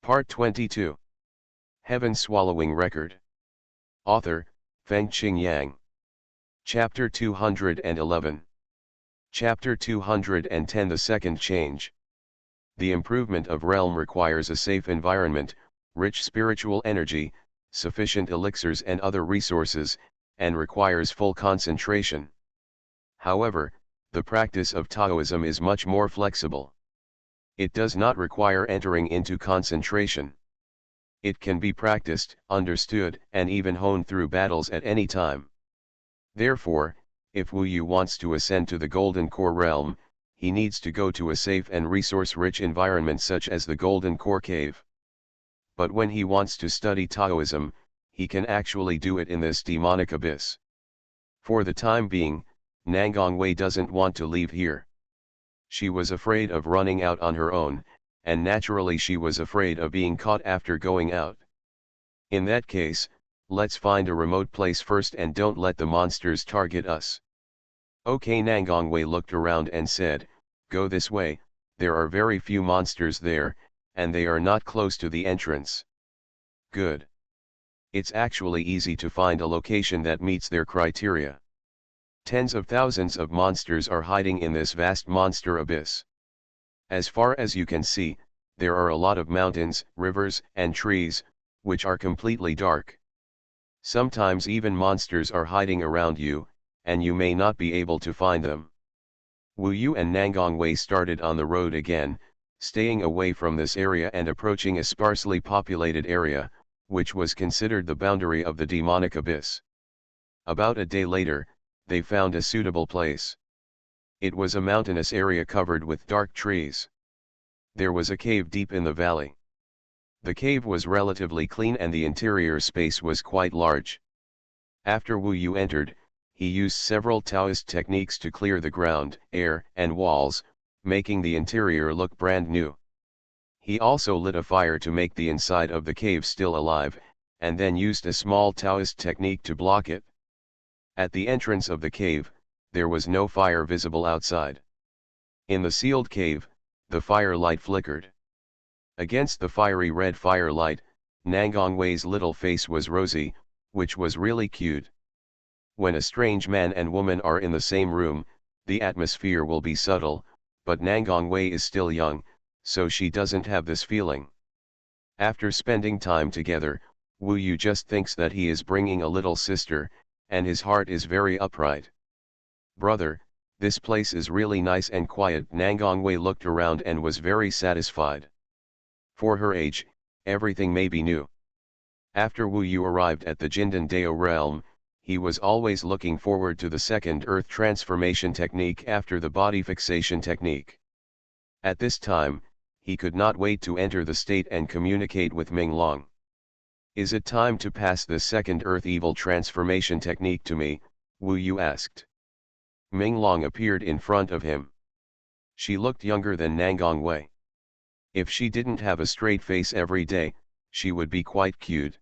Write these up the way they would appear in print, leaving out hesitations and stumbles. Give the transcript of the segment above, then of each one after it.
Part 22. Heaven Swallowing Record. Author, Fengqing Yang. Chapter 211. Chapter 210. The Second Change. The improvement of realm requires a safe environment, rich spiritual energy, sufficient elixirs and other resources, and requires full concentration. However, the practice of Taoism is much more flexible. It does not require entering into concentration. It can be practiced, understood, and even honed through battles at any time. Therefore, if Wu Yu wants to ascend to the Golden Core realm, he needs to go to a safe and resource-rich environment such as the Golden Core Cave. But when he wants to study Taoism, he can actually do it in this demonic abyss. For the time being, Nangongwei doesn't want to leave here. She was afraid of running out on her own, and naturally she was afraid of being caught after going out. In that case, let's find a remote place first and don't let the monsters target us. Okay, Nangongwei looked around and said, "Go this way, there are very few monsters there, and they are not close to the entrance." Good. It's actually easy to find a location that meets their criteria. Tens of thousands of monsters are hiding in this vast monster abyss. As far as you can see, there are a lot of mountains, rivers, and trees, which are completely dark. Sometimes even monsters are hiding around you, and you may not be able to find them. Wu Yu and Nangongwei started on the road again, staying away from this area and approaching a sparsely populated area, which was considered the boundary of the demonic abyss. About a day later, they found a suitable place. It was a mountainous area covered with dark trees. There was a cave deep in the valley. The cave was relatively clean and the interior space was quite large. After Wu Yu entered, he used several Taoist techniques to clear the ground, air, and walls, making the interior look brand new. He also lit a fire to make the inside of the cave still alive, and then used a small Taoist technique to block it. At the entrance of the cave, there was no fire visible outside. In the sealed cave, the firelight flickered. Against the fiery red firelight, Nangongwei's little face was rosy, which was really cute. When a strange man and woman are in the same room, the atmosphere will be subtle, but Nangongwei is still young, so she doesn't have this feeling. After spending time together, Wu Yu just thinks that he is bringing a little sister, and his heart is very upright. "Brother, this place is really nice and quiet." Nangongwei looked around and was very satisfied. For her age, everything may be new. After Wu Yu arrived at the Jindan Dao realm, he was always looking forward to the second earth transformation technique after the body fixation technique. At this time, he could not wait to enter the state and communicate with Minglong. "Is it time to pass the second earth evil transformation technique to me?" Wu Yu asked. Minglong appeared in front of him. She looked younger than Nangongwei. If she didn't have a straight face every day, she would be quite cute.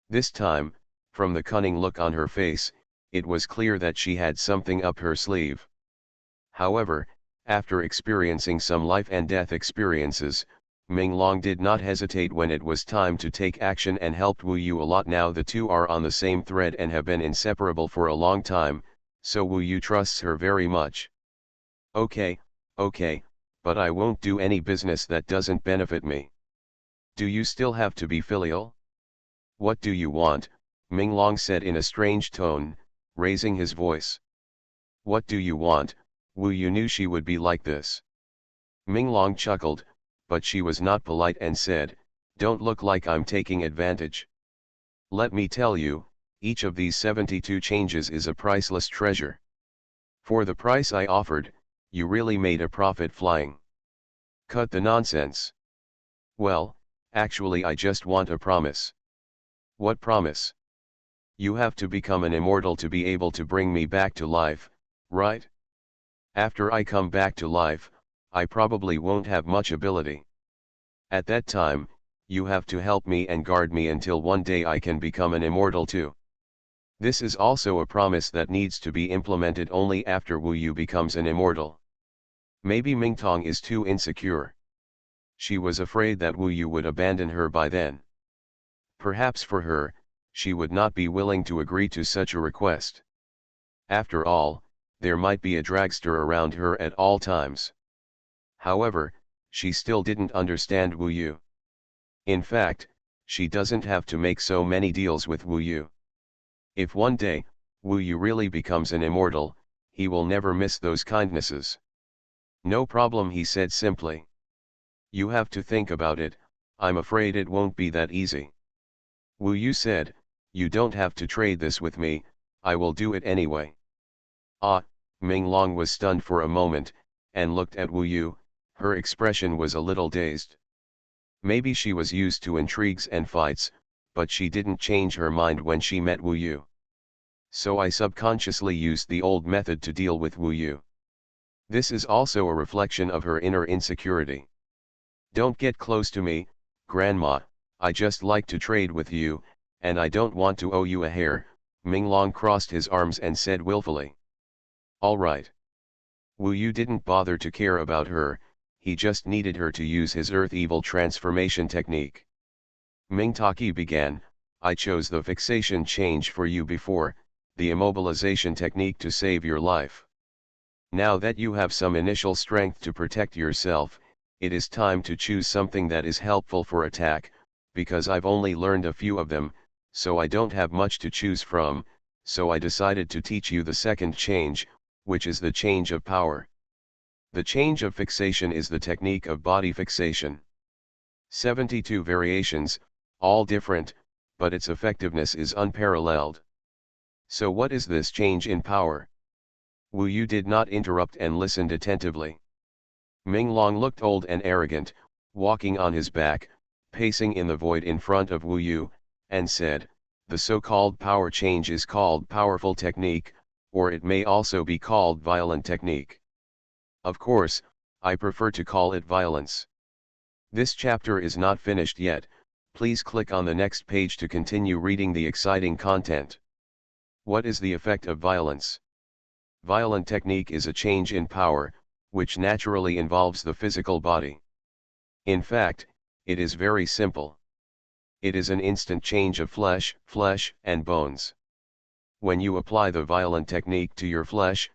This time, from the cunning look on her face, it was clear that she had something up her sleeve. However, after experiencing some life and death experiences, Minglong did not hesitate when it was time to take action and helped Wu Yu a lot. Now the two are on the same thread and have been inseparable for a long time, so Wu Yu trusts her very much. Okay, but I won't do any business that doesn't benefit me." "Do you still have to be filial?" "What do you want?" Minglong said in a strange tone, raising his voice. "What do you want?" Wu Yu knew she would be like this. Minglong chuckled, but she was not polite and said, "Don't look like I'm taking advantage. Let me tell you, each of these 72 changes is a priceless treasure. For the price I offered, you really made a profit flying. Cut the nonsense." "Well, actually I just want a promise." "What promise?" "You have to become an immortal to be able to bring me back to life, right? After I come back to life, I probably won't have much ability. At that time, you have to help me and guard me until one day I can become an immortal too. This is also a promise that needs to be implemented only after Wu Yu becomes an immortal. Maybe Mingtong is too insecure. She was afraid that Wu Yu would abandon her by then. Perhaps for her, she would not be willing to agree to such a request. After all, there might be a dragster around her at all times. However, she still didn't understand Wu Yu. In fact, she doesn't have to make so many deals with Wu Yu. If one day, Wu Yu really becomes an immortal, he will never miss those kindnesses. No problem, he said simply. You have to think about it, I'm afraid it won't be that easy. Wu Yu said, you don't have to trade this with me, I will do it anyway. Ah, Ming Long was stunned for a moment, and looked at Wu Yu, her expression was a little dazed. Maybe she was used to intrigues and fights, but she didn't change her mind when she met Wu Yu. So I subconsciously used the old method to deal with Wu Yu. This is also a reflection of her inner insecurity. Don't get close to me, Grandma, I just like to trade with you, and I don't want to owe you a hair, Ming Long crossed his arms and said willfully. All right. Wu Yu didn't bother to care about her, he just needed her to use his earth evil transformation technique. Ming Taki began, I chose the fixation change for you before, the immobilization technique to save your life. Now that you have some initial strength to protect yourself, it is time to choose something that is helpful for attack, because I've only learned a few of them, so I don't have much to choose from, so I decided to teach you the second change, which is the change of power. The change of fixation is the technique of body fixation. 72 variations, all different, but its effectiveness is unparalleled. So what is this change in power? Wu Yu did not interrupt and listened attentively. Ming Long looked old and arrogant, walking on his back, pacing in the void in front of Wu Yu, and said, the so-called power change is called powerful technique, or it may also be called violent technique. Of course, I prefer to call it violence. This chapter is not finished yet, please click on the next page to continue reading the exciting content. What is the effect of violence? Violent technique is a change in power, which naturally involves the physical body. In fact, it is very simple. It is an instant change of flesh, and bones. When you apply the violent technique to your flesh,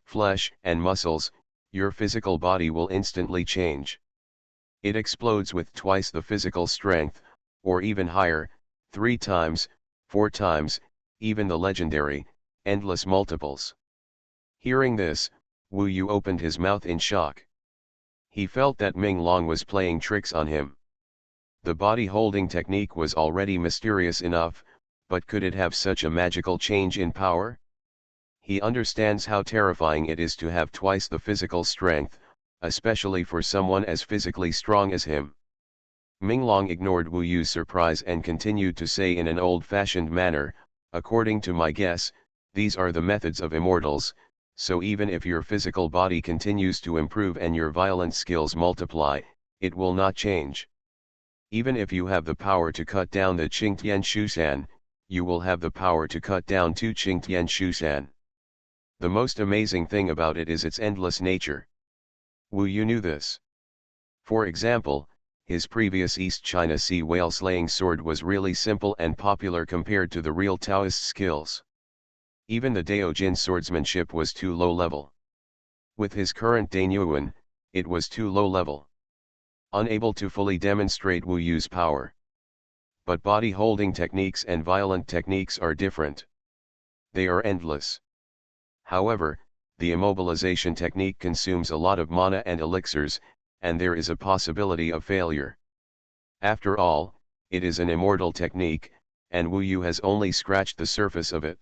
and muscles, your physical body will instantly change. It explodes with twice the physical strength, or even higher, 3 times, 4 times, even the legendary, endless multiples. Hearing this, Wu Yu opened his mouth in shock. He felt that Ming Long was playing tricks on him. The body holding technique was already mysterious enough, but could it have such a magical change in power? He understands how terrifying it is to have twice the physical strength, especially for someone as physically strong as him. Ming Long ignored Wu Yu's surprise and continued to say in an old-fashioned manner, according to my guess, these are the methods of immortals, so even if your physical body continues to improve and your violent skills multiply, it will not change. Even if you have the power to cut down the Qingtian Shusan, you will have the power to cut down 2 Qingtian Shusan. The most amazing thing about it is its endless nature. Wu Yu knew this. For example, his previous East China Sea whale slaying sword was really simple and popular compared to the real Taoist skills. Even the Daojin swordsmanship was too low level. With his current Danyuan, it was too low level. Unable to fully demonstrate Wu Yu's power. But body holding techniques and violent techniques are different. They are endless. However, the immobilization technique consumes a lot of mana and elixirs, and there is a possibility of failure. After all, it is an immortal technique, and Wu Yu has only scratched the surface of it.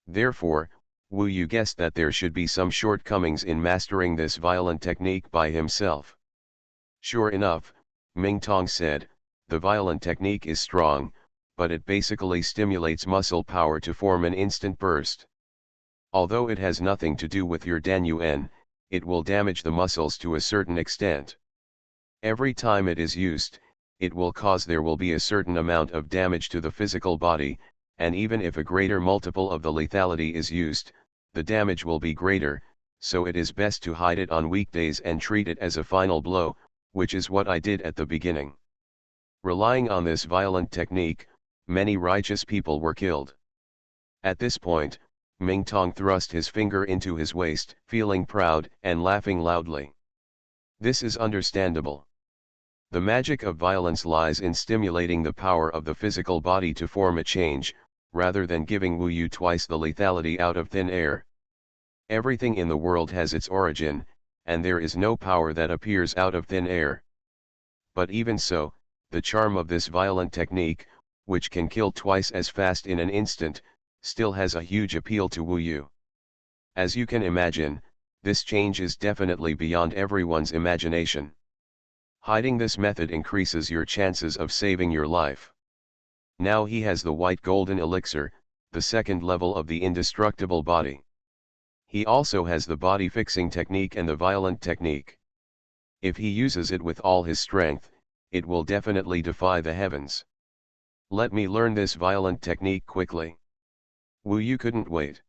Therefore, Wu Yu guessed that there should be some shortcomings in mastering this violent technique by himself. Sure enough, Ming Tong said, the violent technique is strong, but it basically stimulates muscle power to form an instant burst. Although it has nothing to do with your Danyuan, it will damage the muscles to a certain extent. Every time it is used, it will cause there will be a certain amount of damage to the physical body, and even if a greater multiple of the lethality is used, the damage will be greater, so it is best to hide it on weekdays and treat it as a final blow, which is what I did at the beginning. Relying on this violent technique, many righteous people were killed. At this point, Ming Tong thrust his finger into his waist, feeling proud and laughing loudly. This is understandable. The magic of violence lies in stimulating the power of the physical body to form a change, rather than giving Wu Yu twice the lethality out of thin air. Everything in the world has its origin, and there is no power that appears out of thin air. But even so, the charm of this violent technique, which can kill twice as fast in an instant, still has a huge appeal to Wu Yu. As you can imagine, this change is definitely beyond everyone's imagination. Hiding this method increases your chances of saving your life. Now he has the white golden elixir, the second level of the indestructible body. He also has the body fixing technique and the violent technique. If he uses it with all his strength, it will definitely defy the heavens. Let me learn this violent technique quickly. Wu Yu couldn't wait.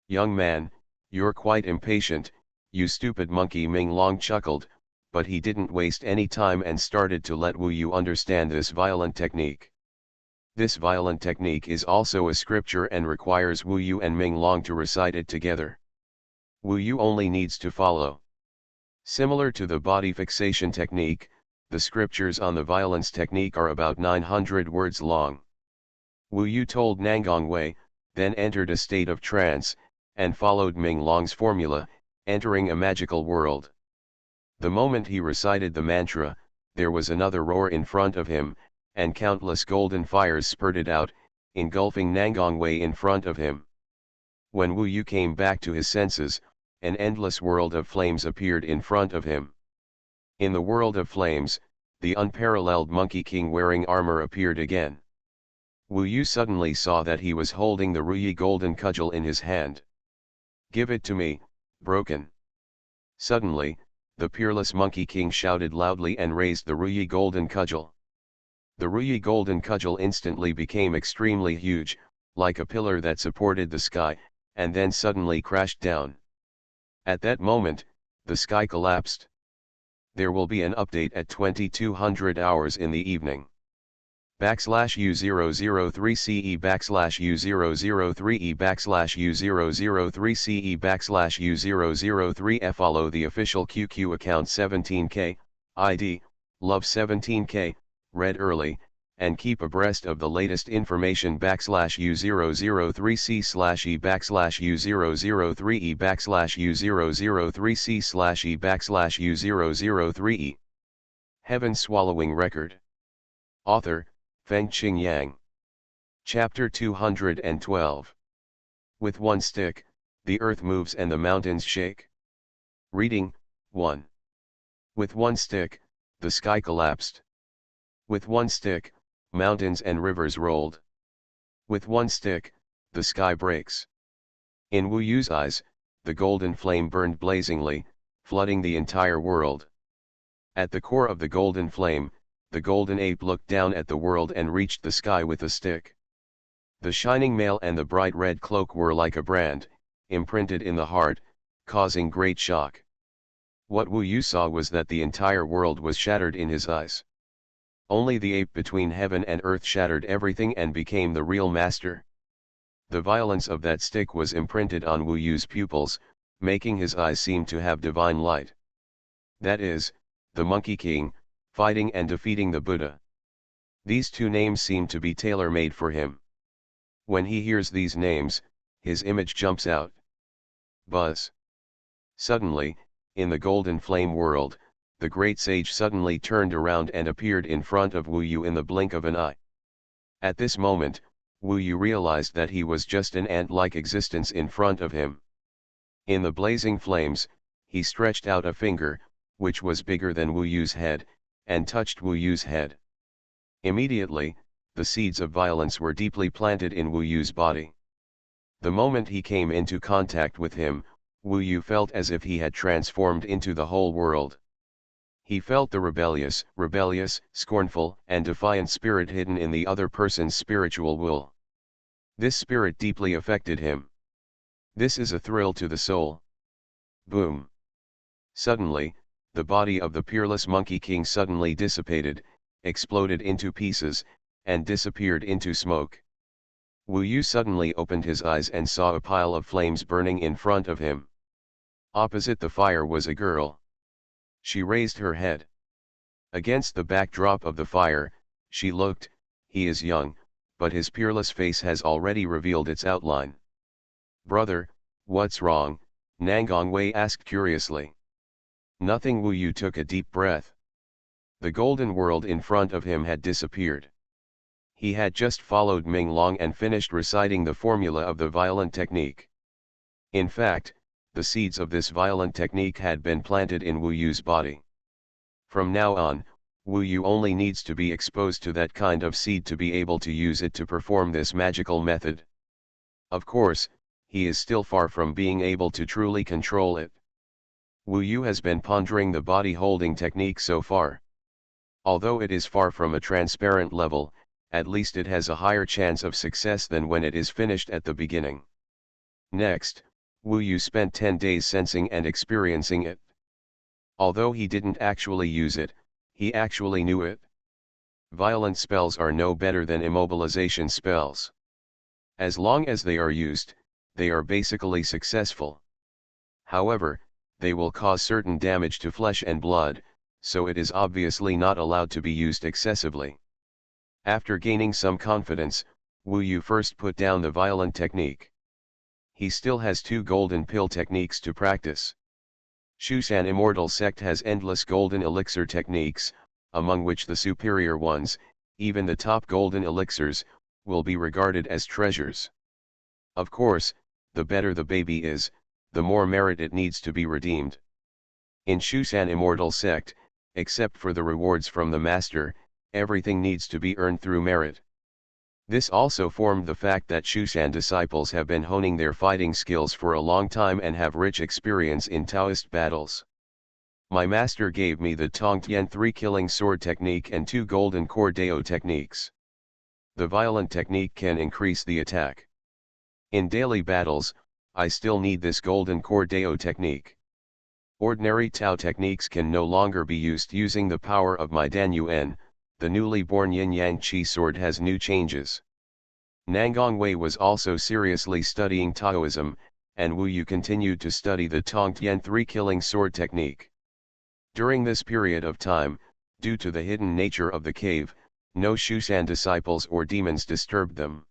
Young man, you're quite impatient, you stupid monkey, Ming Long chuckled, but he didn't waste any time and started to let Wu Yu understand this violent technique. This violent technique is also a scripture and requires Wu Yu and Ming Long to recite it together. Wu Yu only needs to follow. Similar to the body fixation technique, the scriptures on the violence technique are about 900 words long. Wu Yu told Nangong Wei, then entered a state of trance, and followed Ming Long's formula, entering a magical world. The moment he recited the mantra, there was another roar in front of him, and countless golden fires spurted out, engulfing Nangong Wei in front of him. When Wu Yu came back to his senses, an endless world of flames appeared in front of him. In the world of flames, the unparalleled Monkey King wearing armor appeared again. Wu Yu suddenly saw that he was holding the Ruyi golden cudgel in his hand. "Give it to me, broken." Suddenly, the peerless Monkey King shouted loudly and raised the Ruyi golden cudgel. The Ruyi golden cudgel instantly became extremely huge, like a pillar that supported the sky, and then suddenly crashed down. At that moment, the sky collapsed. There will be an update at 2200 hours in the evening. /U003CE /U003E /U003CE /U003F. Follow the official QQ account 17K, ID, Love 17K, read early, and keep abreast of the latest information. /U003C /E /U003E /U003C /E /U003E. Heaven Swallowing Record. Author, Fengqing Yang. Chapter 212. With one stick, the earth moves and the mountains shake. Reading, 1. With one stick, the sky collapsed. With one stick, mountains and rivers rolled. With one stick, the sky breaks. In Wu Yu's eyes, the golden flame burned blazingly, flooding the entire world. At the core of the golden flame, the golden ape looked down at the world and reached the sky with a stick. The shining mail and the bright red cloak were like a brand, imprinted in the heart, causing great shock. What Wu Yu saw was that the entire world was shattered in his eyes. Only the ape between heaven and earth shattered everything and became the real master. The violence of that stick was imprinted on Wu Yu's pupils, making his eyes seem to have divine light. That is, the Monkey King, fighting and defeating the Buddha. These two names seem to be tailor-made for him. When he hears these names, his image jumps out. Buzz. Suddenly, in the golden flame world, the great sage suddenly turned around and appeared in front of Wu Yu in the blink of an eye. At this moment, Wu Yu realized that he was just an ant-like existence in front of him. In the blazing flames, he stretched out a finger, which was bigger than Wu Yu's head, and touched Wu Yu's head. Immediately, the seeds of violence were deeply planted in Wu Yu's body. The moment he came into contact with him, Wu Yu felt as if he had transformed into the whole world. He felt the rebellious, scornful, and defiant spirit hidden in the other person's spiritual will. This spirit deeply affected him. This is a thrill to the soul. Boom. Suddenly, the body of the peerless Monkey King suddenly dissipated, exploded into pieces, and disappeared into smoke. Wu Yu suddenly opened his eyes and saw a pile of flames burning in front of him. Opposite the fire was a girl. She raised her head. Against the backdrop of the fire, she looked. He is young, but his peerless face has already revealed its outline. "Brother, what's wrong?" Nangongwei asked curiously. "Nothing." Wu Yu took a deep breath. The golden world in front of him had disappeared. He had just followed Ming Long and finished reciting the formula of the violent technique. In fact, the seeds of this violent technique had been planted in Wu Yu's body. From now on, Wu Yu only needs to be exposed to that kind of seed to be able to use it to perform this magical method. Of course, he is still far from being able to truly control it. Wu Yu has been pondering the body holding technique so far. Although it is far from a transparent level, at least it has a higher chance of success than when it is finished at the beginning. Next, Wu Yu spent 10 days sensing and experiencing it. Although he didn't actually use it, he actually knew it. Violent spells are no better than immobilization spells. As long as they are used, they are basically successful. However, they will cause certain damage to flesh and blood, so it is obviously not allowed to be used excessively. After gaining some confidence, Wu Yu first put down the violent technique. He still has 2 golden pill techniques to practice. Xuanhuan Immortal sect has endless golden elixir techniques, among which the superior ones, even the top golden elixirs, will be regarded as treasures. Of course, the better the baby is, the more merit it needs to be redeemed. In Xuanhuan Immortal sect, except for the rewards from the master, everything needs to be earned through merit. This also formed the fact that Xuanhuan disciples have been honing their fighting skills for a long time and have rich experience in Taoist battles. My master gave me the Tongtian 3 killing sword technique and 2 golden core Dao techniques. The violent technique can increase the attack. In daily battles, I still need this golden core Dao technique. Ordinary Tao techniques can no longer be used using the power of my Dan Yuan. The newly born yin-yang qi sword has new changes. Nangongwei was also seriously studying Taoism, and Wu Yu continued to study the Tongtian 3 killing sword technique. During this period of time, due to the hidden nature of the cave, no Xuanhuan disciples or demons disturbed them.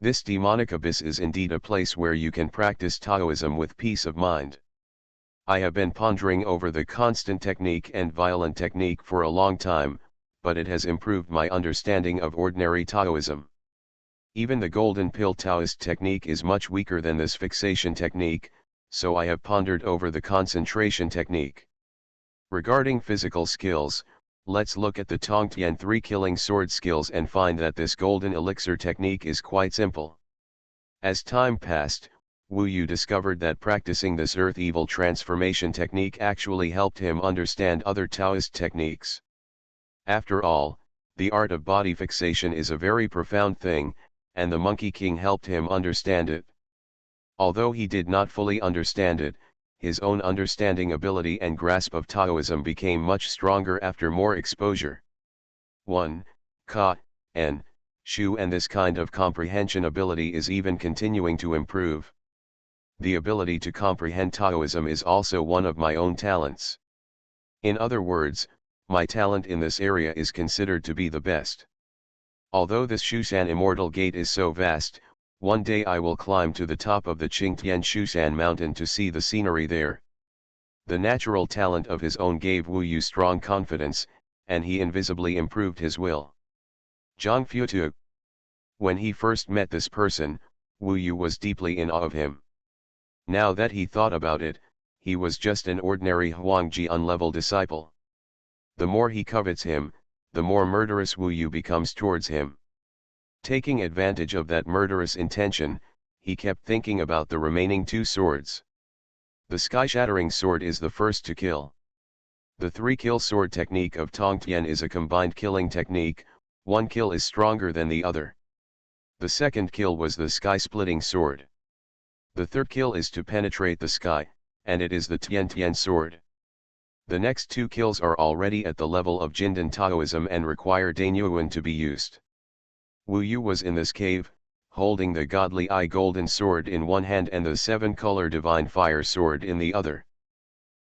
This demonic abyss is indeed a place where you can practice Taoism with peace of mind. I have been pondering over the constant technique and violent technique for a long time, but it has improved my understanding of ordinary Taoism. Even the golden pill Taoist technique is much weaker than this fixation technique, so I have pondered over the concentration technique. Regarding physical skills, let's look at the Tongtian 3 killing sword skills and find that this golden elixir technique is quite simple. As time passed, Wu Yu discovered that practicing this earth evil transformation technique actually helped him understand other Taoist techniques. After all, the art of body fixation is a very profound thing, and the Monkey King helped him understand it. Although he did not fully understand it, his own understanding ability and grasp of Taoism became much stronger after more exposure. 1. Ka, and Shu, and this kind of comprehension ability is even continuing to improve. The ability to comprehend Taoism is also one of my own talents. In other words, my talent in this area is considered to be the best. Although this Xuanhuan Immortal Gate is so vast, one day I will climb to the top of the Qingtian Xuanhuan mountain to see the scenery there. The natural talent of his own gave Wu Yu strong confidence, and he invisibly improved his will. Zhang Futu. When he first met this person, Wu Yu was deeply in awe of him. Now that he thought about it, he was just an ordinary Huangji unlevel disciple. The more he covets him, the more murderous Wu Yu becomes towards him. Taking advantage of that murderous intention, he kept thinking about the remaining 2 swords. The sky-shattering sword is the first to kill. The 3-kill sword technique of Tongtian is a combined killing technique, one kill is stronger than the other. The second kill was the sky-splitting sword. The third kill is to penetrate the sky, and it is the Tian Tian sword. The next two kills are already at the level of Jindan Taoism and require Danyuan to be used. Wu Yu was in this cave, holding the godly eye golden sword in one hand and the seven-color divine fire sword in the other.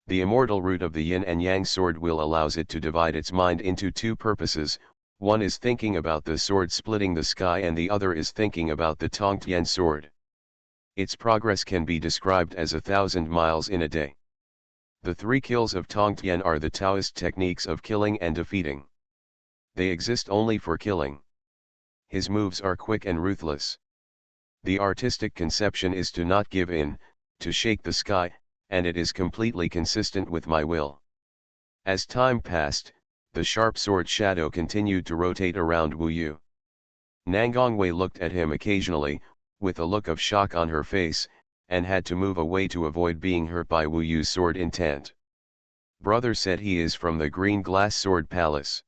The immortal root of the yin and yang sword will allows it to divide its mind into two purposes, one is thinking about the sword splitting the sky and the other is thinking about the Tongtian sword. Its progress can be described as 1,000 miles in a day. The three kills of Tongtian are the Taoist techniques of killing and defeating. They exist only for killing. His moves are quick and ruthless. The artistic conception is to not give in, to shake the sky, and it is completely consistent with my will. As time passed, the sharp sword shadow continued to rotate around Wu Yu. Nangongwei looked at him occasionally, with a look of shock on her face, and had to move away to avoid being hurt by Wu Yu's sword intent. Brother said he is from the Green Glass Sword Palace.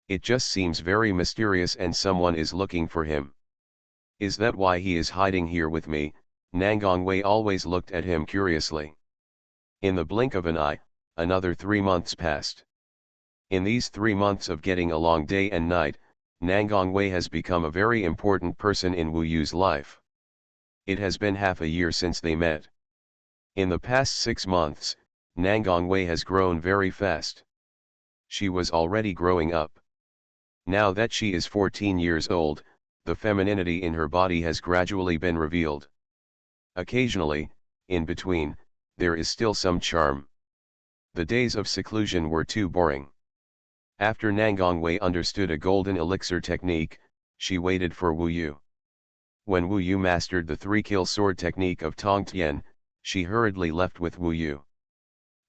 It just seems very mysterious and someone is looking for him. Is that why he is hiding here with me? Nangongwei always looked at him curiously. In the blink of an eye, another 3 months passed. In these 3 months of getting along day and night, Nangongwei has become a very important person in Wu Yu's life. It has been half a year since they met. In the past 6 months, Nangongwei has grown very fast. She was already growing up. Now that she is 14 years old, the femininity in her body has gradually been revealed. Occasionally, in between, there is still some charm. The days of seclusion were too boring. After Nangongwei understood a golden elixir technique, she waited for Wu Yu. When Wu Yu mastered the three-kill sword technique of Tongtian, she hurriedly left with Wu Yu.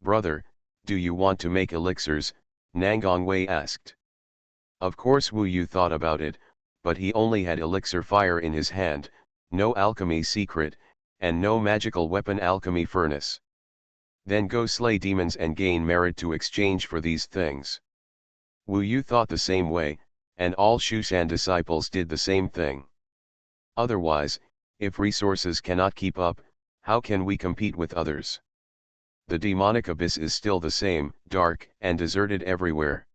Brother, do you want to make elixirs? Nangongwei asked. Of course Wu Yu thought about it, but he only had elixir fire in his hand, no alchemy secret, and no magical weapon alchemy furnace. Then go slay demons and gain merit to exchange for these things. Wu Yu thought the same way, and all Shushan disciples did the same thing. Otherwise, if resources cannot keep up, how can we compete with others? The demonic abyss is still the same, dark and deserted everywhere.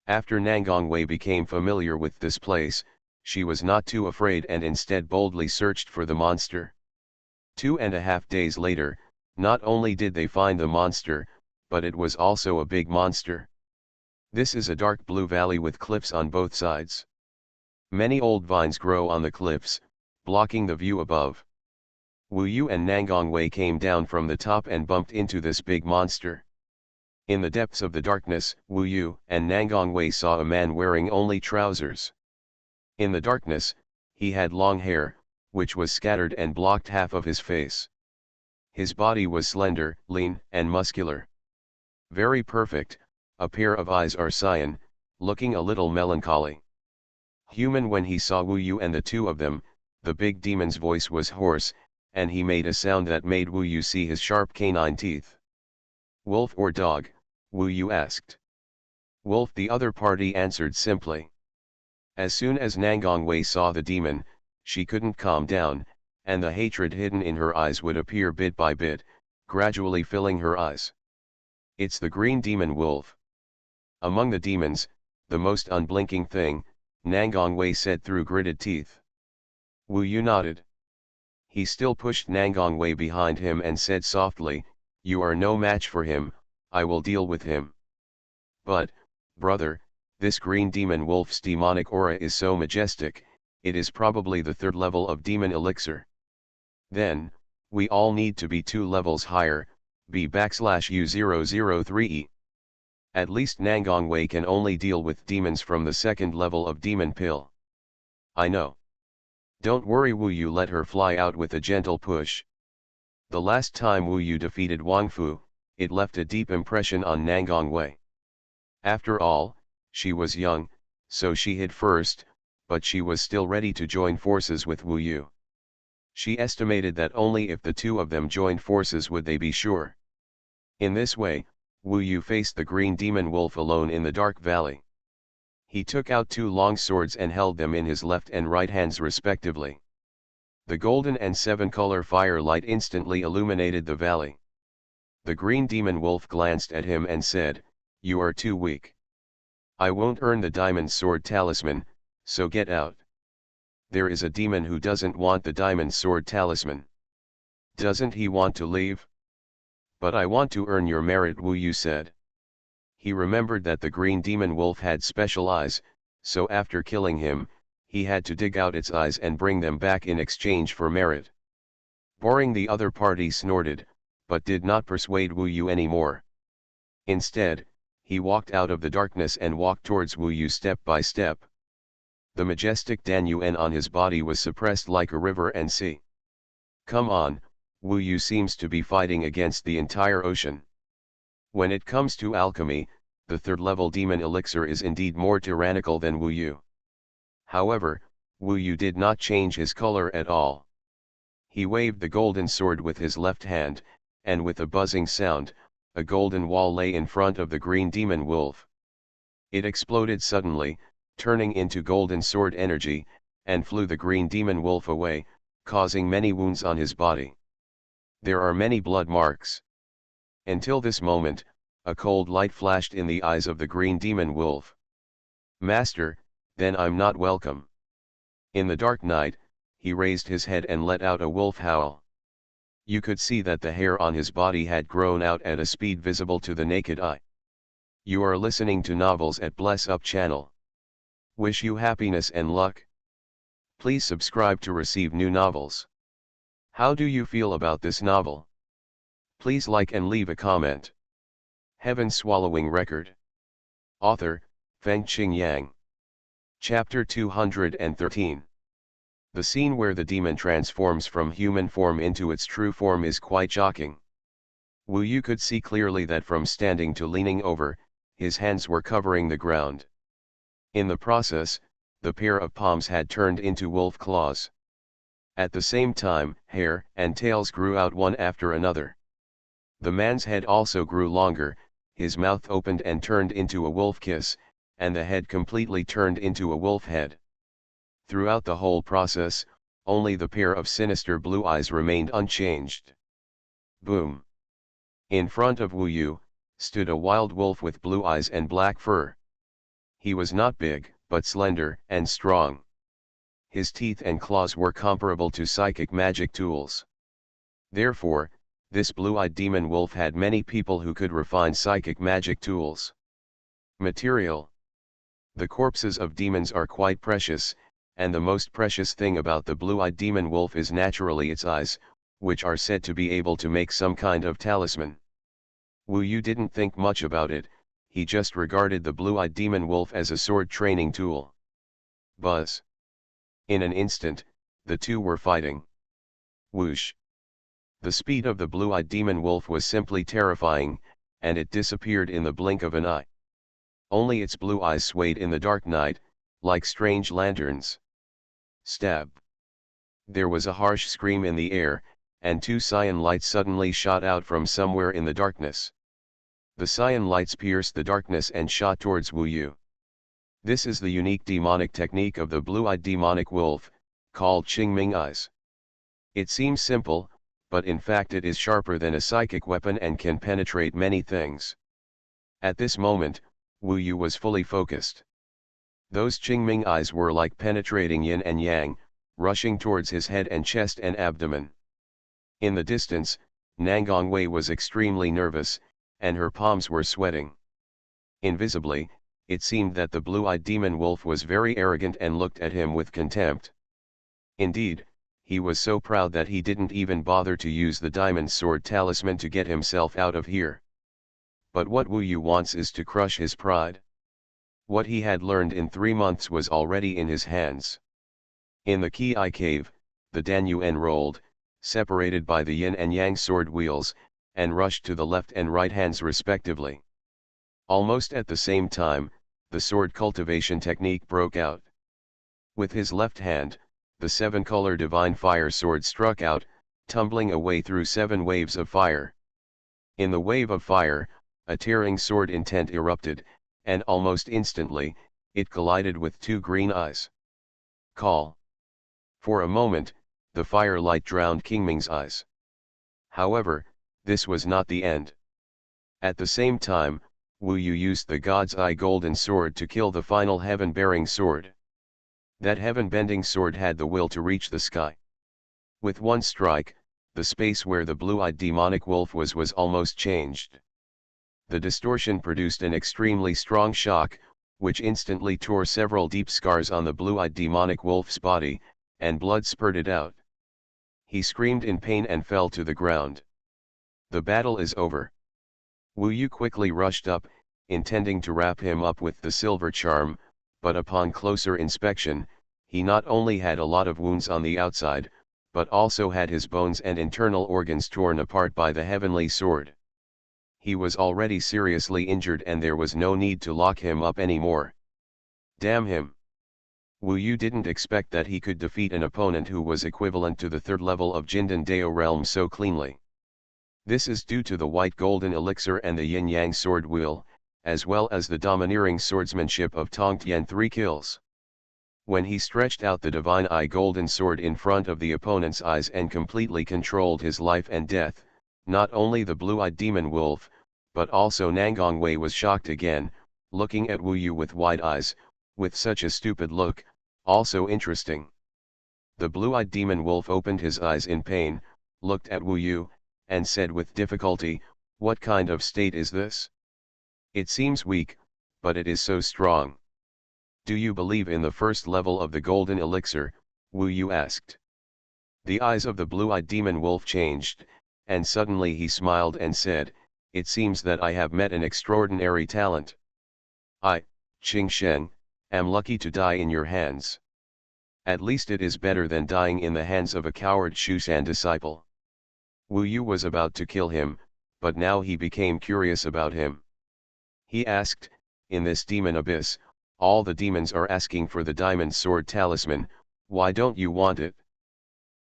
After Nangongwei became familiar with this place, she was not too afraid and instead boldly searched for the monster. 2.5 days later, not only did they find the monster, but it was also a big monster. This is a dark blue valley with cliffs on both sides. Many old vines grow on the cliffs, blocking the view above. Wu Yu and Nangongwei came down from the top and bumped into this big monster. In the depths of the darkness, Wu Yu and Nangongwei saw a man wearing only trousers. In the darkness, he had long hair, which was scattered and blocked half of his face. His body was slender, lean, and muscular. Very perfect, a pair of eyes are cyan, looking a little melancholy. Human. When he saw Wu Yu and the two of them, the big demon's voice was hoarse, and he made a sound that made Wu Yu see his sharp canine teeth. Wolf or dog? Wu Yu asked. Wolf, the other party answered simply. As soon as Nangongwei saw the demon, she couldn't calm down, and the hatred hidden in her eyes would appear bit by bit, gradually filling her eyes. It's the green demon wolf. Among the demons, the most unblinking thing, Nangongwei said through gritted teeth. Wu Yu nodded. He still pushed Nangongwei behind him and said softly, "You are no match for him, I will deal with him." But, brother, this green demon wolf's demonic aura is so majestic, it is probably the 3rd level of demon elixir. Then, we all need to be 2 levels higher, B/U003E. At least Nangongwei can only deal with demons from the 2nd level of demon pill. I know. Don't worry, Wu Yu let her fly out with a gentle push. The last time Wu Yu defeated Wang Fu, it left a deep impression on Nangongwei. After all, she was young, so she hid first, but she was still ready to join forces with Wu Yu. She estimated that only if the two of them joined forces would they be sure. In this way, Wu Yu faced the green demon wolf alone in the dark valley. He took out 2 long swords and held them in his left and right hands respectively. The golden and 7-color firelight instantly illuminated the valley. The green demon wolf glanced at him and said, "You are too weak. I won't earn the diamond sword talisman, so get out." There is a demon who doesn't want the diamond sword talisman. Doesn't he want to leave? "But I want to earn your merit," Wu Yu said. He remembered that the green demon wolf had special eyes, so after killing him, he had to dig out its eyes and bring them back in exchange for merit. Boring, the other party snorted, but did not persuade Wu Yu anymore. Instead, he walked out of the darkness and walked towards Wu Yu step by step. The majestic Dan Yuan on his body was suppressed like a river and sea. "Come on, Wu Yu seems to be fighting against the entire ocean." When it comes to alchemy, the third-level demon elixir is indeed more tyrannical than Wu Yu. However, Wu Yu did not change his color at all. He waved the golden sword with his left hand, and with a buzzing sound, a golden wall lay in front of the green demon wolf. It exploded suddenly, turning into golden sword energy, and flew the green demon wolf away, causing many wounds on his body. There are many blood marks. Until this moment, a cold light flashed in the eyes of the green demon wolf. "Master, then I'm not welcome." In the dark night, he raised his head and let out a wolf howl. You could see that the hair on his body had grown out at a speed visible to the naked eye. You are listening to novels at Bless Up channel. Wish you happiness and luck. Please subscribe to receive new novels. How do you feel about this novel? Please like and leave a comment. Heaven Swallowing Record. Author, Fengqing Yang. Chapter 213. The scene where the demon transforms from human form into its true form is quite shocking. Wu Yu could see clearly that from standing to leaning over, his hands were covering the ground. In the process, the pair of palms had turned into wolf claws. At the same time, hair and tails grew out one after another. The man's head also grew longer, his mouth opened and turned into a wolf kiss, and the head completely turned into a wolf head. Throughout the whole process, only the pair of sinister blue eyes remained unchanged. Boom! In front of Wu Yu, stood a wild wolf with blue eyes and black fur. He was not big, but slender and strong. His teeth and claws were comparable to psychic magic tools. Therefore, this blue-eyed demon wolf had many people who could refine psychic magic tools. Material. The corpses of demons are quite precious, and the most precious thing about the blue-eyed demon wolf is naturally its eyes, which are said to be able to make some kind of talisman. Wu Yu didn't think much about it, he just regarded the blue-eyed demon wolf as a sword training tool. Buzz. In an instant, the two were fighting. Whoosh. The speed of the blue-eyed demon wolf was simply terrifying, and it disappeared in the blink of an eye. Only its blue eyes swayed in the dark night, like strange lanterns. Stab. There was a harsh scream in the air, and two cyan lights suddenly shot out from somewhere in the darkness. The cyan lights pierced the darkness and shot towards Wu Yu. This is the unique demonic technique of the blue-eyed demonic wolf, called Qingming Eyes. It seems simple, but in fact it is sharper than a psychic weapon and can penetrate many things. At this moment, Wu Yu was fully focused. Those Qingming eyes were like penetrating yin and yang, rushing towards his head and chest and abdomen. In the distance, Nangongwei was extremely nervous, and her palms were sweating. Invisibly, it seemed that the blue-eyed demon wolf was very arrogant and looked at him with contempt. Indeed, he was so proud that he didn't even bother to use the diamond sword talisman to get himself out of here. But what Wu Yu wants is to crush his pride. What he had learned in 3 months was already in his hands. In the Ki cave, the Dan Yuan rolled, separated by the yin and yang sword wheels, and rushed to the left and right hands respectively. Almost at the same time, the sword cultivation technique broke out. With his left hand, the 7-color divine fire sword struck out, tumbling away through 7 waves of fire. In the wave of fire, a tearing sword intent erupted, and almost instantly, it collided with 2 green eyes. Call. For a moment, the firelight drowned Qingming's eyes. However, this was not the end. At the same time, Wu Yu used the God's Eye golden sword to kill the final heaven-bearing sword. That heaven-bending sword had the will to reach the sky. With one strike, the space where the blue-eyed demonic wolf was almost changed. The distortion produced an extremely strong shock, which instantly tore several deep scars on the blue-eyed demonic wolf's body, and blood spurted out. He screamed in pain and fell to the ground. The battle is over. Wu Yu quickly rushed up, intending to wrap him up with the silver charm, but upon closer inspection, he not only had a lot of wounds on the outside, but also had his bones and internal organs torn apart by the heavenly sword. He was already seriously injured and there was no need to lock him up anymore. Damn him! Wu Yu didn't expect that he could defeat an opponent who was equivalent to the third level of Jindan Dao realm so cleanly. This is due to the white golden elixir and the yin-yang sword wheel, as well as the domineering swordsmanship of Tongtian 3 kills. When he stretched out the divine eye golden sword in front of the opponent's eyes and completely controlled his life and death, not only the blue-eyed demon wolf, but also Nangong Wei was shocked again, looking at Wu Yu with wide eyes, with such a stupid look, also interesting. The blue-eyed demon wolf opened his eyes in pain, looked at Wu Yu, and said with difficulty, "What kind of state is this? It seems weak, but it is so strong." "Do you believe in the first level of the golden elixir?" Wu Yu asked. The eyes of the blue-eyed demon wolf changed, and suddenly he smiled and said, "It seems that I have met an extraordinary talent. I, Qing Sheng, am lucky to die in your hands. At least it is better than dying in the hands of a coward Xuanhuan disciple." Wu Yu was about to kill him, but now he became curious about him. He asked, "In this demon abyss, all the demons are asking for the diamond sword talisman, why don't you want it?"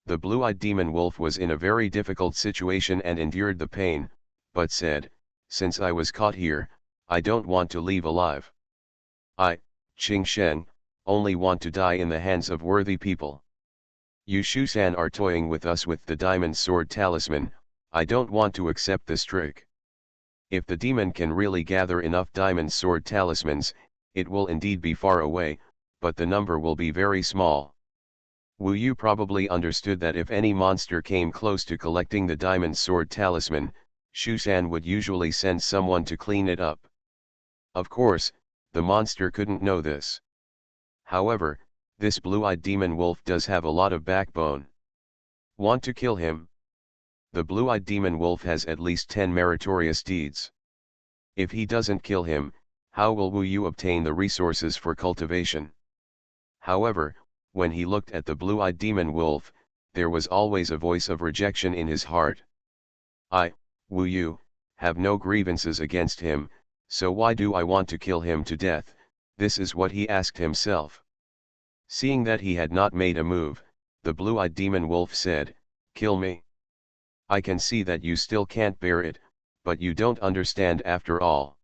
The blue-eyed demon wolf was in a very difficult situation and endured the pain, but said, "Since I was caught here, I don't want to leave alive. I, Qing Sheng, only want to die in the hands of worthy people. You Xuanhuan are toying with us with the diamond sword talisman, I don't want to accept this trick. If the demon can really gather enough diamond sword talismans, it will indeed be far away, but the number will be very small." Wu Yu probably understood that if any monster came close to collecting the diamond sword talisman, Xuanhuan would usually send someone to clean it up. Of course, the monster couldn't know this. However, this blue-eyed demon wolf does have a lot of backbone. Want to kill him? The blue-eyed demon wolf has at least 10 meritorious deeds. If he doesn't kill him, how will Wu Yu obtain the resources for cultivation? However, when he looked at the blue-eyed demon wolf, there was always a voice of rejection in his heart. "I, Wu Yu, have no grievances against him, so why do I want to kill him to death?" This is what he asked himself. Seeing that he had not made a move, the blue-eyed demon wolf said, "Kill me. I can see that you still can't bear it, but you don't understand after all.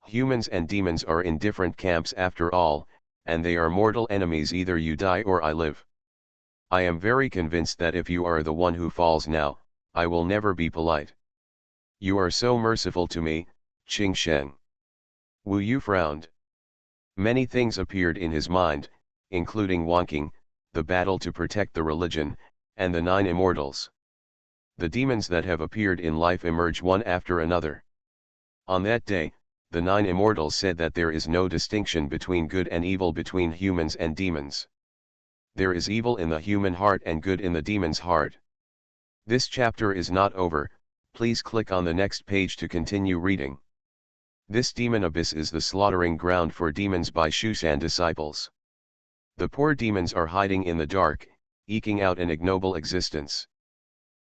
Humans and demons are in different camps after all, and they are mortal enemies, either you die or I live. I am very convinced that if you are the one who falls now, I will never be polite. You are so merciful to me, Qing Sheng." Wu Yu frowned. Many things appeared in his mind, including Wanking, the battle to protect the religion, and the 9 immortals. The demons that have appeared in life emerge one after another. On that day, the 9 immortals said that there is no distinction between good and evil between humans and demons. There is evil in the human heart and good in the demon's heart. This chapter is not over, please click on the next page to continue reading. This demon abyss is the slaughtering ground for demons by Xuanhuan disciples. The poor demons are hiding in the dark, eking out an ignoble existence.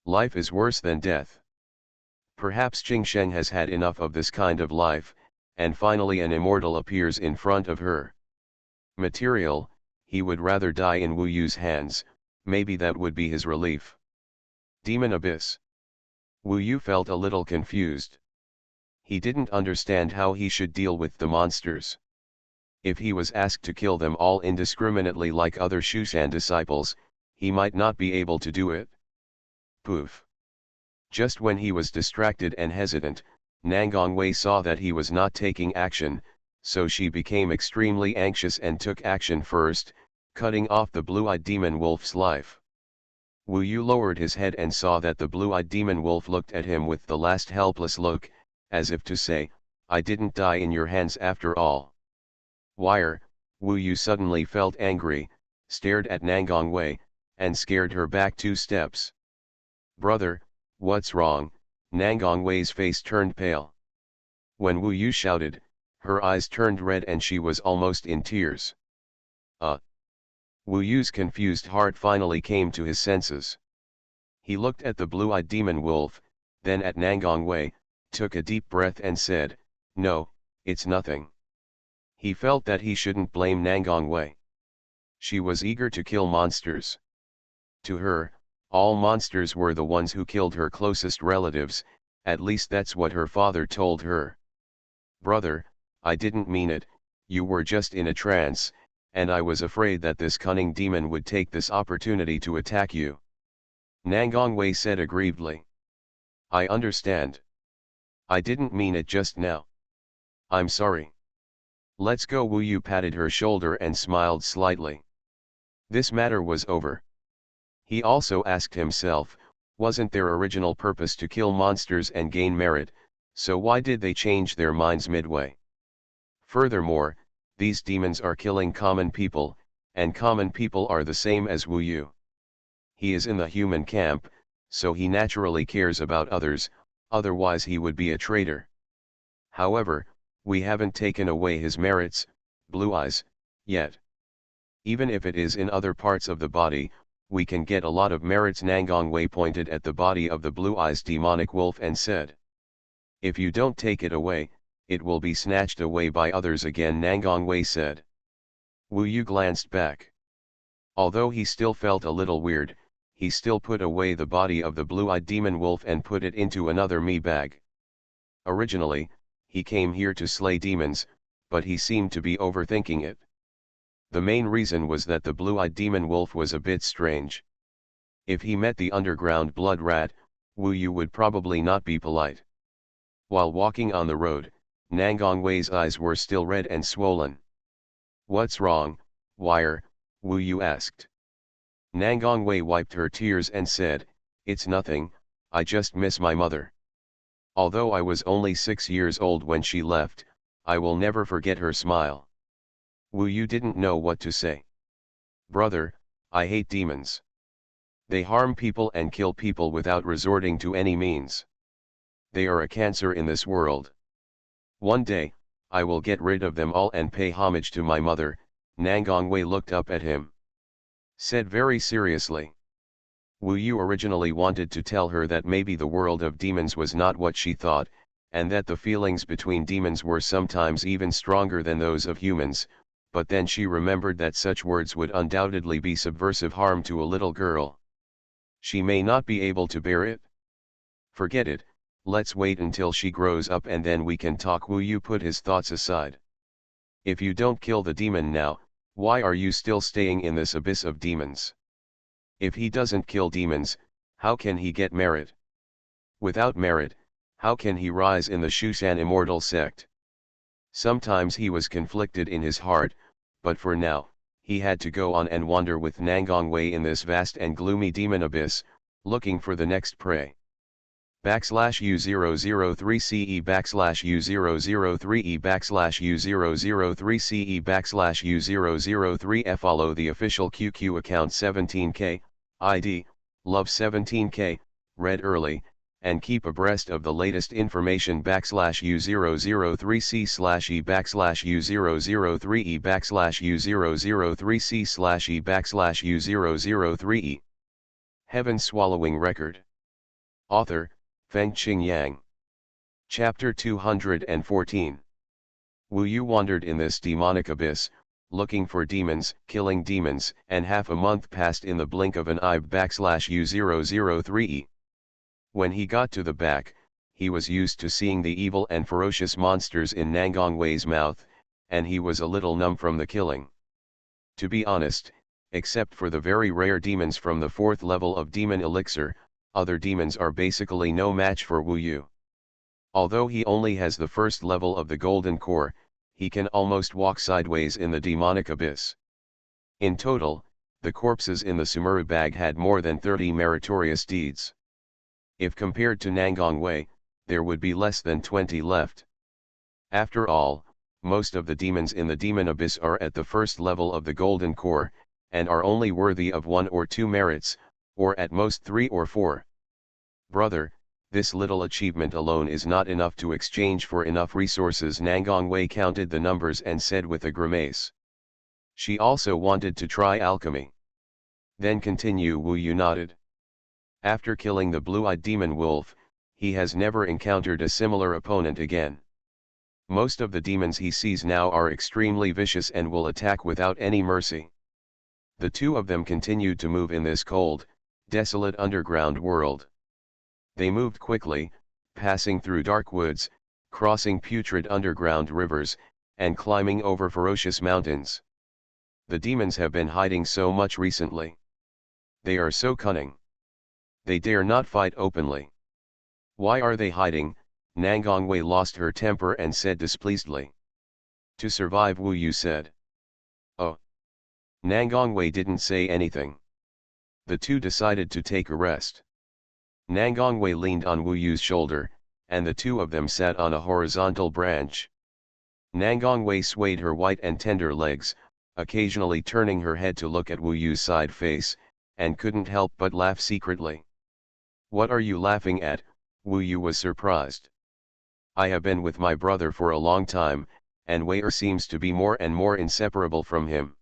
Life is worse than death. Perhaps Qing Sheng has had enough of this kind of life, and finally an immortal appears in front of her. Material, he would rather die in Wu Yu's hands, maybe that would be his relief. Demon abyss. Wu Yu felt a little confused. He didn't understand how he should deal with the monsters. If he was asked to kill them all indiscriminately like other Xuanhuan disciples, he might not be able to do it. Poof. Just when he was distracted and hesitant, Nangongwei saw that he was not taking action, so she became extremely anxious and took action first, cutting off the blue-eyed demon wolf's life. Wu Yu lowered his head and saw that the blue-eyed demon wolf looked at him with the last helpless look, as if to say, "I didn't die in your hands after all." Wire, Wu Yu suddenly felt angry, stared at Nangongwei, and scared her back 2 steps. "Brother, what's wrong?" Nangongwei's face turned pale. When Wu Yu shouted, her eyes turned red and she was almost in tears. Wu Yu's confused heart finally came to his senses. He looked at the blue-eyed demon wolf, then at Nangongwei, took a deep breath and said, "No, it's nothing." He felt that he shouldn't blame Nangongwei. She was eager to kill monsters. To her, all monsters were the ones who killed her closest relatives, at least that's what her father told her. "Brother, I didn't mean it, you were just in a trance, and I was afraid that this cunning demon would take this opportunity to attack you." Nangongwei said aggrievedly. "I understand. I didn't mean it just now. I'm sorry. Let's go." Wu Yu patted her shoulder and smiled slightly. This matter was over. He also asked himself, wasn't their original purpose to kill monsters and gain merit, so why did they change their minds midway? Furthermore, these demons are killing common people, and common people are the same as Wu Yu. He is in the human camp, so he naturally cares about others, otherwise he would be a traitor. However, we haven't taken away his merits, Blue Eyes, yet. Even if it is in other parts of the body, we can get a lot of merits. Nangongwei pointed at the body of the Blue Eyes demonic wolf and said, "If you don't take it away, it will be snatched away by others again," Nangongwei said. Wu Yu glanced back. Although he still felt a little weird, he still put away the body of the blue-eyed demon wolf and put it into another me bag. Originally, he came here to slay demons, but he seemed to be overthinking it. The main reason was that the blue-eyed demon wolf was a bit strange. If he met the underground blood rat, Wu Yu would probably not be polite. While walking on the road, Nangongwei's eyes were still red and swollen. "What's wrong, Wire?" Wu Yu asked. Nangongwei wiped her tears and said, "It's nothing, I just miss my mother. Although I was only 6 years old when she left, I will never forget her smile." Wu Yu didn't know what to say. "Brother, I hate demons. They harm people and kill people without resorting to any means. They are a cancer in this world. One day, I will get rid of them all and pay homage to my mother." Nangongwei looked up at him. Said very seriously. Wu Yu originally wanted to tell her that maybe the world of demons was not what she thought, and that the feelings between demons were sometimes even stronger than those of humans, but then she remembered that such words would undoubtedly be subversive harm to a little girl. She may not be able to bear it. "Forget it, let's wait until she grows up and then we can talk." Wu Yu put his thoughts aside. "If you don't kill the demon now, why are you still staying in this abyss of demons? If he doesn't kill demons, how can he get merit? Without merit, how can he rise in the Xuanhuan immortal sect?" Sometimes he was conflicted in his heart, but for now, he had to go on and wander with Nangongwei in this vast and gloomy demon abyss, looking for the next prey. /U003CE /U003E /U003CE /U003F. Follow the official QQ account 17K, ID, Love 17K, read early, and keep abreast of the latest information. /U003C /E /U003E /U003C /E /U003E. Heaven Swallowing Record. Author, Fengqing Yang. Chapter 214. Wu Yu wandered in this demonic abyss, looking for demons, killing demons, and half a month passed in the blink of an eye. /U003E. When he got to the back, he was used to seeing the evil and ferocious monsters in Nangongwei's mouth, and he was a little numb from the killing. To be honest, except for the very rare demons from the 4th level of Demon Elixir, other demons are basically no match for Wu Yu. Although he only has the first level of the golden core, he can almost walk sideways in the demonic abyss. In total, the corpses in the Sumuru bag had more than 30 meritorious deeds. If compared to Nangong Wei, there would be less than 20 left. After all, most of the demons in the demon abyss are at the first level of the golden core, and are only worthy of 1 or 2 merits, or at most 3 or 4. Brother, this little achievement alone is not enough to exchange for enough resources. Nangong Wei counted the numbers and said with a grimace. She also wanted to try alchemy. Then continue. Wu Yu nodded. After killing the blue-eyed demon wolf, he has never encountered a similar opponent again. Most of the demons he sees now are extremely vicious and will attack without any mercy. The two of them continued to move in this cold, desolate underground world. They moved quickly, passing through dark woods, crossing putrid underground rivers, and climbing over ferocious mountains. The demons have been hiding so much recently. They are so cunning. They dare not fight openly. Why are they hiding? Nangong Wei lost her temper and said displeasedly. To survive, Wu Yu said. Oh. Nangong Wei didn't say anything. The two decided to take a rest. Nangong Wei leaned on Wu Yu's shoulder, and the two of them sat on a horizontal branch. Nangong Wei swayed her white and tender legs, occasionally turning her head to look at Wu Yu's side face, and couldn't help but laugh secretly. What are you laughing at? Wu Yu was surprised. I have been with my brother for a long time, and Wei seems to be more and more inseparable from him.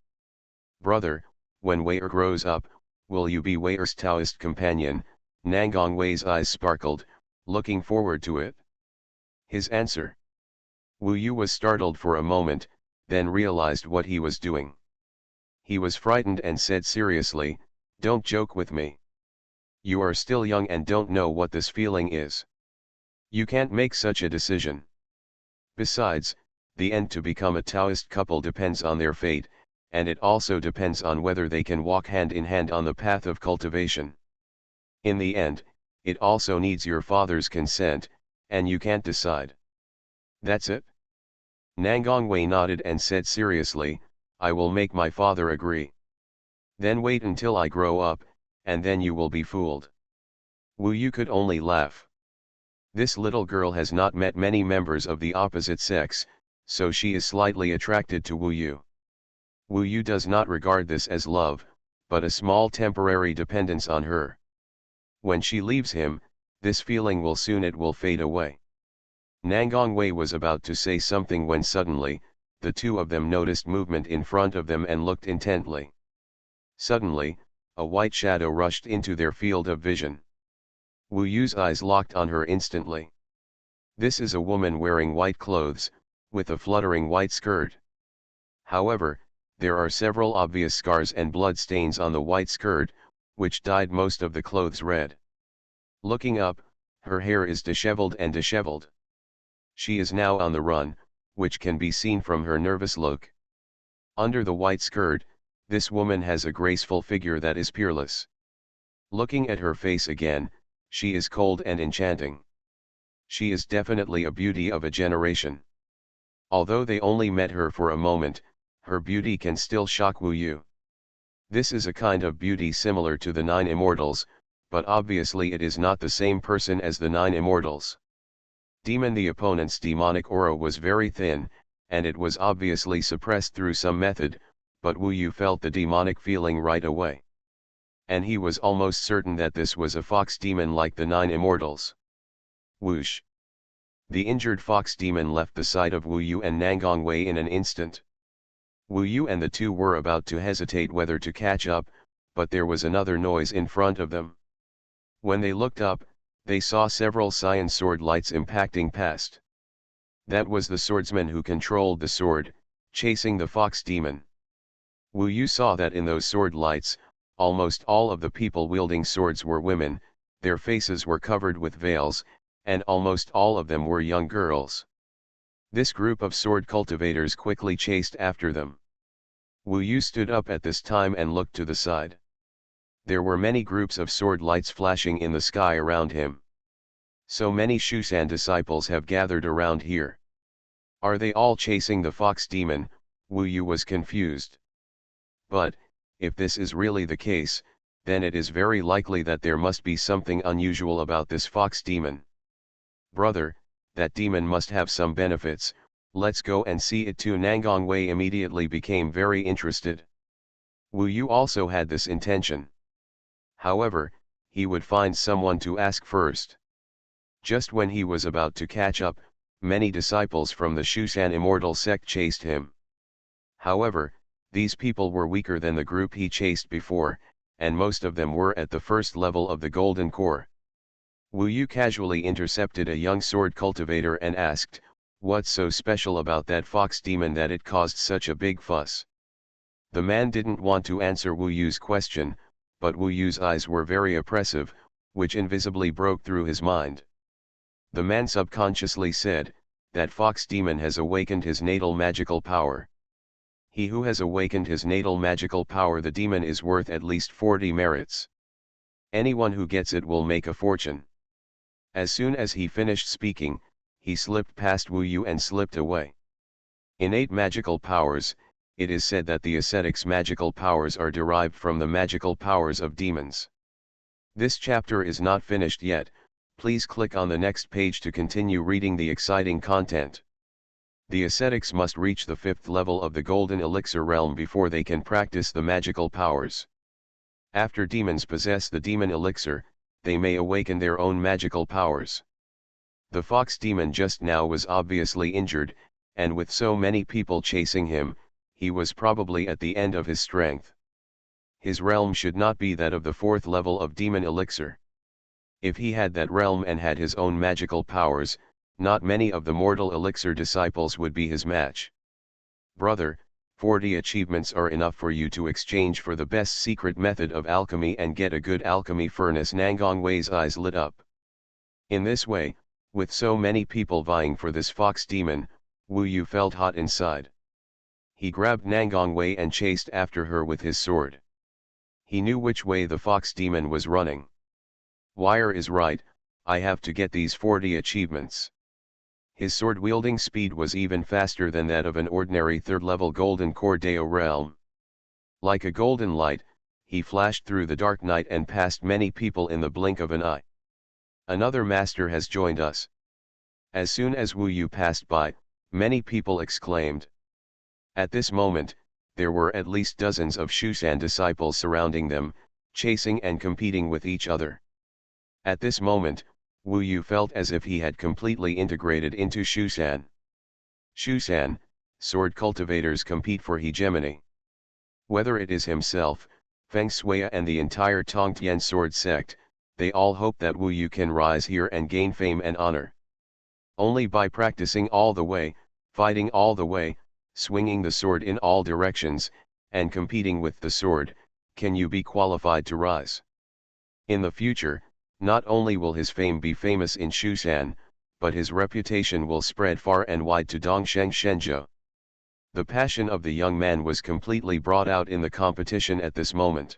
Brother, when Wei grows up, will you be Wei's Taoist companion? Nangong Wei's eyes sparkled, looking forward to it. His answer. Wu Yu was startled for a moment, then realized what he was doing. He was frightened and said seriously, don't joke with me. You are still young and don't know what this feeling is. You can't make such a decision. Besides, the end to become a Taoist couple depends on their fate, and it also depends on whether they can walk hand in hand on the path of cultivation. In the end, it also needs your father's consent, and you can't decide. That's it? Nangong Wei nodded and said seriously, I will make my father agree. Then wait until I grow up, and then you will be fooled. Wu Yu could only laugh. This little girl has not met many members of the opposite sex, so she is slightly attracted to Wu Yu. Wu Yu does not regard this as love, but a small temporary dependence on her. When she leaves him, this feeling will fade away. Nangong Wei was about to say something when suddenly, the two of them noticed movement in front of them and looked intently. Suddenly, a white shadow rushed into their field of vision. Wu Yu's eyes locked on her instantly. This is a woman wearing white clothes, with a fluttering white skirt. However, there are several obvious scars and blood stains on the white skirt, which dyed most of the clothes red. Looking up, her hair is disheveled. She is now on the run, which can be seen from her nervous look. Under the white skirt, this woman has a graceful figure that is peerless. Looking at her face again, she is cold and enchanting. She is definitely a beauty of a generation. Although they only met her for a moment, her beauty can still shock Wu Yu. This is a kind of beauty similar to the 9 Immortals, but obviously it is not the same person as the 9 Immortals. The opponent's demonic aura was very thin, and it was obviously suppressed through some method, but Wu Yu felt the demonic feeling right away. And he was almost certain that this was a fox demon like the 9 Immortals. Whoosh! The injured fox demon left the side of Wu Yu and Nangong Wei in an instant. Wu Yu and the two were about to hesitate whether to catch up, but there was another noise in front of them. When they looked up, they saw several cyan sword lights impacting past. That was the swordsman who controlled the sword, chasing the fox demon. Wu Yu saw that in those sword lights, almost all of the people wielding swords were women, their faces were covered with veils, and almost all of them were young girls. This group of sword cultivators quickly chased after them. Wu Yu stood up at this time and looked to the side. There were many groups of sword lights flashing in the sky around him. So many Xuanhuan disciples have gathered around here. Are they all chasing the fox demon? Wu Yu was confused. But, if this is really the case, then it is very likely that there must be something unusual about this fox demon. Brother, that demon must have some benefits, let's go and see it too. Nangongwei immediately became very interested. Wu Yu also had this intention. However, he would find someone to ask first. Just when he was about to catch up, many disciples from the Xuanhuan Immortal sect chased him. However, these people were weaker than the group he chased before, and most of them were at the first level of the Golden Core. Wu Yu casually intercepted a young sword cultivator and asked, "What's so special about that fox demon that it caused such a big fuss?" The man didn't want to answer Wu Yu's question, but Wu Yu's eyes were very oppressive, which invisibly broke through his mind. The man subconsciously said, "That fox demon has awakened his natal magical power. He who has awakened his natal magical power, the demon is worth at least 40 merits. Anyone who gets it will make a fortune." As soon as he finished speaking, he slipped past Wu Yu and slipped away. Innate magical powers. It is said that the ascetic's magical powers are derived from the magical powers of demons. This chapter is not finished yet. Please click on the next page to continue reading the exciting content. The ascetics must reach the 5th level of the Golden Elixir realm before they can practice the magical powers. After demons possess the demon elixir, they may awaken their own magical powers. The fox demon just now was obviously injured, and with so many people chasing him, he was probably at the end of his strength. His realm should not be that of the 4th level of demon elixir. If he had that realm and had his own magical powers, not many of the mortal elixir disciples would be his match. Brother, 40 achievements are enough for you to exchange for the best secret method of alchemy and get a good alchemy furnace. Nangongwei's eyes lit up. In this way, with so many people vying for this fox demon, Wu Yu felt hot inside. He grabbed Nangongwei and chased after her with his sword. He knew which way the fox demon was running. Wire is right, I have to get these 40 achievements. His sword-wielding speed was even faster than that of an ordinary 3rd-level Golden Core Deo realm. Like a golden light, he flashed through the dark night and passed many people in the blink of an eye. Another master has joined us. As soon as Wu Yu passed by, many people exclaimed. At this moment, there were at least dozens of Xuanhuan disciples surrounding them, chasing and competing with each other. At this moment, Wu Yu felt as if he had completely integrated into Xuanhuan. Xuanhuan, sword cultivators compete for hegemony. Whether it is himself, Feng Shui and the entire Tongtian sword sect, they all hope that Wu Yu can rise here and gain fame and honor. Only by practicing all the way, fighting all the way, swinging the sword in all directions, and competing with the sword, can you be qualified to rise. In the future, not only will his fame be famous in Xuanhuan, but his reputation will spread far and wide to Dongsheng Shenzhou. The passion of the young man was completely brought out in the competition at this moment.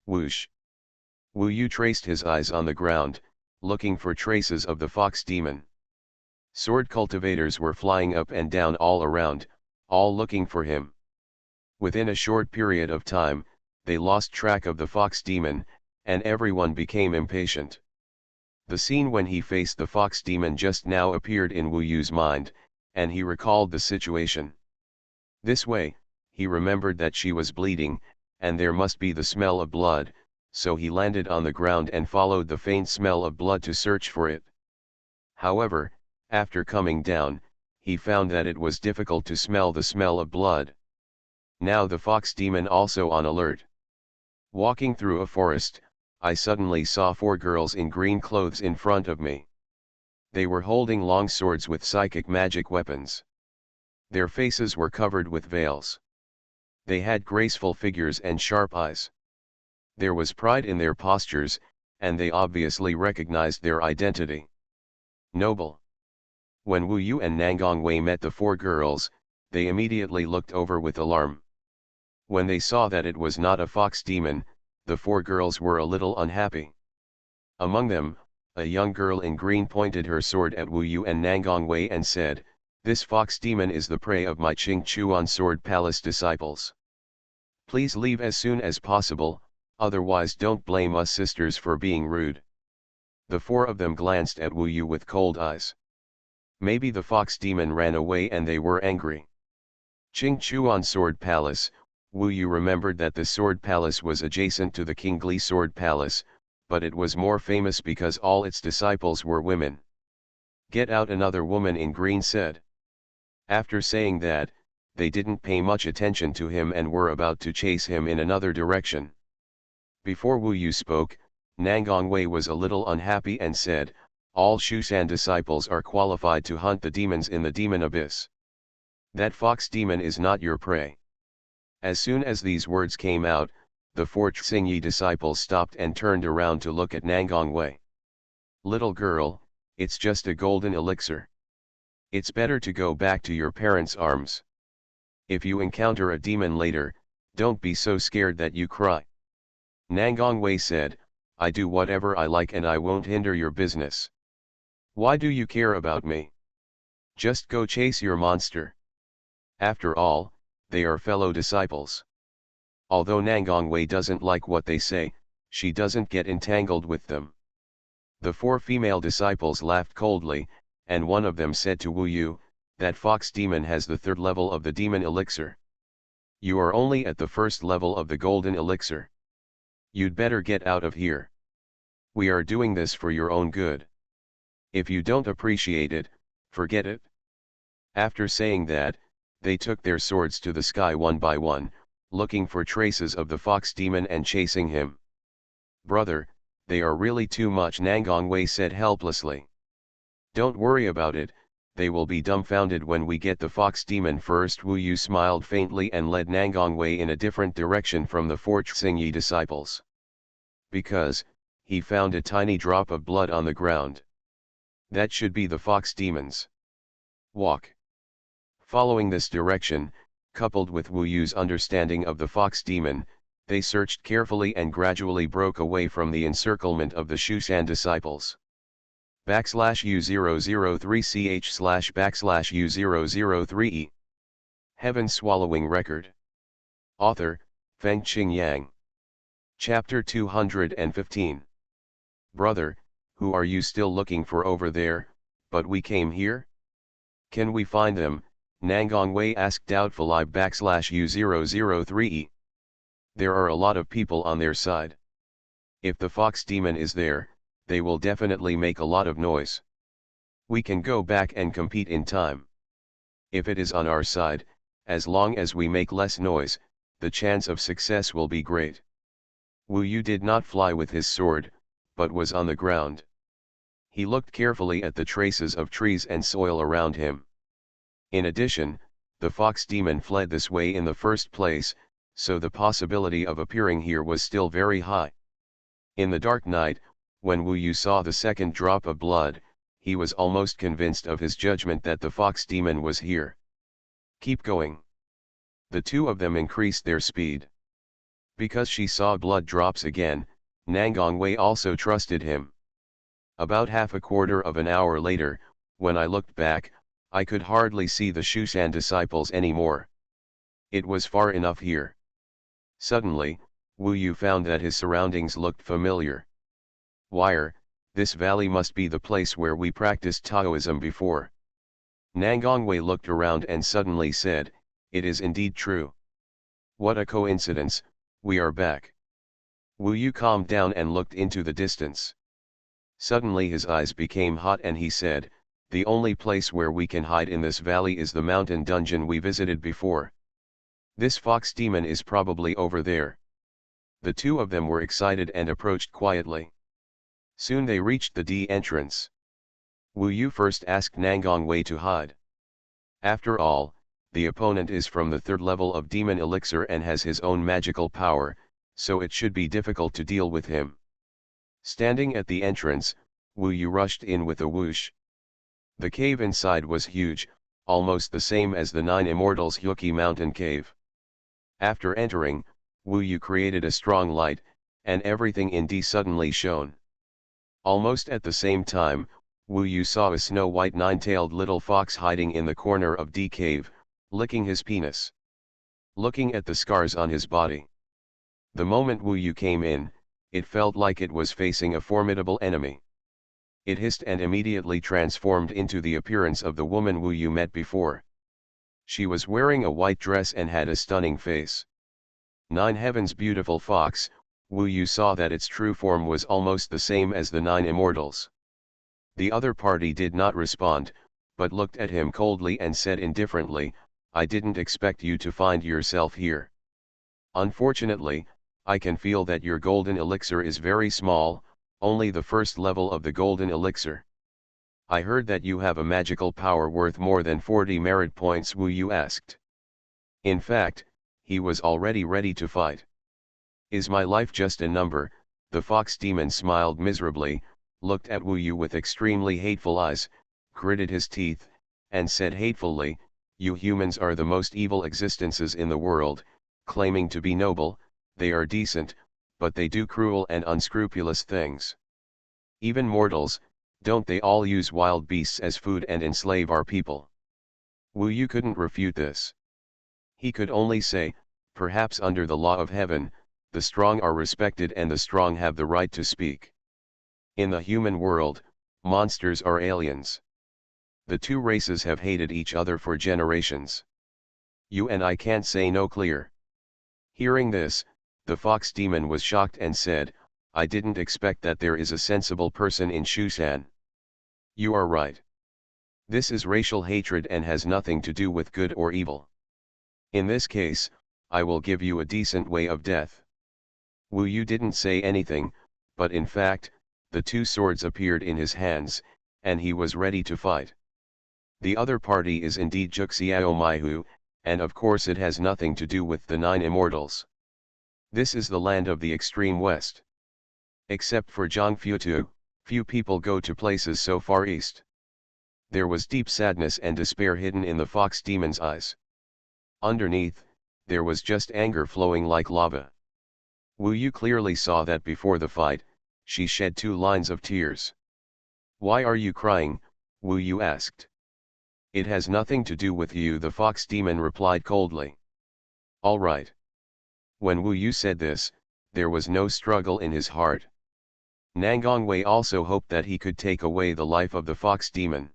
Whoosh! Wu Yu traced his eyes on the ground, looking for traces of the fox demon. Sword cultivators were flying up and down all around, all looking for him. Within a short period of time, they lost track of the fox demon, and everyone became impatient. The scene when he faced the fox demon just now appeared in Wu Yu's mind, and he recalled the situation. This way, he remembered that she was bleeding, and there must be the smell of blood, so he landed on the ground and followed the faint smell of blood to search for it. However, after coming down, he found that it was difficult to smell the smell of blood. Now the fox demon also on alert. Walking through a forest, I suddenly saw 4 girls in green clothes in front of me. They were holding long swords with psychic magic weapons. Their faces were covered with veils. They had graceful figures and sharp eyes. There was pride in their postures, and they obviously recognized their identity. Noble. When Wu Yu and Nangongwei met the 4 girls, they immediately looked over with alarm. When they saw that it was not a fox demon, the four girls were a little unhappy. Among them, a young girl in green pointed her sword at Wu Yu and Nangongwei and said, "This fox demon is the prey of my Qingchuan Sword Palace disciples. Please leave as soon as possible, otherwise don't blame us sisters for being rude." The four of them glanced at Wu Yu with cold eyes. Maybe the fox demon ran away and they were angry. Qingchuan Sword Palace. Wu Yu remembered that the Sword Palace was adjacent to the Kingly Sword Palace, but it was more famous because all its disciples were women. "Get out," another woman in green said. After saying that, they didn't pay much attention to him and were about to chase him in another direction. Before Wu Yu spoke, Nangongwei was a little unhappy and said, "All Shushan disciples are qualified to hunt the demons in the demon abyss. That fox demon is not your prey." As soon as these words came out, the four Xingyi disciples stopped and turned around to look at Nangongwei. "Little girl, it's just a golden elixir. It's better to go back to your parents' arms. If you encounter a demon later, don't be so scared that you cry." Nangongwei said, "I do whatever I like and I won't hinder your business. Why do you care about me? Just go chase your monster. After all, they are fellow disciples." Although Nangongwei doesn't like what they say, she doesn't get entangled with them. The four female disciples laughed coldly, and one of them said to Wu Yu, "That fox demon has the third level of the demon elixir. You are only at the first level of the golden elixir. You'd better get out of here. We are doing this for your own good. If you don't appreciate it, forget it." After saying that, they took their swords to the sky one by one, looking for traces of the fox demon and chasing him. "Brother, they are really too much," Nangongwei said helplessly. "Don't worry about it, they will be dumbfounded when we get the fox demon first." Wu Yu smiled faintly and led Nangongwei in a different direction from the four Xingyi disciples. Because, he found a tiny drop of blood on the ground. That should be the fox demons. Walk. Following this direction, coupled with Wu Yu's understanding of the fox demon, they searched carefully and gradually broke away from the encirclement of the Shushan disciples. /U003ch//U003e. Heaven Swallowing Record. Author, Fengqing Yang. Chapter 215. Brother, who are you still looking for over there, but we came here? Can we find them? Nangongwei asked doubtfully /U003e. There are a lot of people on their side. If the fox demon is there, they will definitely make a lot of noise. We can go back and compete in time. If it is on our side, as long as we make less noise, the chance of success will be great. Wu Yu did not fly with his sword, but was on the ground. He looked carefully at the traces of trees and soil around him. In addition, the fox demon fled this way in the first place, so the possibility of appearing here was still very high. In the dark night, when Wu Yu saw the second drop of blood, he was almost convinced of his judgment that the fox demon was here. Keep going. The two of them increased their speed. Because she saw blood drops again, Nangongwei also trusted him. About half a quarter of an hour later, when I looked back, I could hardly see the Shushan disciples anymore. It was far enough here. Suddenly, Wu Yu found that his surroundings looked familiar. Wire, this valley must be the place where we practiced Taoism before. Nangongwei looked around and suddenly said, "It is indeed true. What a coincidence, we are back." Wu Yu calmed down and looked into the distance. Suddenly his eyes became hot and he said, "The only place where we can hide in this valley is the mountain dungeon we visited before. This fox demon is probably over there." The two of them were excited and approached quietly. Soon they reached the D entrance. Wu Yu first asked Nangongwei to hide. After all, the opponent is from the third level of demon elixir and has his own magical power, so it should be difficult to deal with him. Standing at the entrance, Wu Yu rushed in with a whoosh. The cave inside was huge, almost the same as the 9 Immortals' Hyuki mountain cave. After entering, Wu Yu created a strong light, and everything in D suddenly shone. Almost at the same time, Wu Yu saw a snow-white nine-tailed little fox hiding in the corner of D cave, licking his penis. Looking at the scars on his body. The moment Wu Yu came in, it felt like it was facing a formidable enemy. It hissed and immediately transformed into the appearance of the woman Wu Yu met before. She was wearing a white dress and had a stunning face. Nine heavens beautiful fox, Wu Yu saw that its true form was almost the same as the nine immortals. The other party did not respond, but looked at him coldly and said indifferently, "I didn't expect you to find yourself here. Unfortunately, I can feel that your golden elixir is very small, only the first level of the golden elixir. I heard that you have a magical power worth more than 40 merit points," Wu Yu asked. In fact, he was already ready to fight. "Is my life just a number?" The fox demon smiled miserably, looked at Wu Yu with extremely hateful eyes, gritted his teeth, and said hatefully, "You humans are the most evil existences in the world, claiming to be noble, they are decent, but they do cruel and unscrupulous things. Even mortals, don't they all use wild beasts as food and enslave our people?" Wu Yu couldn't refute this. He could only say, "Perhaps under the law of heaven, the strong are respected and the strong have the right to speak. In the human world, monsters are aliens. The two races have hated each other for generations. You and I can't say no clear." Hearing this, the fox demon was shocked and said, "I didn't expect that there is a sensible person in Xuanhuan. You are right. This is racial hatred and has nothing to do with good or evil. In this case, I will give you a decent way of death." Wu Yu didn't say anything, but in fact, the two swords appeared in his hands, and he was ready to fight. The other party is indeed Juxiaomaihu, and of course it has nothing to do with the nine immortals. This is the land of the extreme west. Except for Zhangfutu, few people go to places so far east. There was deep sadness and despair hidden in the fox demon's eyes. Underneath, there was just anger flowing like lava. Wu Yu clearly saw that before the fight, she shed 2 lines of tears. "Why are you crying?" Wu Yu asked. "It has nothing to do with you," the fox demon replied coldly. "All right." When Wu Yu said this, there was no struggle in his heart. Nangongwei also hoped that he could take away the life of the fox demon.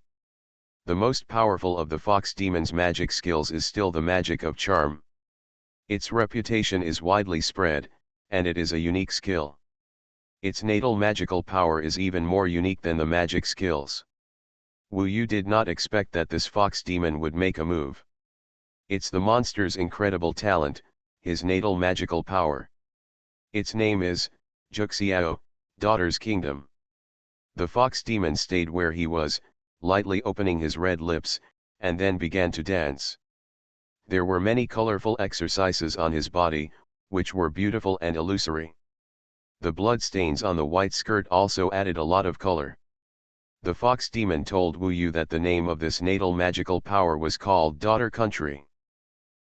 The most powerful of the fox demon's magic skills is still the magic of charm. Its reputation is widely spread, and it is a unique skill. Its natal magical power is even more unique than the magic skills. Wu Yu did not expect that this fox demon would make a move. It's the monster's incredible talent, his natal magical power. Its name is Juxiao, Daughter's Kingdom. The fox demon stayed where he was, lightly opening his red lips, and then began to dance. There were many colorful exercises on his body, which were beautiful and illusory. The blood stains on the white skirt also added a lot of color. The fox demon told Wu Yu that the name of this natal magical power was called Daughter Country.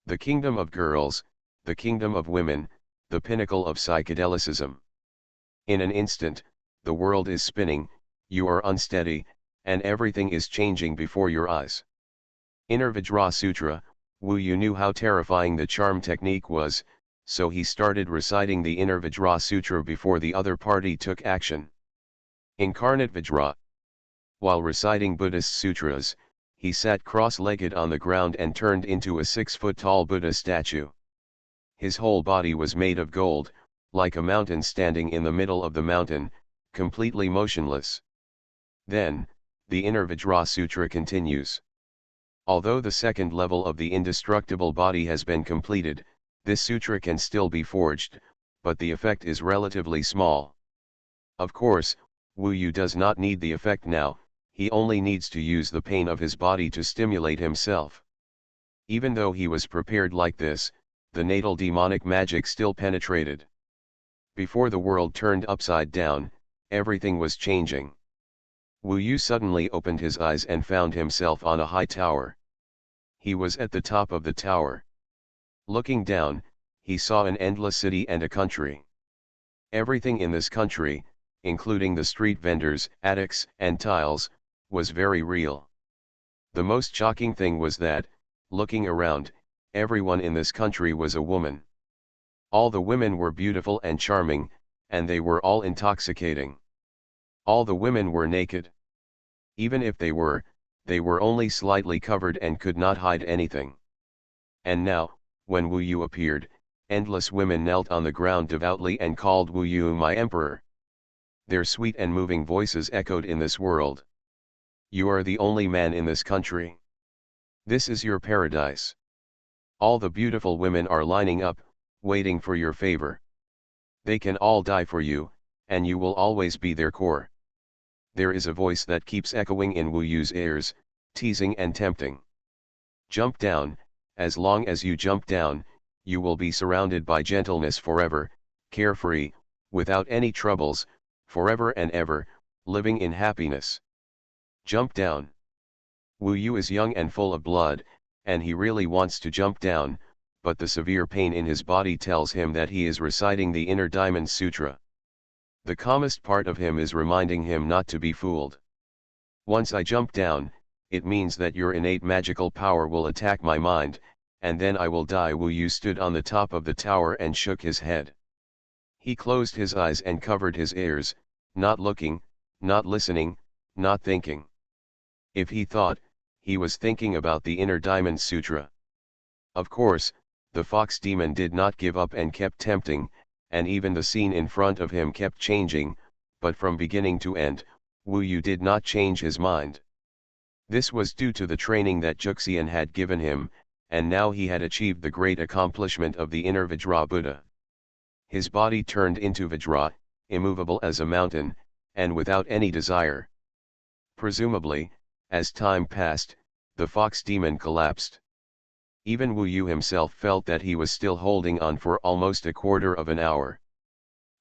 The kingdom of girls, the kingdom of women, the pinnacle of psychedelicism. In an instant, the world is spinning, you are unsteady, and everything is changing before your eyes. Inner Vajra Sutra, Wu Yu knew how terrifying the charm technique was, so he started reciting the Inner Vajra Sutra before the other party took action. Incarnate Vajra. While reciting Buddhist sutras, he sat cross-legged on the ground and turned into a 6-foot-tall Buddha statue. His whole body was made of gold, like a mountain standing in the middle of the mountain, completely motionless. Then, the Inner Vajra Sutra continues. Although the second level of the indestructible body has been completed, this sutra can still be forged, but the effect is relatively small. Of course, Wu Yu does not need the effect now, he only needs to use the pain of his body to stimulate himself. Even though he was prepared like this, the natal demonic magic still penetrated. Before the world turned upside down, everything was changing. Wu Yu suddenly opened his eyes and found himself on a high tower. He was at the top of the tower. Looking down, he saw an endless city and a country. Everything in this country, including the street vendors, attics, and tiles, was very real. The most shocking thing was that, looking around, everyone in this country was a woman. All the women were beautiful and charming, and they were all intoxicating. All the women were naked. Even if they were only slightly covered and could not hide anything. And now, when Wu Yu appeared, endless women knelt on the ground devoutly and called Wu Yu my emperor. Their sweet and moving voices echoed in this world. You are the only man in this country. This is your paradise. All the beautiful women are lining up, waiting for your favor. They can all die for you, and you will always be their core. There is a voice that keeps echoing in Wu Yu's ears, teasing and tempting. Jump down, as long as you jump down, you will be surrounded by gentleness forever, carefree, without any troubles, forever and ever, living in happiness. Jump down. Wu Yu is young and full of blood, and he really wants to jump down, but the severe pain in his body tells him that he is reciting the Inner Diamond Sutra. The calmest part of him is reminding him not to be fooled. Once I jump down, it means that your innate magical power will attack my mind, and then I will die. Wu Yu stood on the top of the tower and shook his head. He closed his eyes and covered his ears, not looking, not listening, not thinking. If he thought, he was thinking about the Inner Diamond Sutra. Of course, the fox demon did not give up and kept tempting, and even the scene in front of him kept changing, but from beginning to end, Wu Yu did not change his mind. This was due to the training that Juxian had given him, and now he had achieved the great accomplishment of the inner Vajra Buddha. His body turned into Vajra, immovable as a mountain, and without any desire. Presumably, as time passed, the fox demon collapsed. Even Wu Yu himself felt that he was still holding on for almost a quarter of an hour.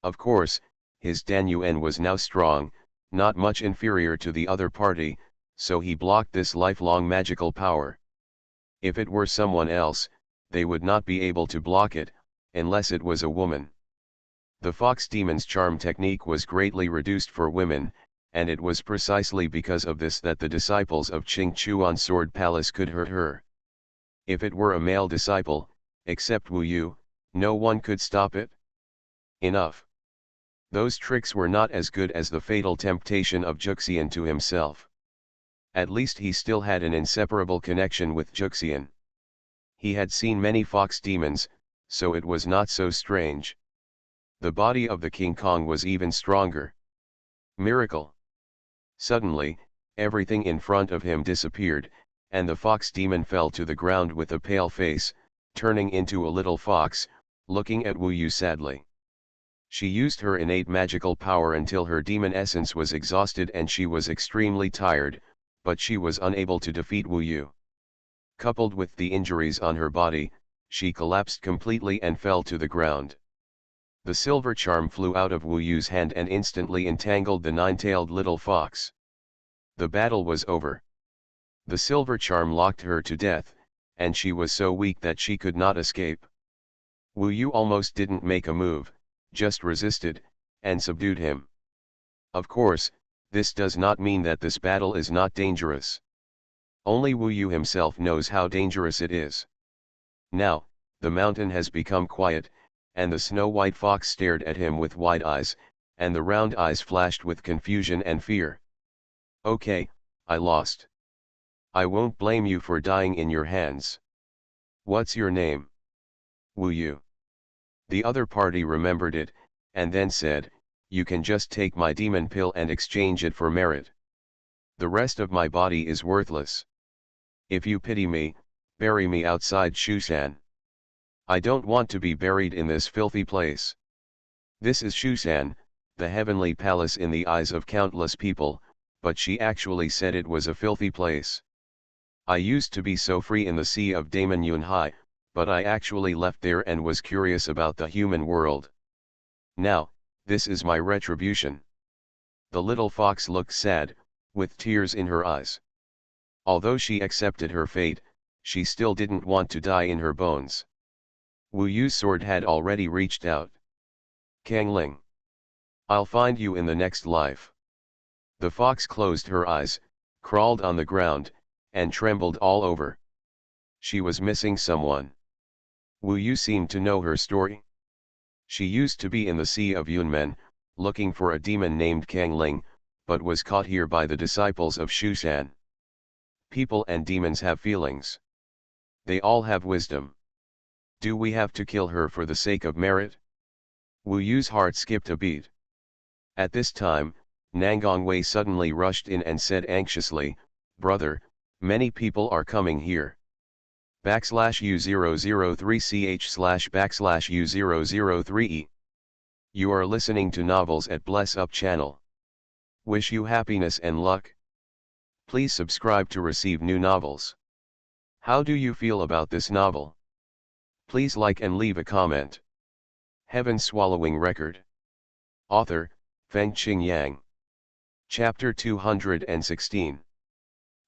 Of course, his Dan Yuan was now strong, not much inferior to the other party, so he blocked this lifelong magical power. If it were someone else, they would not be able to block it, unless it was a woman. The fox demon's charm technique was greatly reduced for women, and it was precisely because of this that the disciples of Qing Chuan Sword Palace could hurt her. If it were a male disciple, except Wu Yu, no one could stop it. Enough. Those tricks were not as good as the fatal temptation of Juxian to himself. At least he still had an inseparable connection with Juxian. He had seen many fox demons, so it was not so strange. The body of the King Kong was even stronger. Miracle. Suddenly, everything in front of him disappeared, and the fox demon fell to the ground with a pale face, turning into a little fox, looking at Wu Yu sadly. She used her innate magical power until her demon essence was exhausted and she was extremely tired, but she was unable to defeat Wu Yu. Coupled with the injuries on her body, she collapsed completely and fell to the ground. The silver charm flew out of Wu Yu's hand and instantly entangled the nine-tailed little fox. The battle was over. The silver charm locked her to death, and she was so weak that she could not escape. Wu Yu almost didn't make a move, just resisted, and subdued him. Of course, this does not mean that this battle is not dangerous. Only Wu Yu himself knows how dangerous it is. Now, the mountain has become quiet, and the snow-white fox stared at him with wide eyes, and the round eyes flashed with confusion and fear. Okay, I lost. I won't blame you for dying in your hands. What's your name? Wu Yu. The other party remembered it, and then said, you can just take my demon pill and exchange it for merit. The rest of my body is worthless. If you pity me, bury me outside Xuanhuan. I don't want to be buried in this filthy place. This is Xuanhuan, the heavenly palace in the eyes of countless people, but she actually said it was a filthy place. I used to be so free in the sea of Damon Yunhai, but I actually left there and was curious about the human world. Now, this is my retribution. The little fox looked sad, with tears in her eyes. Although she accepted her fate, she still didn't want to die in her bones. Wu Yu's sword had already reached out. Kang Ling. I'll find you in the next life. The fox closed her eyes, crawled on the ground, and trembled all over. She was missing someone. Wu Yu seemed to know her story. She used to be in the Sea of Yunmen, looking for a demon named Kang Ling, but was caught here by the disciples of Xuanhuan. People and demons have feelings. They all have wisdom. Do we have to kill her for the sake of merit? Wu Yu's heart skipped a beat. At this time, Nangongwei suddenly rushed in and said anxiously, "Brother, many people are coming here. /U003ch//U003e. You are listening to novels at Bless Up channel. Wish you happiness and luck. Please subscribe to receive new novels. How do you feel about this novel? Please like and leave a comment. Heaven Swallowing Record. Author, Fengqing Yang. Chapter 216.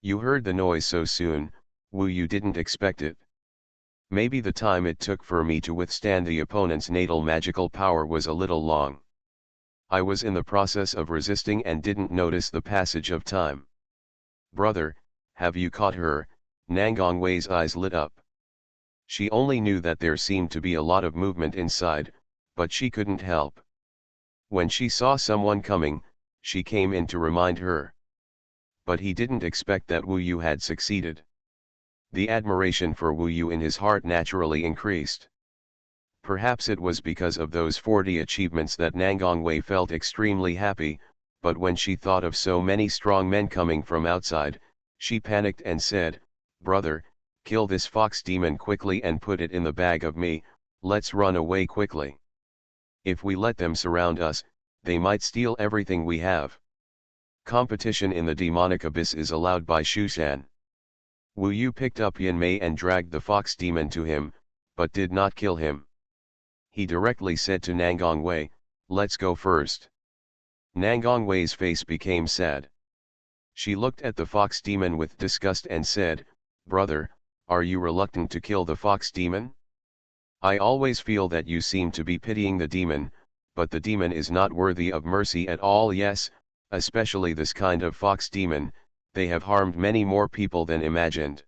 You heard the noise so soon, Wu Yu didn't expect it. Maybe the time it took for me to withstand the opponent's natal magical power was a little long. I was in the process of resisting and didn't notice the passage of time. Brother, have you caught her? Nangongwei's eyes lit up. She only knew that there seemed to be a lot of movement inside, but she couldn't help. When she saw someone coming, she came in to remind her. But he didn't expect that Wu Yu had succeeded. The admiration for Wu Yu in his heart naturally increased. Perhaps it was because of those 40 achievements that Nangongwei felt extremely happy, but when she thought of so many strong men coming from outside, she panicked and said, "Brother, kill this fox demon quickly and put it in the bag of me, let's run away quickly. If we let them surround us, they might steal everything we have." Competition in the demonic abyss is allowed by Xuanhuan. Wu Yu picked up Yin Mei and dragged the fox demon to him, but did not kill him. He directly said to Nangongwei, "Let's go first." Nangongwei's face became sad. She looked at the fox demon with disgust and said, "Brother, are you reluctant to kill the fox demon? I always feel that you seem to be pitying the demon, but the demon is not worthy of mercy at all. Yes, especially this kind of fox demon, they have harmed many more people than imagined."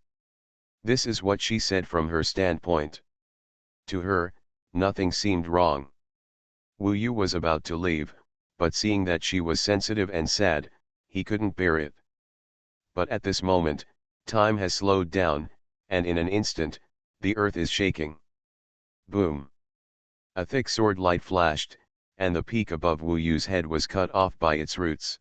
This is what she said from her standpoint. To her, nothing seemed wrong. Wu Yu was about to leave, but seeing that she was sensitive and sad, he couldn't bear it. But at this moment, time has slowed down, and in an instant, the earth is shaking. Boom! A thick sword light flashed, and the peak above Wu Yu's head was cut off by its roots.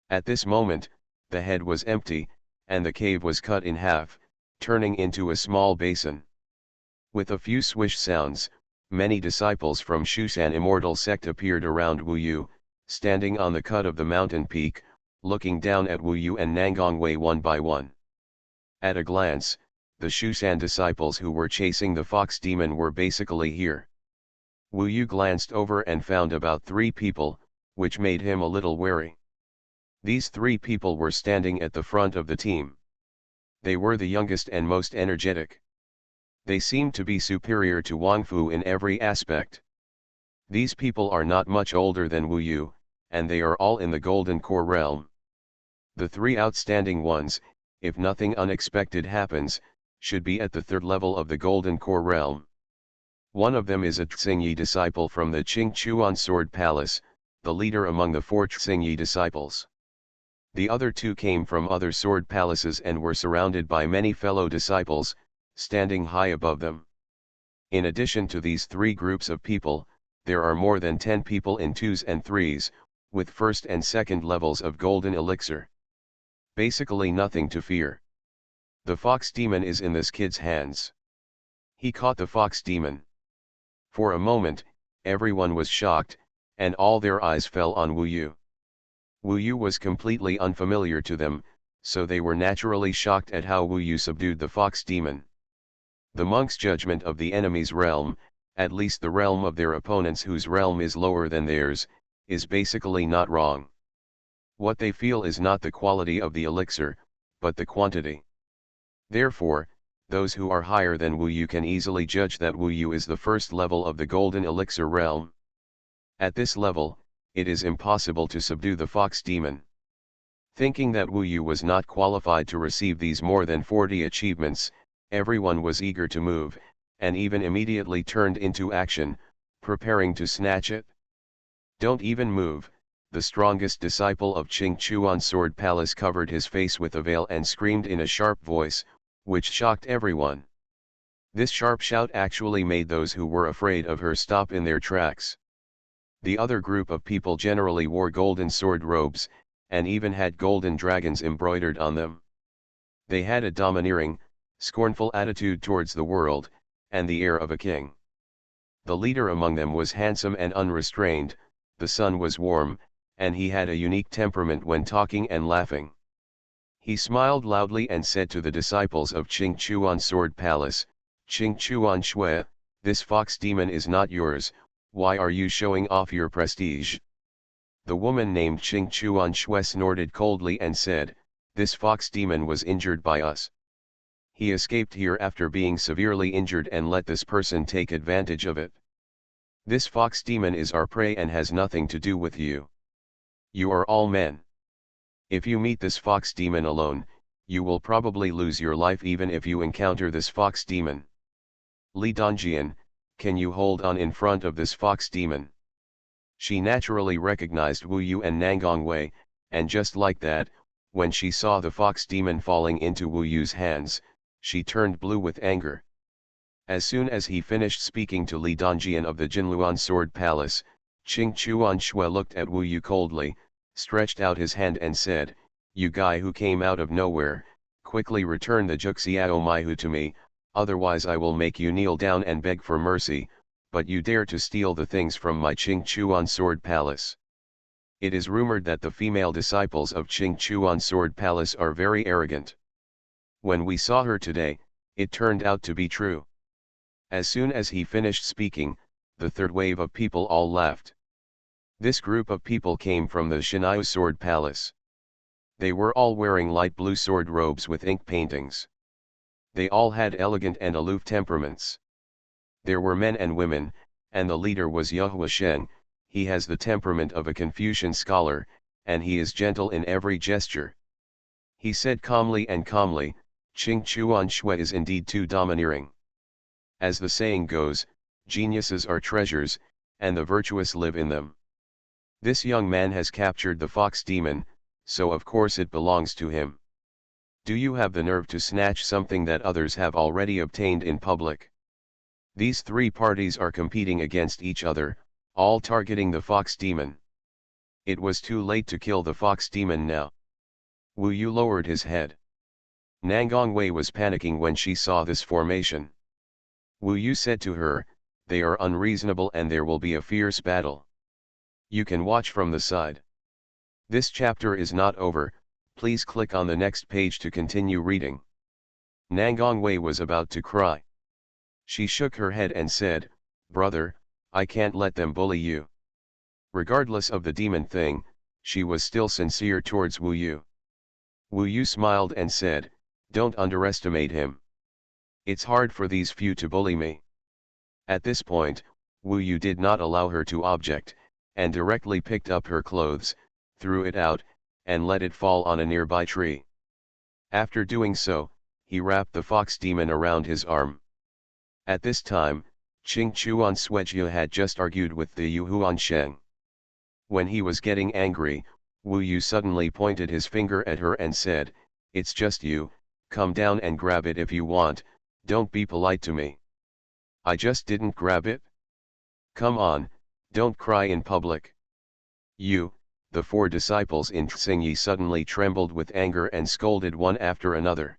At this moment, the head was empty, and the cave was cut in half, turning into a small basin. With a few swish sounds, many disciples from Xuanhuan Immortal sect appeared around Wu Yu, standing on the cut of the mountain peak, looking down at Wu Yu and Nangongwei one by one. At a glance, the Xuanhuan disciples who were chasing the fox demon were basically here. Wu Yu glanced over and found about 3 people, which made him a little wary. These 3 people were standing at the front of the team. They were the youngest and most energetic. They seemed to be superior to Wang Fu in every aspect. These people are not much older than Wu Yu, and they are all in the Golden Core realm. The 3 outstanding ones, if nothing unexpected happens, should be at the 3rd level of the Golden Core realm. One of them is a Xingyi disciple from the Qingchuan Sword Palace, the leader among the 4 Xingyi disciples. The other 2 came from other sword palaces and were surrounded by many fellow disciples, standing high above them. In addition to these 3 groups of people, there are more than 10 people in 2s and 3s, with 1st and 2nd levels of golden elixir. Basically nothing to fear. The fox demon is in this kid's hands. He caught the fox demon. For a moment, everyone was shocked, and all their eyes fell on Wu Yu. Wu Yu was completely unfamiliar to them, so they were naturally shocked at how Wu Yu subdued the fox demon. The monk's judgment of the enemy's realm, at least the realm of their opponents whose realm is lower than theirs, is basically not wrong. What they feel is not the quality of the elixir, but the quantity. Therefore, those who are higher than Wu Yu can easily judge that Wu Yu is the 1st level of the golden elixir realm. At this level, it is impossible to subdue the fox demon. Thinking that Wu Yu was not qualified to receive these more than 40 achievements, everyone was eager to move, and even immediately turned into action, preparing to snatch it. Don't even move, the strongest disciple of Qing Chuan Sword Palace covered his face with a veil and screamed in a sharp voice, which shocked everyone. This sharp shout actually made those who were afraid of her stop in their tracks. The other group of people generally wore golden sword robes, and even had golden dragons embroidered on them. They had a domineering, scornful attitude towards the world, and the air of a king. The leader among them was handsome and unrestrained, the sun was warm, and he had a unique temperament when talking and laughing. He smiled loudly and said to the disciples of Qing Chuan Sword Palace, "Qing Chuan Shui, this fox demon is not yours, why are you showing off your prestige?" The woman named Qing Chuan Shui snorted coldly and said, "This fox demon was injured by us. He escaped here after being severely injured and let this person take advantage of it. This fox demon is our prey and has nothing to do with you. You are all men. If you meet this fox demon alone, you will probably lose your life even if you encounter this fox demon. Li Dongjian, can you hold on in front of this fox demon?" She naturally recognized Wu Yu and Nangang Wei, and just like that, when she saw the fox demon falling into Wu Yu's hands, she turned blue with anger. As soon as he finished speaking to Li Dongjian of the Jinluan Sword Palace, Qing Chuan Shui looked at Wu Yu coldly, stretched out his hand and said, "You guy who came out of nowhere, quickly return the Juxiao Maihu to me, otherwise I will make you kneel down and beg for mercy, but you dare to steal the things from my Qing Chuan Sword Palace." It is rumored that the female disciples of Qing Chuan Sword Palace are very arrogant. When we saw her today, it turned out to be true. As soon as he finished speaking, the third wave of people all left. This group of people came from the Shinai Sword Palace. They were all wearing light blue sword robes with ink paintings. They all had elegant and aloof temperaments. There were men and women, and the leader was Yehua Sheng. He has the temperament of a Confucian scholar, and he is gentle in every gesture. He said calmly, "Qing Chuan Shui is indeed too domineering. As the saying goes, geniuses are treasures, and the virtuous live in them. This young man has captured the fox demon, so of course it belongs to him. Do you have the nerve to snatch something that others have already obtained in public?" These three parties are competing against each other, all targeting the fox demon. It was too late to kill the fox demon now. Wu Yu lowered his head. Nangang Wei was panicking when she saw this formation. Wu Yu said to her, "They are unreasonable and there will be a fierce battle. You can watch from the side." This chapter is not over, please click on the next page to continue reading. Nangang Wei was about to cry. She shook her head and said, "Brother, I can't let them bully you." Regardless of the demon thing, she was still sincere towards Wu Yu. Wu Yu smiled and said, "Don't underestimate him. It's hard for these few to bully me." At this point, Wu Yu did not allow her to object, and directly picked up her clothes, threw it out, and let it fall on a nearby tree. After doing so, he wrapped the fox demon around his arm. At this time, Qing Chuan Suejia had just argued with the Yuhuan Sheng. When he was getting angry, Wu Yu suddenly pointed his finger at her and said, "It's just you, come down and grab it if you want, don't be polite to me." "I just didn't grab it." "Come on, don't cry in public." The four disciples in Xingyi suddenly trembled with anger and scolded one after another.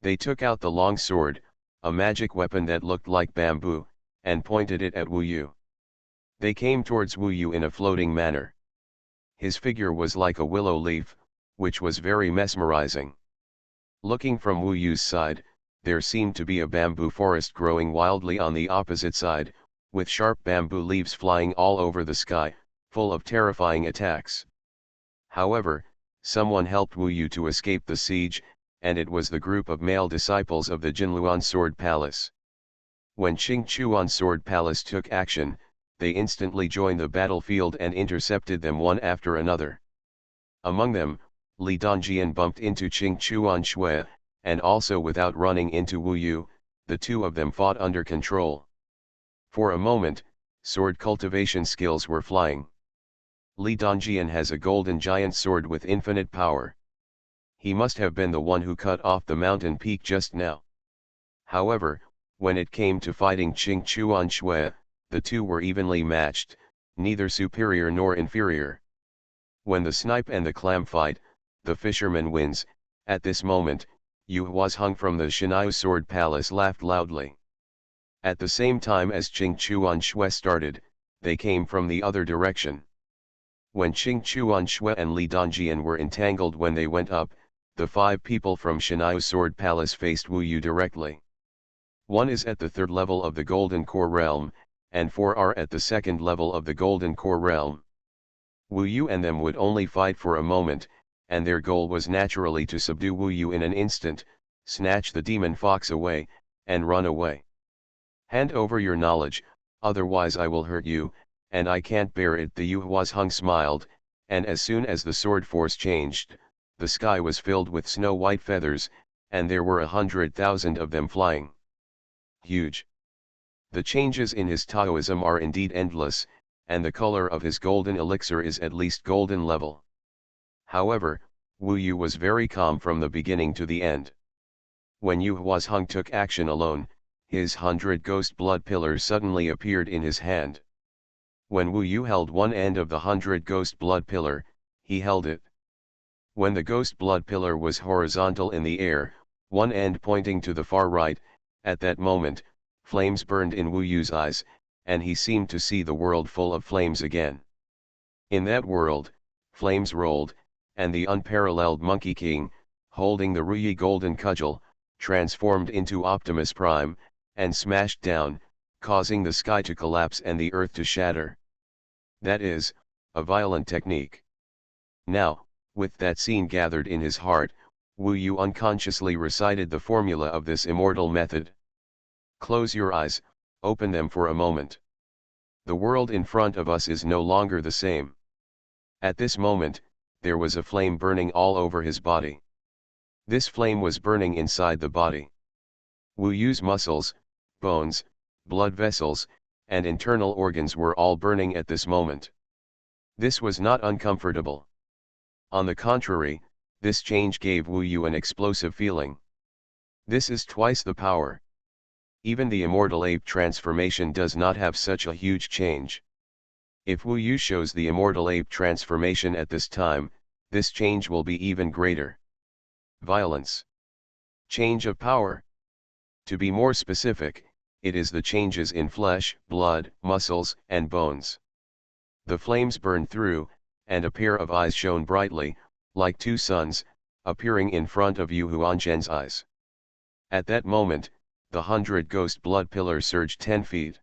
They took out the long sword, a magic weapon that looked like bamboo, and pointed it at Wu Yu. They came towards Wu Yu in a floating manner. His figure was like a willow leaf, which was very mesmerizing. Looking from Wu Yu's side, there seemed to be a bamboo forest growing wildly on the opposite side, with sharp bamboo leaves flying all over the sky, full of terrifying attacks. However, someone helped Wu Yu to escape the siege, and it was the group of male disciples of the Jinluan Sword Palace. When Qing Chuan Sword Palace took action, they instantly joined the battlefield and intercepted them one after another. Among them, Li Dongjian bumped into Xuanhuan, and also without running into Wu Yu, the two of them fought under control. For a moment, sword cultivation skills were flying. Li Dongjian has a golden giant sword with infinite power. He must have been the one who cut off the mountain peak just now. However, when it came to fighting Xuanhuan, the two were evenly matched, neither superior nor inferior. When the snipe and the clam fight, the fisherman wins. At this moment, Yu Huazheng from the Shanyu Sword Palace laughed loudly. At the same time as Xuanhuan started, they came from the other direction. When Xuanhuan and Li Dongjian were entangled when they went up, the 5 people from Shanyu Sword Palace faced Wu Yu directly. One is at the 3rd level of the Golden Core Realm, and 4 are at the 2nd level of the Golden Core Realm. Wu Yu and them would only fight for a moment, and their goal was naturally to subdue Wu Yu in an instant, snatch the demon fox away, and run away. Hand over your knowledge, otherwise I will hurt you, and I can't bear it. The Yu Huazheng smiled, and as soon as the sword force changed, the sky was filled with snow-white feathers, and there were 100,000 of them flying. Huge. The changes in his Taoism are indeed endless, and the color of his golden elixir is at least golden level. However, Wu Yu was very calm from the beginning to the end. When Yu Huazheng took action alone, his 100 ghost blood pillars suddenly appeared in his hand. When Wu Yu held one end of the 100 ghost blood pillar, he held it. When the ghost blood pillar was horizontal in the air, one end pointing to the far right, at that moment, flames burned in Wu Yu's eyes, and he seemed to see the world full of flames again. In that world, flames rolled, and the unparalleled Monkey King, holding the Ruyi golden cudgel, transformed into Optimus Prime, and smashed down, causing the sky to collapse and the earth to shatter. That is, a violent technique. Now, with that scene gathered in his heart, Wu Yu unconsciously recited the formula of this immortal method. Close your eyes, open them for a moment. The world in front of us is no longer the same. At this moment, there was a flame burning all over his body. This flame was burning inside the body. Wu Yu's muscles, bones, blood vessels, and internal organs were all burning at this moment. This was not uncomfortable. On the contrary, this change gave Wu Yu an explosive feeling. This is twice the power. Even the immortal ape transformation does not have such a huge change. If Wu Yu shows the immortal ape transformation at this time, this change will be even greater. Violence. Change of power. To be more specific, it is the changes in flesh, blood, muscles, and bones. The flames burned through, and a pair of eyes shone brightly, like 2 suns, appearing in front of Yu Huanzhen's eyes. At that moment, the 100 ghost blood pillar surged 10 feet.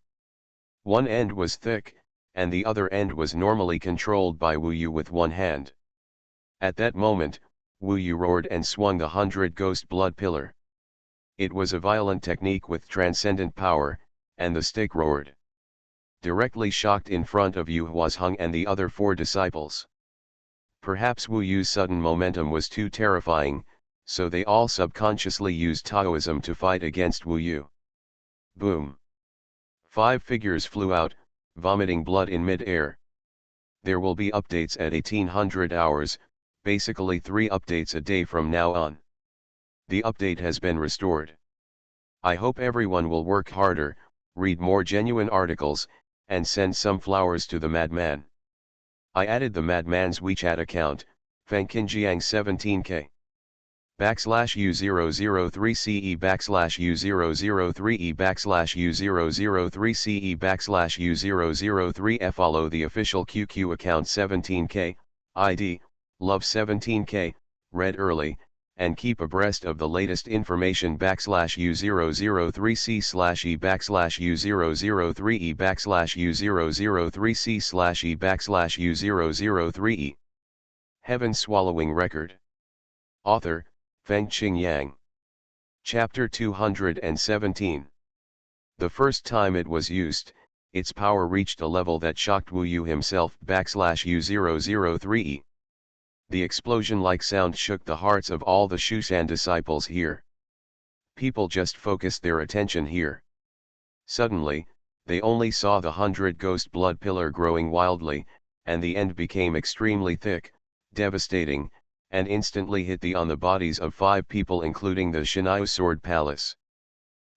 One end was thick, and the other end was normally controlled by Wu Yu with one hand. At that moment, Wu Yu roared and swung the 100 ghost blood pillar. It was a violent technique with transcendent power, and the stick roared. Directly shocked in front of Yu Huazheng and the other 4 disciples. Perhaps Wu Yu's sudden momentum was too terrifying, so they all subconsciously used Taoism to fight against Wu Yu. Boom! 5 figures flew out, vomiting blood in mid-air. There will be updates at 1800 hours, basically 3 updates a day from now on. The update has been restored. I hope everyone will work harder, read more genuine articles, and send some flowers to the madman. I added the madman's WeChat account, Fangqinjiang17k. /U003CE /U003E /U003CE /U003F. Follow the official QQ account 17k, ID, Love17k, read early, and keep abreast of the latest information /U003C /E /U003E /U003C /E /U003E. Heaven Swallowing Record. Author, Fengqing Yang. Chapter 217. The first time it was used, its power reached a level that shocked Wu Yu himself /U003E. The explosion-like sound shook the hearts of all the Xuanhuan disciples here. People just focused their attention here. Suddenly, they only saw the 100 ghost blood pillar growing wildly, and the end became extremely thick, devastating, and instantly hit on the bodies of 5 people including the Xuanhuan sword palace.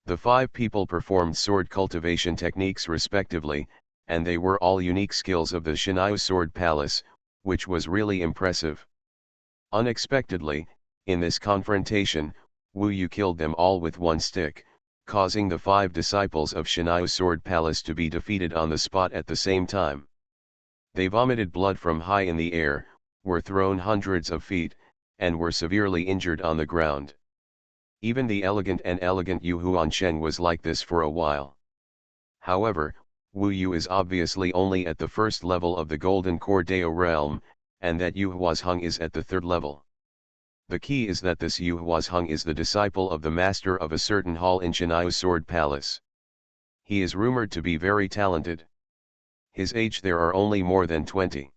The 5 people performed sword cultivation techniques respectively, and they were all unique skills of the Xuanhuan sword palace, which was really impressive. Unexpectedly, in this confrontation, Wu Yu killed them all with one stick, causing the 5 disciples of Xuanhuan sword palace to be defeated on the spot at the same time. They vomited blood from high in the air, were thrown hundreds of feet, and were severely injured on the ground. Even the elegant Yu Huansheng was like this for a while. However, Wu Yu is obviously only at the first level of the Golden Core Dao realm, and that Yu Huazheng is at the 3rd level. The key is that this Yu Huazheng is the disciple of the master of a certain hall in Xuanhuan sword palace. He is rumored to be very talented. His age there are only more than 20.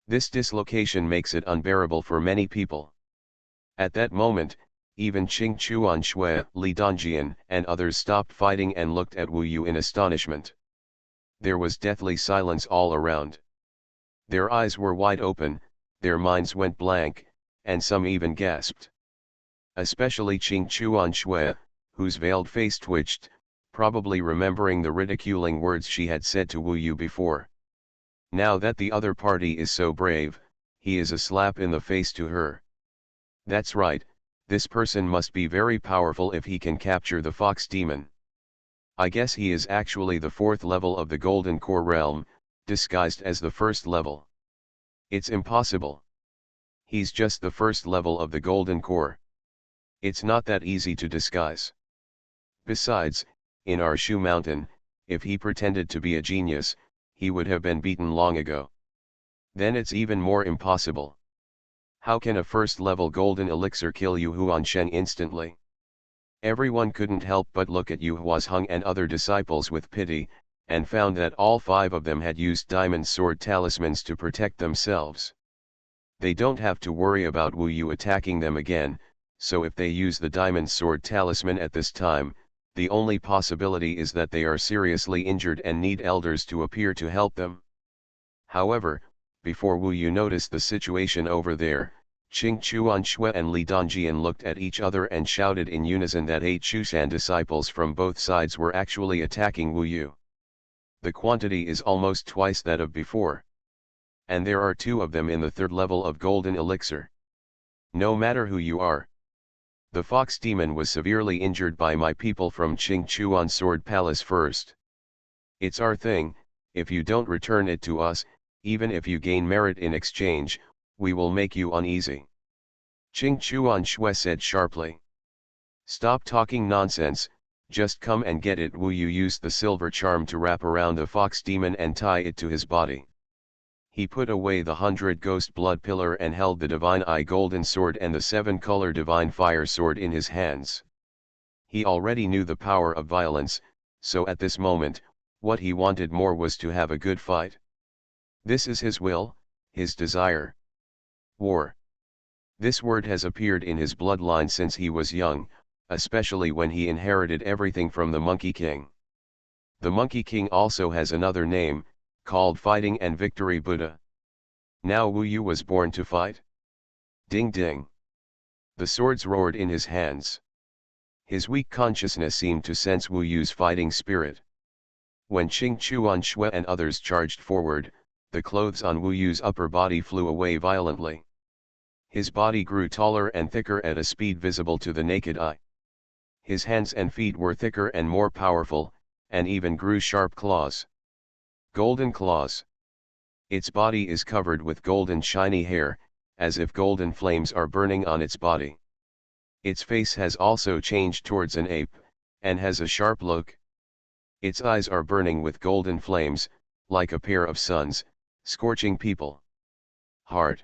This dislocation makes it unbearable for many people. At that moment, even Qing Xuanhui, Li Dongjian, and others stopped fighting and looked at Wu Yu in astonishment. There was deathly silence all around. Their eyes were wide open, their minds went blank, and some even gasped. Especially Qing Xuanhui, whose veiled face twitched, probably remembering the ridiculing words she had said to Wu Yu before. Now that the other party is so brave, he is a slap in the face to her. That's right, this person must be very powerful if he can capture the fox demon. I guess he is actually the 4th level of the Golden Core realm, disguised as the 1st level. It's impossible. He's just the 1st level of the Golden Core. It's not that easy to disguise. Besides, in our Shu Mountain, if he pretended to be a genius, he would have been beaten long ago. Then it's even more impossible. How can a 1st level golden elixir kill Yu Huansheng instantly? Everyone couldn't help but look at Yu Huazheng and other disciples with pity, and found that all 5 of them had used diamond sword talismans to protect themselves. They don't have to worry about Wu Yu attacking them again, so if they use the diamond sword talisman at this time, the only possibility is that they are seriously injured and need elders to appear to help them. However, before Wu Yu noticed the situation over there, Qing Xuanhui and Li Dongjian looked at each other and shouted in unison that 8 Xuanhuan disciples from both sides were actually attacking Wu Yu. The quantity is almost twice that of before. And there are 2 of them in the 3rd level of Golden Elixir. No matter who you are. The fox demon was severely injured by my people from Qing Xuan Sword Palace first. It's our thing, if you don't return it to us, even if you gain merit in exchange, we will make you uneasy. Qing Xuanhui said sharply. Stop talking nonsense, just come and get it. Wu Yu used the silver charm to wrap around the fox demon and tie it to his body. He put away the 100 ghost blood pillar and held the divine eye golden sword and the 7-color divine fire sword in his hands. He already knew the power of violence, so at this moment, what he wanted more was to have a good fight. This is his will, his desire. War. This word has appeared in his bloodline since he was young, especially when he inherited everything from the Monkey King. The Monkey King also has another name, called Fighting and Victory Buddha. Now Wu Yu was born to fight. Ding ding. The swords roared in his hands. His weak consciousness seemed to sense Wu Yu's fighting spirit. When Qing Xuanhui and others charged forward, the clothes on Wu Yu's upper body flew away violently. His body grew taller and thicker at a speed visible to the naked eye. His hands and feet were thicker and more powerful, and even grew sharp claws. Golden claws. Its body is covered with golden shiny hair, as if golden flames are burning on its body. Its face has also changed towards an ape, and has a sharp look. Its eyes are burning with golden flames, like a pair of suns, scorching people. Hard.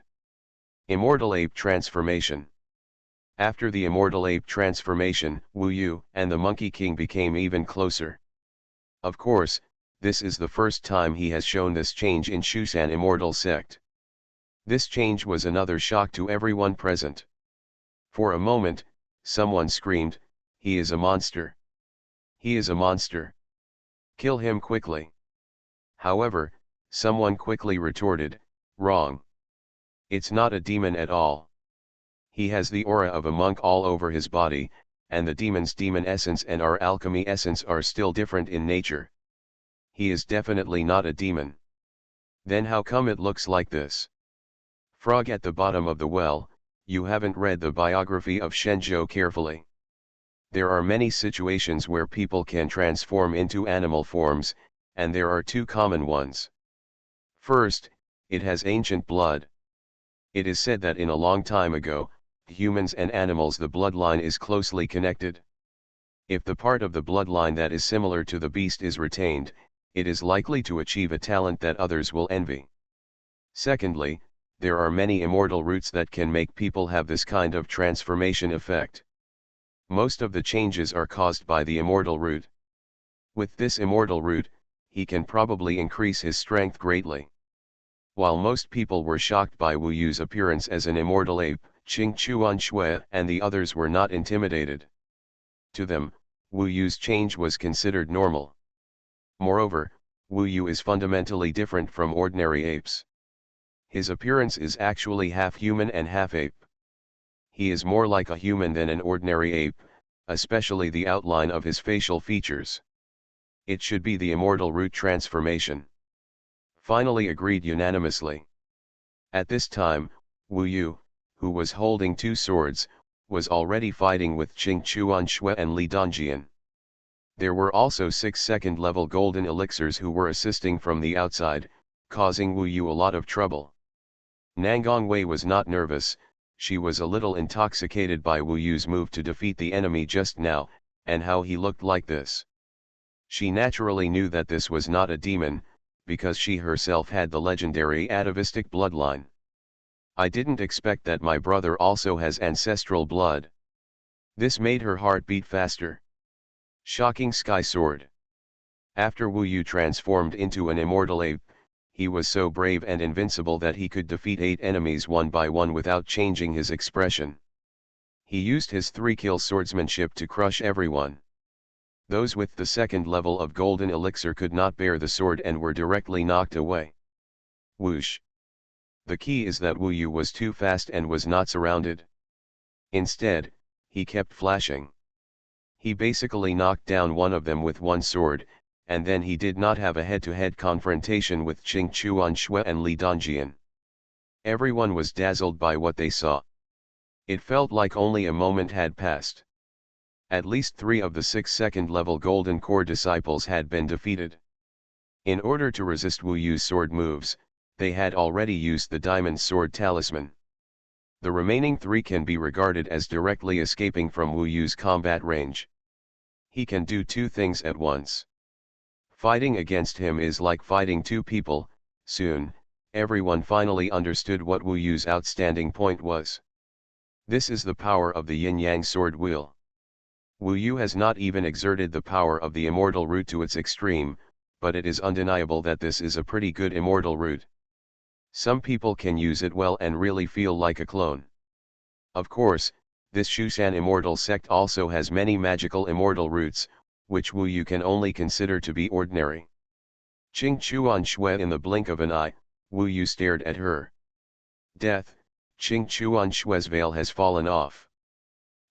Immortal ape transformation. After the immortal ape transformation, Wu Yu and the Monkey King became even closer. Of course, This is the first time he has shown this change in Xuanhuan Immortal sect. This change was another shock to everyone present. For a moment, someone screamed, "He is a monster! He is a monster! Kill him quickly!" However, someone quickly retorted, "Wrong. It's not a demon at all. He has the aura of a monk all over his body, and the demon's demon essence and our alchemy essence are still different in nature. He is definitely not a demon. Then how come it looks like this?" Frog at the bottom of the well, you haven't read the biography of Shenzhou carefully. There are many situations where people can transform into animal forms, and there are two common ones. First, it has ancient blood. It is said that in a long time ago, humans and animals the bloodline is closely connected. If the part of the bloodline that is similar to the beast is retained, it is likely to achieve a talent that others will envy. Secondly, there are many immortal roots that can make people have this kind of transformation effect. Most of the changes are caused by the immortal root. With this immortal root, he can probably increase his strength greatly. While most people were shocked by Wu Yu's appearance as an immortal ape, Qing Xuanhuan and the others were not intimidated. To them, Wu Yu's change was considered normal. Moreover, Wu Yu is fundamentally different from ordinary apes. His appearance is actually half human and half ape. He is more like a human than an ordinary ape, especially the outline of his facial features. It should be the immortal root transformation. Finally agreed unanimously. At this time, Wu Yu, who was holding two swords, was already fighting with Qing Xuanhuan and Li Dongjian. There were also 6 second-level golden elixirs who were assisting from the outside, causing Wu Yu a lot of trouble. Nangang Wei was not nervous, she was a little intoxicated by Wu Yu's move to defeat the enemy just now, and how he looked like this. She naturally knew that this was not a demon, because she herself had the legendary atavistic bloodline. "I didn't expect that my brother also has ancestral blood." This made her heart beat faster. Shocking Sky Sword. After Wu Yu transformed into an immortal ape, he was so brave and invincible that he could defeat 8 enemies one by one without changing his expression. He used his 3-kill swordsmanship to crush everyone. Those with the second level of golden elixir could not bear the sword and were directly knocked away. Whoosh! The key is that Wu Yu was too fast and was not surrounded. Instead, he kept flashing. He basically knocked down one of them with one sword, and then he did not have a head-to-head confrontation with Qing Xuanhuan and Li Dongjian. Everyone was dazzled by what they saw. It felt like only a moment had passed. At least 3 of the 6 second-level Golden Core disciples had been defeated. In order to resist Wu Yu's sword moves, they had already used the Diamond Sword Talisman. The remaining 3 can be regarded as directly escaping from Wu Yu's combat range. He can do 2 things at once. Fighting against him is like fighting 2 people. Soon, everyone finally understood what Wu Yu's outstanding point was. This is the power of the yin-yang sword wheel. Wu Yu has not even exerted the power of the immortal root to its extreme, but it is undeniable that this is a pretty good immortal root. Some people can use it well and really feel like a clone. Of course, this Xuanhuan Immortal sect also has many magical immortal roots, which Wu Yu can only consider to be ordinary. Qing Xuanhuan in the blink of an eye, Wu Yu stared at her. Death, Qing Xuanhuan's veil has fallen off.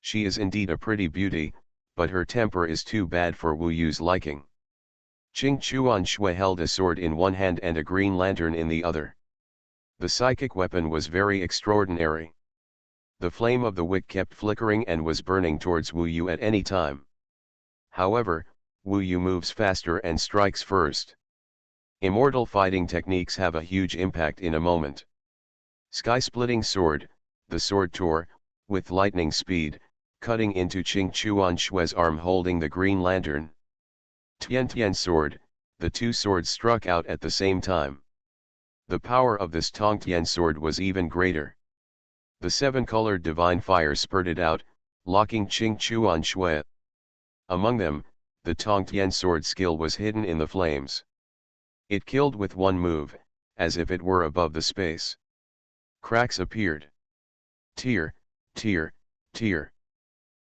She is indeed a pretty beauty, but her temper is too bad for Wu Yu's liking. Qing Xuanhuan held a sword in one hand and a green lantern in the other. The psychic weapon was very extraordinary. The flame of the wick kept flickering and was burning towards Wu Yu at any time. However, Wu Yu moves faster and strikes first. Immortal fighting techniques have a huge impact in a moment. Sky-splitting sword, the sword tore, with lightning speed, cutting into Qing Xuanhuan's arm holding the green lantern. Tian sword, the 2 swords struck out at the same time. The power of this Tongtian sword was even greater. The 7-colored divine fire spurted out, locking Qing Xuanhuan. Among them, the Tongtian sword skill was hidden in the flames. It killed with one move, as if it were above the space. Cracks appeared. Tear, tear, tear.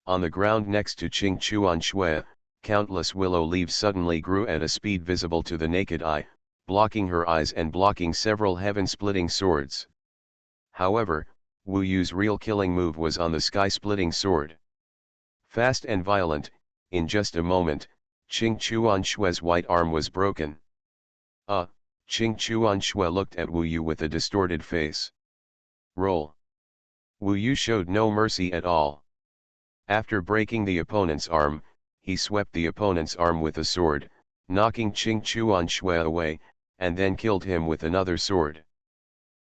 On the ground next to Xuanhuan, countless willow leaves suddenly grew at a speed visible to the naked eye, blocking her eyes and blocking several heaven-splitting swords. However, Wu Yu's real killing move was on the sky-splitting sword. Fast and violent, in just a moment, Xuanhuan's white arm was broken. Xuanhuan looked at Wu Yu with a distorted face. Roll. Wu Yu showed no mercy at all. After breaking the opponent's arm, he swept the opponent's arm with a sword, knocking Xuanhuan away, and then killed him with another sword.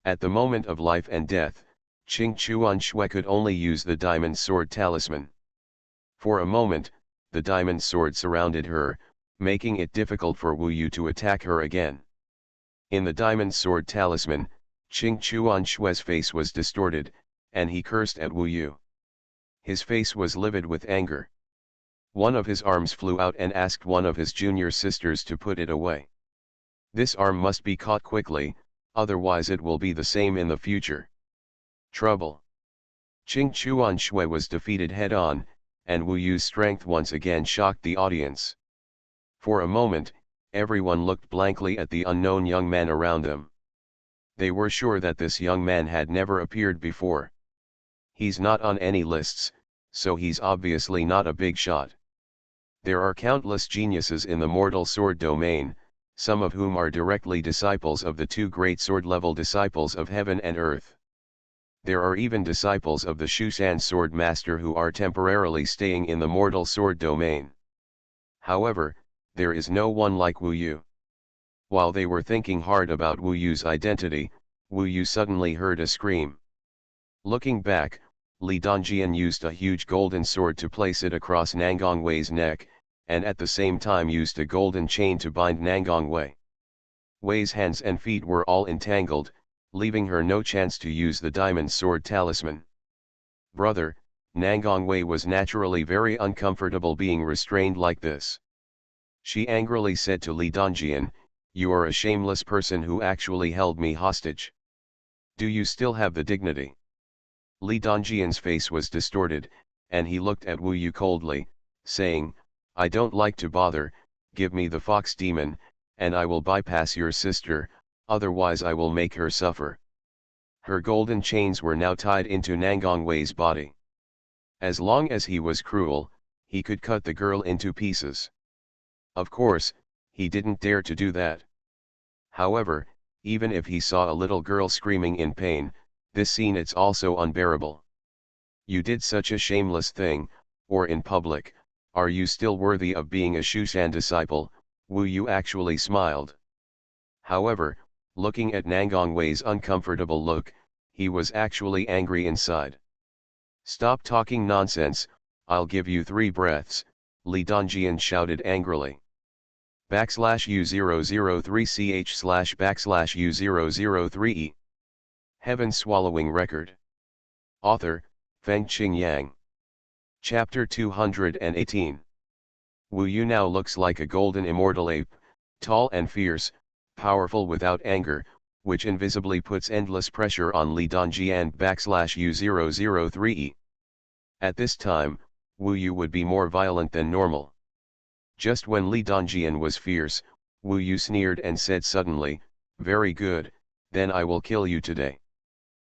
At the moment of life and death, Xuanhuan could only use the diamond sword talisman. For a moment, the diamond sword surrounded her, making it difficult for Wu Yu to attack her again. In the diamond sword talisman, Xuanhuan's face was distorted, and he cursed at Wu Yu. His face was livid with anger. One of his arms flew out and asked one of his junior sisters to put it away. This arm must be caught quickly, otherwise it will be the same in the future. Trouble. Xuanhuan was defeated head-on, and Wu Yu's strength once again shocked the audience. For a moment, everyone looked blankly at the unknown young man around them. They were sure that this young man had never appeared before. He's not on any lists, so he's obviously not a big shot. There are countless geniuses in the mortal sword domain, some of whom are directly disciples of the two great sword-level disciples of heaven and earth. There are even disciples of the Xuanhuan sword master who are temporarily staying in the mortal sword domain. However, there is no one like Wu Yu. While they were thinking hard about Wu Yu's identity, Wu Yu suddenly heard a scream. Looking back, Li Dongjian used a huge golden sword to place it across Nangang Wei's neck, and at the same time used a golden chain to bind Nangang Wei. Wei's hands and feet were all entangled, leaving her no chance to use the diamond sword talisman. Brother, Nangang Wei was naturally very uncomfortable being restrained like this. She angrily said to Li Dongjian, "You are a shameless person who actually held me hostage. Do you still have the dignity?" Li Dongjian's face was distorted, and he looked at Wu Yu coldly, saying, "I don't like to bother, give me the fox demon, and I will bypass your sister, otherwise I will make her suffer." Her golden chains were now tied into Nangang Wei's body. As long as he was cruel, he could cut the girl into pieces. Of course, he didn't dare to do that. However, even if he saw a little girl screaming in pain, this scene it's also unbearable. You did such a shameless thing, or in public, are you still worthy of being a Xuanhuan disciple? Wu Yu actually smiled. However, looking at Nangang Wei's uncomfortable look, he was actually angry inside. "Stop talking nonsense, I'll give you 3 breaths, Li Dongjian shouted angrily. /U003ch/U003E. Heaven Swallowing Record. Author, Fengqing Yang. Chapter 218. Wu Yu now looks like a golden immortal ape, tall and fierce, powerful without anger, which invisibly puts endless pressure on Li Dongjian /U003E. At this time, Wu Yu would be more violent than normal. Just when Li Dongjian was fierce, Wu Yu sneered and said suddenly, "Very good, then I will kill you today.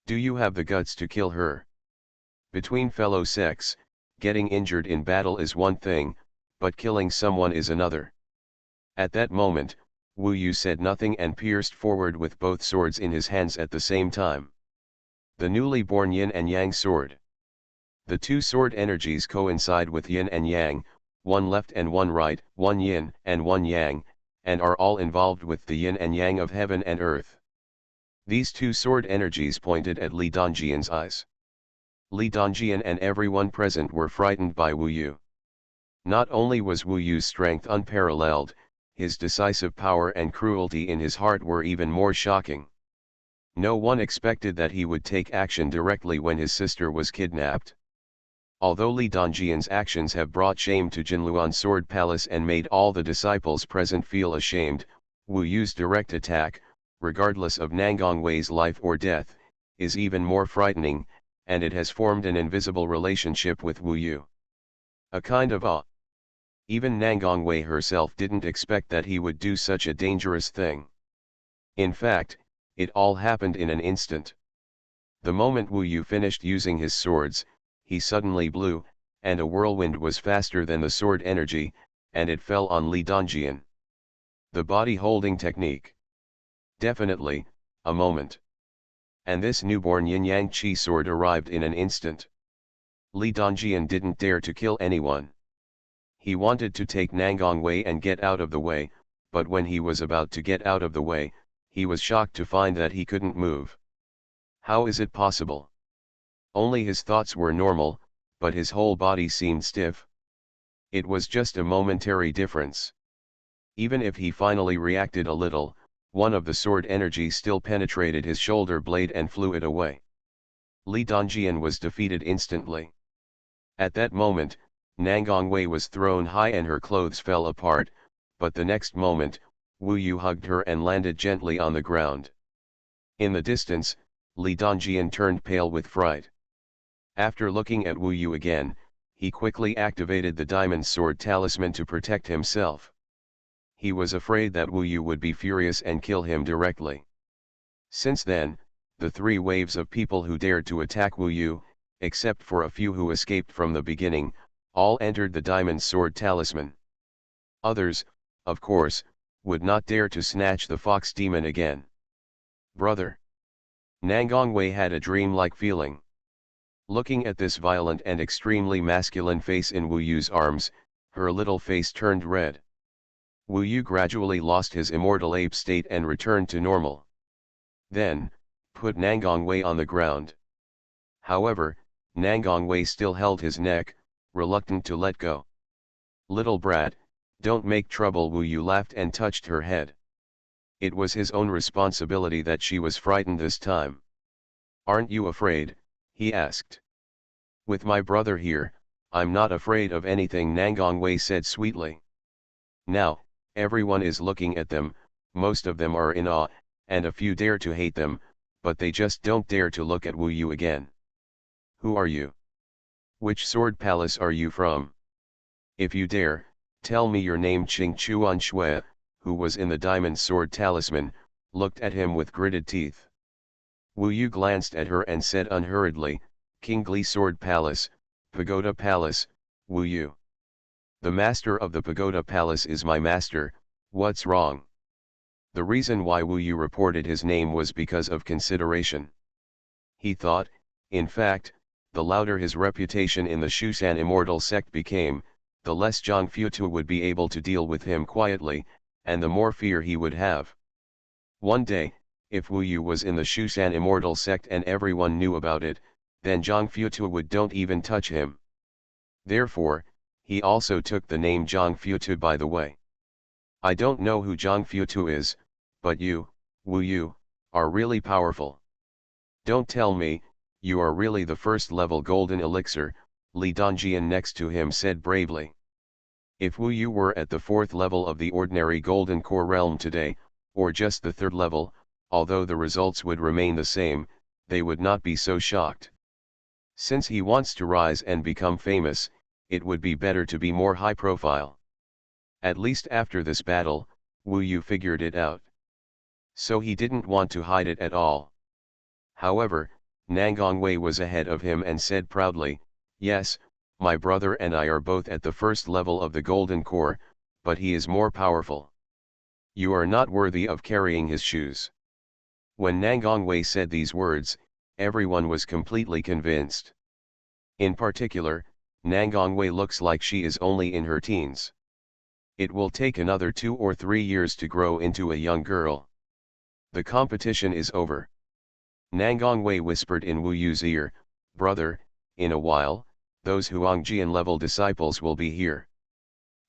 Do you have the guts to kill her?" Between fellow sex, getting injured in battle is one thing, but killing someone is another. At that moment, Wu Yu said nothing and pierced forward with both swords in his hands at the same time. The newly born yin and yang sword. The two sword energies coincide with yin and yang, one left and one right, one yin and one yang, and are all involved with the yin and yang of heaven and earth. These two sword energies pointed at Li Dongjian's eyes. Li Dongjian and everyone present were frightened by Wu Yu. Not only was Wu Yu's strength unparalleled, his decisive power and cruelty in his heart were even more shocking. No one expected that he would take action directly when his sister was kidnapped. Although Li Dongjian's actions have brought shame to Jinluan Sword Palace and made all the disciples present feel ashamed, Wu Yu's direct attack, regardless of Nangongwei's life or death, is even more frightening, and it has formed an invisible relationship with Wu Yu. A kind of awe. Even Nangongwei herself didn't expect that he would do such a dangerous thing. In fact, it all happened in an instant. The moment Wu Yu finished using his swords, he suddenly blew, and a whirlwind was faster than the sword energy, and it fell on Li Dongjian. The body holding technique. Definitely, a moment. And this newborn yin-yang chi sword arrived in an instant. Li Dongjian didn't dare to kill anyone. He wanted to take Nangongwei and get out of the way, but when he was about to get out of the way, he was shocked to find that he couldn't move. How is it possible? Only his thoughts were normal, but his whole body seemed stiff. It was just a momentary difference. Even if he finally reacted a little, one of the sword energy still penetrated his shoulder blade and flew it away. Li Dongjian was defeated instantly. At that moment, Nangongwei was thrown high and her clothes fell apart, but the next moment, Wu Yu hugged her and landed gently on the ground. In the distance, Li Dongjian turned pale with fright. After looking at Wu Yu again, he quickly activated the diamond sword talisman to protect himself. He was afraid that Wu Yu would be furious and kill him directly. Since then, the three waves of people who dared to attack Wu Yu, except for a few who escaped from the beginning, all entered the diamond sword talisman. Others, of course, would not dare to snatch the fox demon again. Brother. Nangongwei had a dream-like feeling. Looking at this violent and extremely masculine face in Wu Yu's arms, her little face turned red. Wu Yu gradually lost his immortal ape state and returned to normal. Then, put Nangongwei on the ground. However, Nangongwei still held his neck, reluctant to let go. Little brat, don't make trouble. Wu Yu laughed and touched her head. It was his own responsibility that she was frightened this time. Aren't you afraid? He asked. With my brother here, I'm not afraid of anything, Nangongwei said sweetly. Now, everyone is looking at them, most of them are in awe, and a few dare to hate them, but they just don't dare to look at Wu Yu again. Who are you? Which sword palace are you from? If you dare, tell me your name. Xuanhuan, who was in the diamond sword talisman, looked at him with gritted teeth. Wu Yu glanced at her and said unhurriedly, Kingly Sword Palace, Pagoda Palace, Wu Yu. The master of the Pagoda Palace is my master, what's wrong? The reason why Wu Yu reported his name was because of consideration. He thought, in fact, the louder his reputation in the Xusan Immortal sect became, the less Zhang Futu would be able to deal with him quietly, and the more fear he would have. One day, if Wu Yu was in the Xusan Immortal sect and everyone knew about it, then Zhang Futu would don't even touch him. Therefore, he also took the name Zhang Futu. By the way, I don't know who Zhang Futu is, but you, Wu Yu, are really powerful. Don't tell me, you are really the first level golden elixir, Li Dongjian next to him said bravely. If Wu Yu were at the fourth level of the ordinary golden core realm today, or just the third level, although the results would remain the same, they would not be so shocked. Since he wants to rise and become famous, it would be better to be more high profile. At least after this battle, Wu Yu figured it out. So he didn't want to hide it at all. However, Nangongwei was ahead of him and said proudly, yes, my brother and I are both at the first level of the golden core, but he is more powerful. You are not worthy of carrying his shoes. When Nangongwei said these words, everyone was completely convinced. In particular, Nangongwei looks like she is only in her teens. It will take another 2 or 3 years to grow into a young girl. The competition is over. Nangongwei whispered in Wu Yu's ear, brother, in a while, those Huangjian level disciples will be here.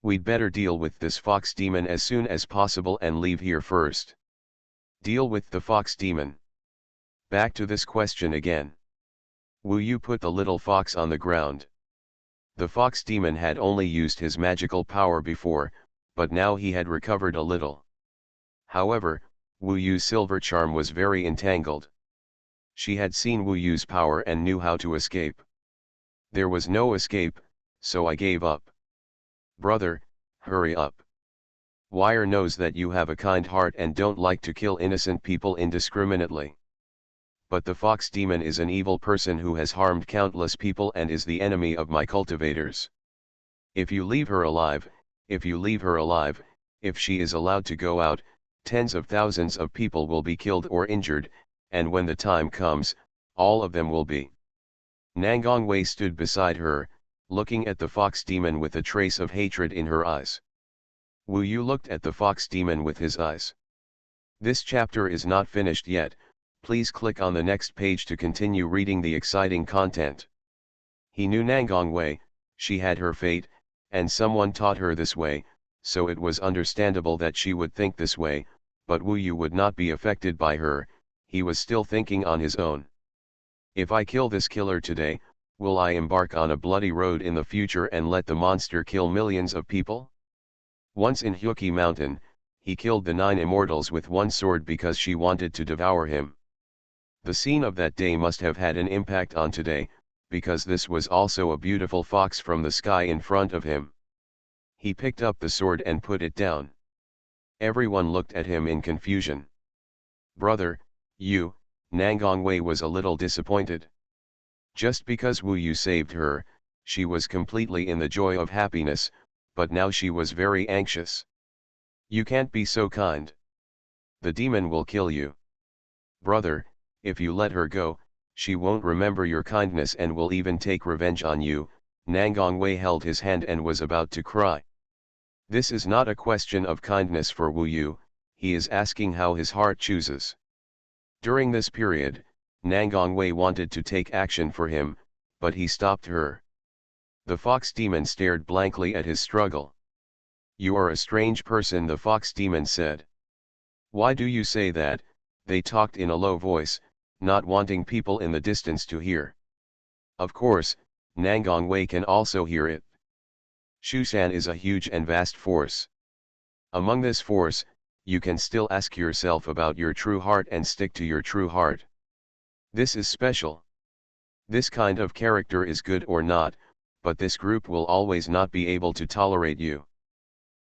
We'd better deal with this fox demon as soon as possible and leave here first. Deal with the fox demon. Back to this question again. Wu Yu put the little fox on the ground. The fox demon had only used his magical power before, but now he had recovered a little. However, Wu Yu's silver charm was very entangled. She had seen Wu Yu's power and knew how to escape. There was no escape, so I gave up. Brother, hurry up. Wire knows that you have a kind heart and don't like to kill innocent people indiscriminately. But the fox demon is an evil person who has harmed countless people and is the enemy of my cultivators. If you leave her alive, if she is allowed to go out, tens of thousands of people will be killed or injured, and when the time comes, all of them will be. Nangong Wei stood beside her, looking at the fox demon with a trace of hatred in her eyes. Wu Yu looked at the fox demon with his eyes. This chapter is not finished yet, please click on the next page to continue reading the exciting content. He knew Nangong Wei, she had her fate, and someone taught her this way, so it was understandable that she would think this way, but Wu Yu would not be affected by her, he was still thinking on his own. If I kill this killer today, will I embark on a bloody road in the future and let the monster kill millions of people? Once in Huqi Mountain, he killed the 9 immortals with one sword because she wanted to devour him. The scene of that day must have had an impact on today, because this was also a beautiful fox from the sky in front of him. He picked up the sword and put it down. Everyone looked at him in confusion. Brother, you, Nangong Wei was a little disappointed. Just because Wu Yu saved her, she was completely in the joy of happiness, but now she was very anxious. You can't be so kind. The demon will kill you. Brother, if you let her go, she won't remember your kindness and will even take revenge on you. Nangong Wei held his hand and was about to cry. This is not a question of kindness for Wu Yu, he is asking how his heart chooses. During this period, Nangong Wei wanted to take action for him, but he stopped her. The fox demon stared blankly at his struggle. You are a strange person, the fox demon said. Why do you say that? They talked in a low voice, not wanting people in the distance to hear. Of course, Nangong Wei can also hear it. Xuanhuan is a huge and vast force. Among this force, you can still ask yourself about your true heart and stick to your true heart. This is special. This kind of character is good or not, but this group will always not be able to tolerate you.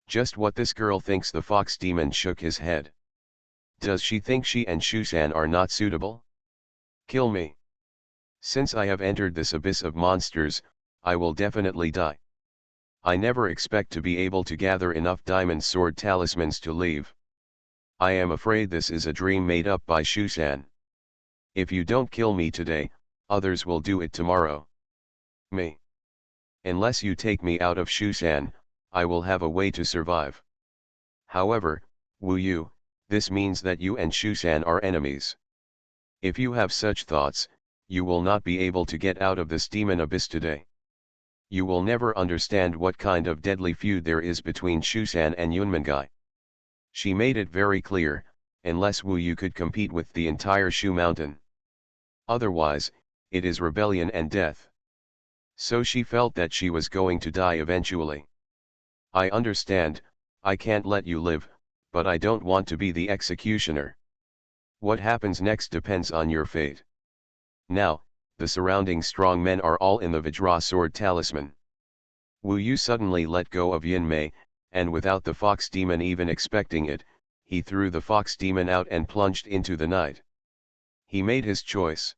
Just what this girl thinks, the fox demon shook his head. Does she think she and Xuanhuan are not suitable? Kill me. Since I have entered this abyss of monsters, I will definitely die. I never expect to be able to gather enough diamond sword talismans to leave. I am afraid this is a dream made up by Xuanhuan. If you don't kill me today, others will do it tomorrow. Me. Unless you take me out of Xuanhuan, I will have a way to survive. However, Wu Yu, this means that you and Xuanhuan are enemies. If you have such thoughts, you will not be able to get out of this demon abyss today. You will never understand what kind of deadly feud there is between Xuanhuan and Yunmengai. She made it very clear, unless Wu Yu could compete with the entire Shu Mountain. Otherwise, it is rebellion and death. So she felt that she was going to die eventually. I understand, I can't let you live, but I don't want to be the executioner. What happens next depends on your fate. Now, the surrounding strong men are all in the Vajra sword talisman. Wu Yu suddenly let go of Yin Mei, and without the fox demon even expecting it, he threw the fox demon out and plunged into the night. He made his choice.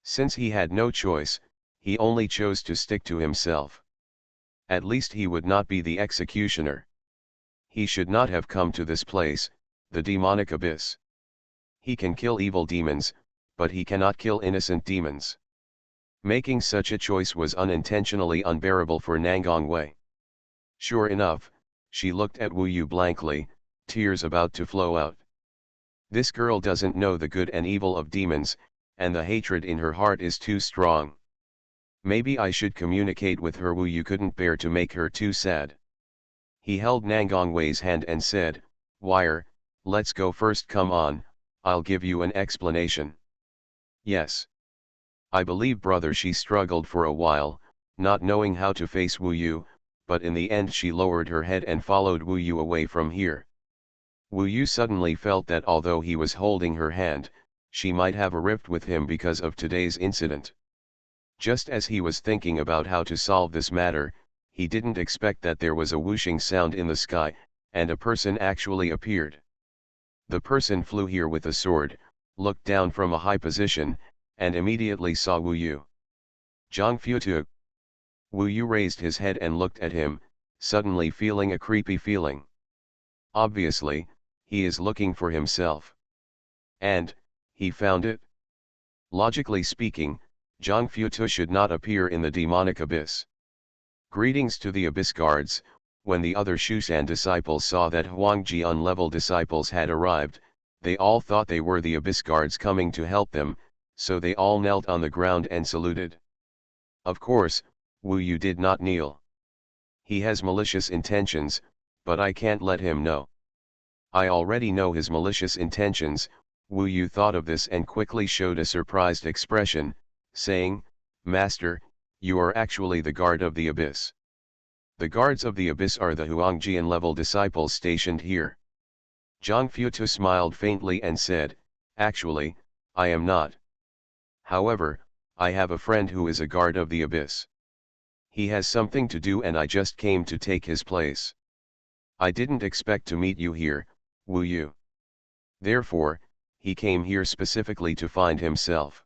Since he had no choice, he only chose to stick to himself. At least he would not be the executioner. He should not have come to this place, the demonic abyss. He can kill evil demons, but he cannot kill innocent demons. Making such a choice was unintentionally unbearable for Nangong Wei. Sure enough, she looked at Wu Yu blankly, tears about to flow out. This girl doesn't know the good and evil of demons, and the hatred in her heart is too strong. Maybe I should communicate with her. Wu Yu couldn't bear to make her too sad. He held Nangong Wei's hand and said, Wire, let's go first, come on, I'll give you an explanation. Yes. I believe, brother. She struggled for a while, not knowing how to face Wu Yu, but in the end she lowered her head and followed Wu Yu away from here. Wu Yu suddenly felt that although he was holding her hand, she might have a rift with him because of today's incident. Just as he was thinking about how to solve this matter, he didn't expect that there was a whooshing sound in the sky, and a person actually appeared. The person flew here with a sword, looked down from a high position, and immediately saw Wu Yu. Zhang Futu. Wu Yu raised his head and looked at him, suddenly feeling a creepy feeling. Obviously, he is looking for himself. And, he found it. Logically speaking, Zhang Futu should not appear in the demonic abyss. Greetings to the abyss guards. When the other Shushan disciples saw that Huangjian level disciples had arrived, they all thought they were the abyss guards coming to help them, so they all knelt on the ground and saluted. Of course, Wu Yu did not kneel. He has malicious intentions, but I can't let him know. I already know his malicious intentions. Wu Yu thought of this and quickly showed a surprised expression, saying, Master, you are actually the guard of the abyss. The guards of the abyss are the Huangjian level disciples stationed here. Zhang Futu smiled faintly and said, Actually, I am not. However, I have a friend who is a guard of the abyss. He has something to do and I just came to take his place. I didn't expect to meet you here, Wu Yu. Therefore, he came here specifically to find himself.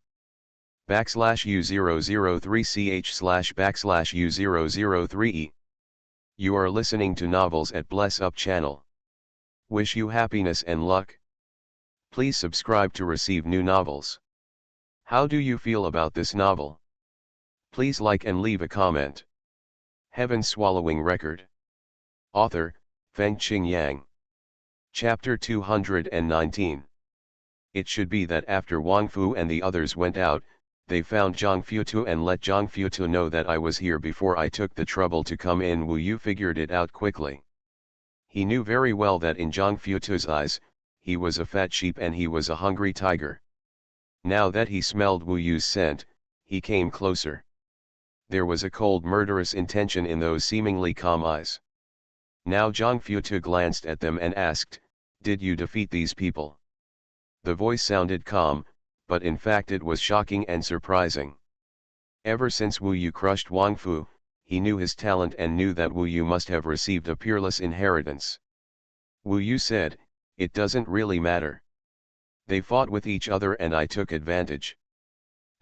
/U003ch//U003e. You are listening to novels at Bless Up channel. Wish you happiness and luck. Please subscribe to receive new novels. How do you feel about this novel? Please like and leave a comment. Heaven Swallowing Record. Author, Fengqing Yang. Chapter 219. It should be that after Wang Fu and the others went out, they found Zhang Futu and let Zhang Futu know that I was here before I took the trouble to come in. Wu Yu figured it out quickly. He knew very well that in Zhang Futu's eyes, he was a fat sheep and he was a hungry tiger. Now that he smelled Wu Yu's scent, he came closer. There was a cold murderous intention in those seemingly calm eyes. Now Zhang Futu glanced at them and asked, Did you defeat these people? The voice sounded calm, but in fact it was shocking and surprising. Ever since Wu Yu crushed Wang Fu, he knew his talent and knew that Wu Yu must have received a peerless inheritance. Wu Yu said, It doesn't really matter. They fought with each other and I took advantage.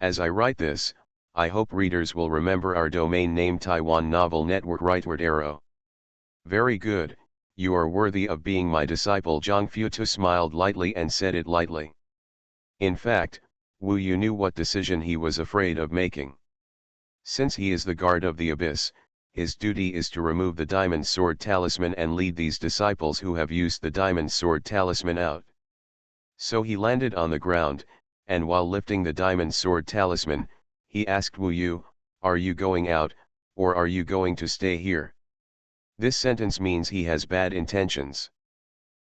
As I write this, I hope readers will remember our domain name Taiwan Novel Network Rightward Arrow. Very good, you are worthy of being my disciple. Zhang Futu smiled lightly and said it lightly. In fact, Wu Yu knew what decision he was afraid of making. Since he is the guard of the abyss, his duty is to remove the diamond sword talisman and lead these disciples who have used the diamond sword talisman out. So he landed on the ground, and while lifting the diamond sword talisman, he asked Wu Yu, Are you going out, or are you going to stay here? This sentence means he has bad intentions.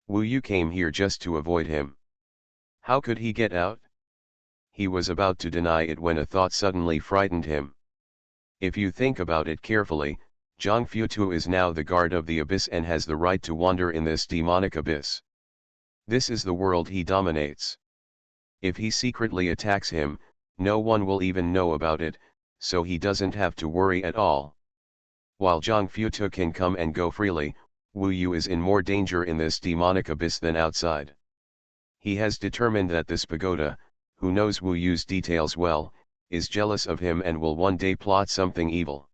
Wu Yu came here just to avoid him. How could he get out? He was about to deny it when a thought suddenly frightened him. If you think about it carefully, Zhang Futu is now the guard of the abyss and has the right to wander in this demonic abyss. This is the world he dominates. If he secretly attacks him, no one will even know about it, so he doesn't have to worry at all. While Zhang Futu can come and go freely, Wu Yu is in more danger in this demonic abyss than outside. He has determined that this pagoda, who knows Wu Yu's details well, is jealous of him and will one day plot something evil.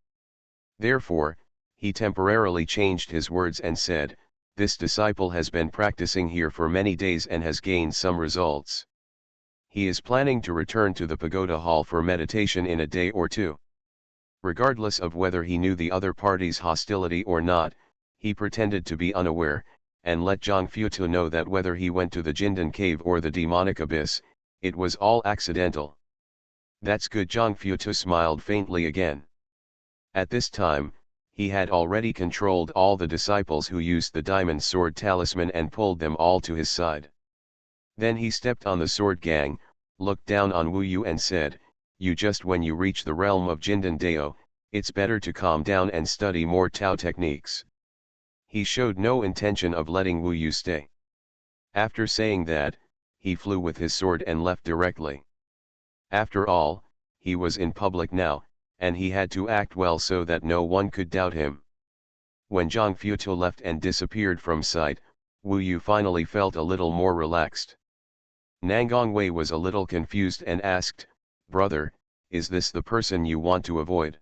Therefore, he temporarily changed his words and said, This disciple has been practicing here for many days and has gained some results. He is planning to return to the pagoda hall for meditation in a day or two. Regardless of whether he knew the other party's hostility or not, he pretended to be unaware, and let Zhang Futu know that whether he went to the Jindan cave or the demonic abyss, it was all accidental. That's good. Zhang Futu smiled faintly again. At this time, he had already controlled all the disciples who used the diamond sword talisman and pulled them all to his side. Then he stepped on the sword gang, looked down on Wu Yu and said, when you reach the realm of Jindan Dao, it's better to calm down and study more Tao techniques. He showed no intention of letting Wu Yu stay. After saying that, he flew with his sword and left directly. After all, he was in public now, and he had to act well so that no one could doubt him. When Zhang Futu left and disappeared from sight, Wu Yu finally felt a little more relaxed. Nangongwei was a little confused and asked, "Brother, is this the person you want to avoid?"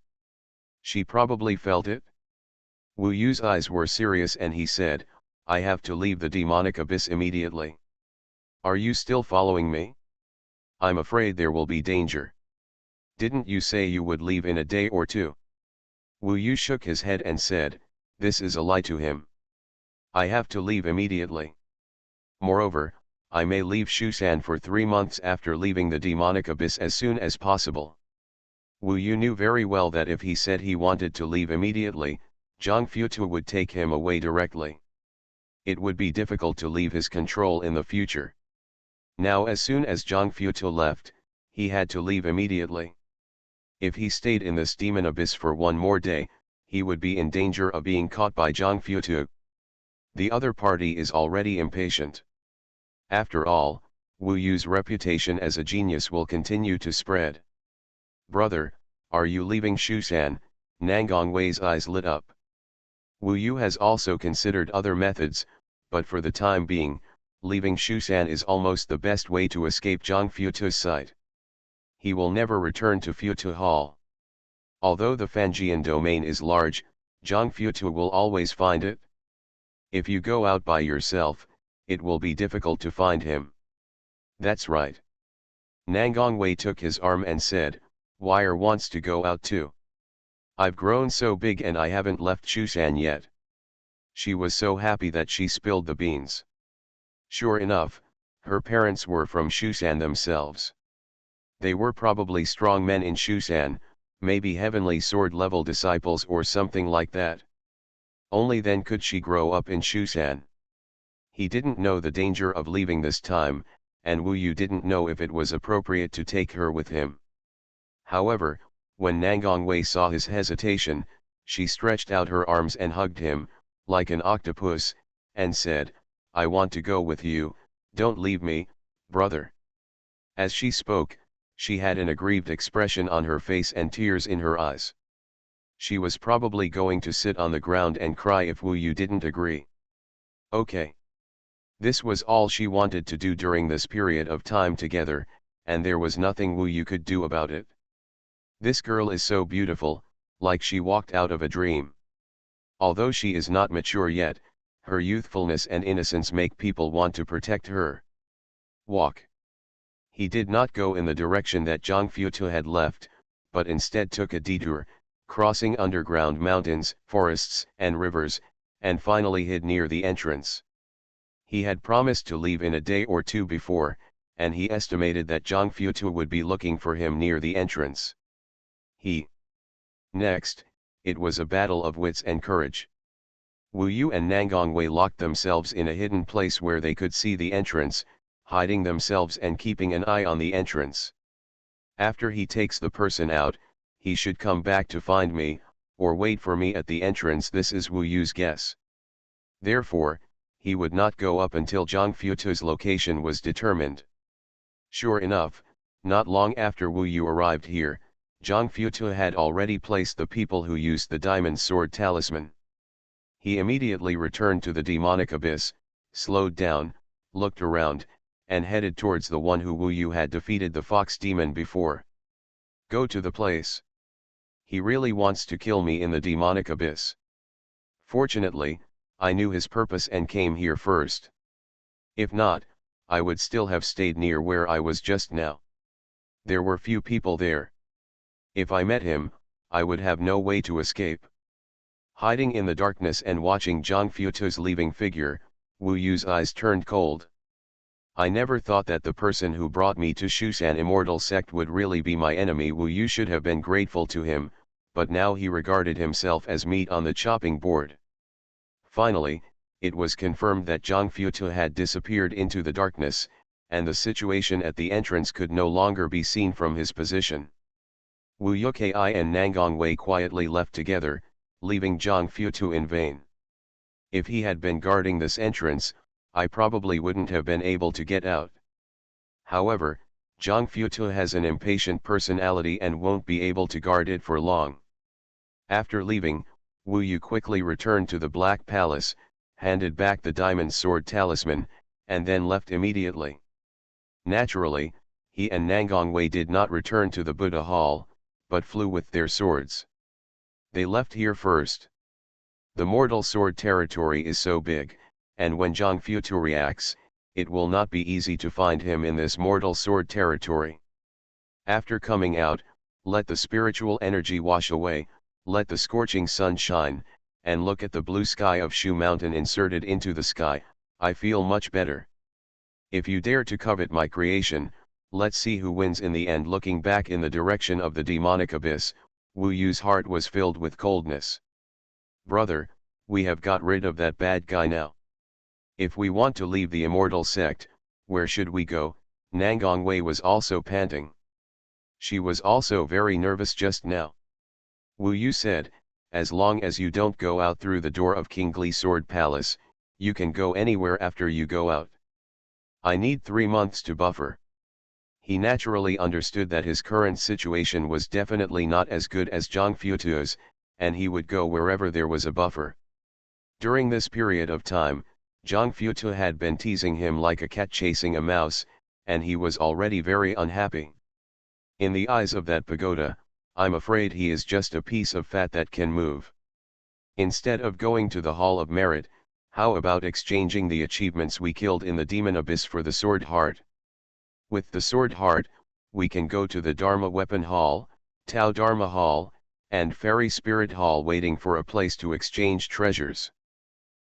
She probably felt it. Wu Yu's eyes were serious and he said, "I have to leave the demonic abyss immediately. Are you still following me? I'm afraid there will be danger. Didn't you say you would leave in a day or two?" Wu Yu shook his head and said, "This is a lie to him. I have to leave immediately. Moreover, I may leave Xuanhuan for 3 months after leaving the demonic abyss as soon as possible." Wu Yu knew very well that if he said he wanted to leave immediately, Zhang Futu would take him away directly. It would be difficult to leave his control in the future. Now as soon as Zhang Futu left, he had to leave immediately. If he stayed in this demon abyss for 1 more day, he would be in danger of being caught by Zhang Futu. The other party is already impatient. After all, Wu Yu's reputation as a genius will continue to spread. "Brother, are you leaving Xuanhuan?" Nangongwei's eyes lit up. Wu Yu has also considered other methods, but for the time being, leaving Xuanhuan is almost the best way to escape Zhang Futu's sight. He will never return to Futu Hall. Although the Fanjian domain is large, Zhang Futu will always find it. If you go out by yourself, it will be difficult to find him. That's right. Nangongwei took his arm and said, "Wire wants to go out too. I've grown so big and I haven't left Xuanhuan yet." She was so happy that she spilled the beans. Sure enough, her parents were from Xuanhuan themselves. They were probably strong men in Xuanhuan, maybe heavenly sword level disciples or something like that. Only then could she grow up in Xuanhuan. He didn't know the danger of leaving this time, and Wu Yu didn't know if it was appropriate to take her with him. However, when Nangongwei saw his hesitation, she stretched out her arms and hugged him, like an octopus, and said, "I want to go with you, don't leave me, brother." As she spoke, she had an aggrieved expression on her face and tears in her eyes. She was probably going to sit on the ground and cry if Wu Yu didn't agree. Okay. This was all she wanted to do during this period of time together, and there was nothing Wu Yu could do about it. This girl is so beautiful, like she walked out of a dream. Although she is not mature yet, her youthfulness and innocence make people want to protect her. Walk. He did not go in the direction that Zhang Futu had left, but instead took a detour, crossing underground mountains, forests, and rivers, and finally hid near the entrance. He had promised to leave in a day or two before, and he estimated that Zhang Futu would be looking for him near the entrance. Next, it was a battle of wits and courage. Wu Yu and Nangongwei locked themselves in a hidden place where they could see the entrance, hiding themselves and keeping an eye on the entrance. After he takes the person out, he should come back to find me, or wait for me at the entrance. This is Wu Yu's guess. Therefore, he would not go up until Zhang Futu's location was determined. Sure enough, not long after Wu Yu arrived here, Zhang Futu had already placed the people who used the diamond sword talisman. He immediately returned to the demonic abyss, slowed down, looked around, and headed towards the one who Wu Yu had defeated, the fox demon, before. Go to the place. He really wants to kill me in the demonic abyss. Fortunately, I knew his purpose and came here first. If not, I would still have stayed near where I was just now. There were few people there. If I met him, I would have no way to escape. Hiding in the darkness and watching Zhang Futu's leaving figure, Wu Yu's eyes turned cold. I never thought that the person who brought me to Xuanhuan Immortal sect would really be my enemy. Wu Yu should have been grateful to him, but now he regarded himself as meat on the chopping board. Finally, it was confirmed that Zhang Futu had disappeared into the darkness, and the situation at the entrance could no longer be seen from his position. Wu Yuki and Nangongwei quietly left together, leaving Zhang Futu in vain. If he had been guarding this entrance, I probably wouldn't have been able to get out. However, Zhang Futu has an impatient personality and won't be able to guard it for long. After leaving, Wu Yu quickly returned to the Black Palace, handed back the diamond sword talisman, and then left immediately. Naturally, he and Nangongwei did not return to the Buddha Hall, but flew with their swords. They left here first. The mortal sword territory is so big, and when Zhang Futu reacts, it will not be easy to find him in this mortal sword territory. After coming out, let the spiritual energy wash away, let the scorching sun shine, and look at the blue sky of Shu Mountain inserted into the sky. I feel much better. If you dare to covet my creation, let's see who wins in the end. Looking back in the direction of the demonic abyss, Wu Yu's heart was filled with coldness. Brother, we have got rid of that bad guy now. If we want to leave the immortal sect, where should we go? Nangongwei was also panting. She was also very nervous just now. Wu Yu said, as long as you don't go out through the door of King Gli Sword Palace, you can go anywhere after you go out. I need 3 months to buffer. He naturally understood that his current situation was definitely not as good as Zhang Futu's, and he would go wherever there was a buffer. During this period of time, Zhang Futu had been teasing him like a cat chasing a mouse, and he was already very unhappy. In the eyes of that pagoda, I'm afraid he is just a piece of fat that can move. Instead of going to the Hall of Merit, how about exchanging the achievements we killed in the Demon Abyss for the Sword Heart? With the Sword Heart, we can go to the Dharma Weapon Hall, Tao Dharma Hall, and Fairy Spirit Hall waiting for a place to exchange treasures.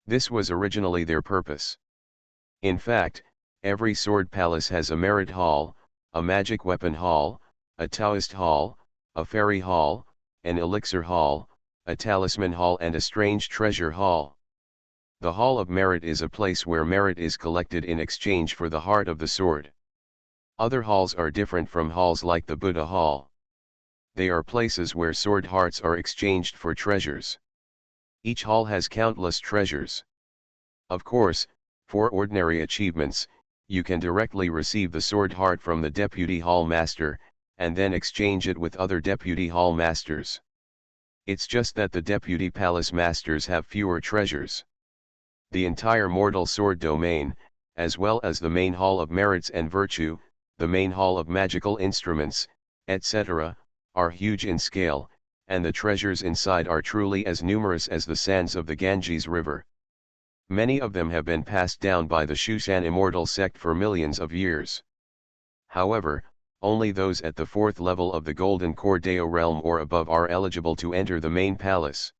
This was originally their purpose. In fact, every sword palace has a merit hall, a magic weapon hall, a Taoist hall, a fairy hall, an elixir hall, a talisman hall and a strange treasure hall. The Hall of Merit is a place where merit is collected in exchange for the heart of the sword. Other halls are different from halls like the Buddha Hall. They are places where sword hearts are exchanged for treasures. Each hall has countless treasures. Of course, for ordinary achievements, you can directly receive the sword heart from the Deputy Hall Master, and then exchange it with other Deputy Hall Masters. It's just that the Deputy Palace Masters have fewer treasures. The entire mortal sword domain, as well as the main Hall of Merits and Virtue, the main Hall of Magical Instruments, etc., are huge in scale, and the treasures inside are truly as numerous as the sands of the Ganges River. Many of them have been passed down by the Shushan Immortal sect for millions of years. However, only those at the 4th level of the Golden Cordeo realm or above are eligible to enter the main palace.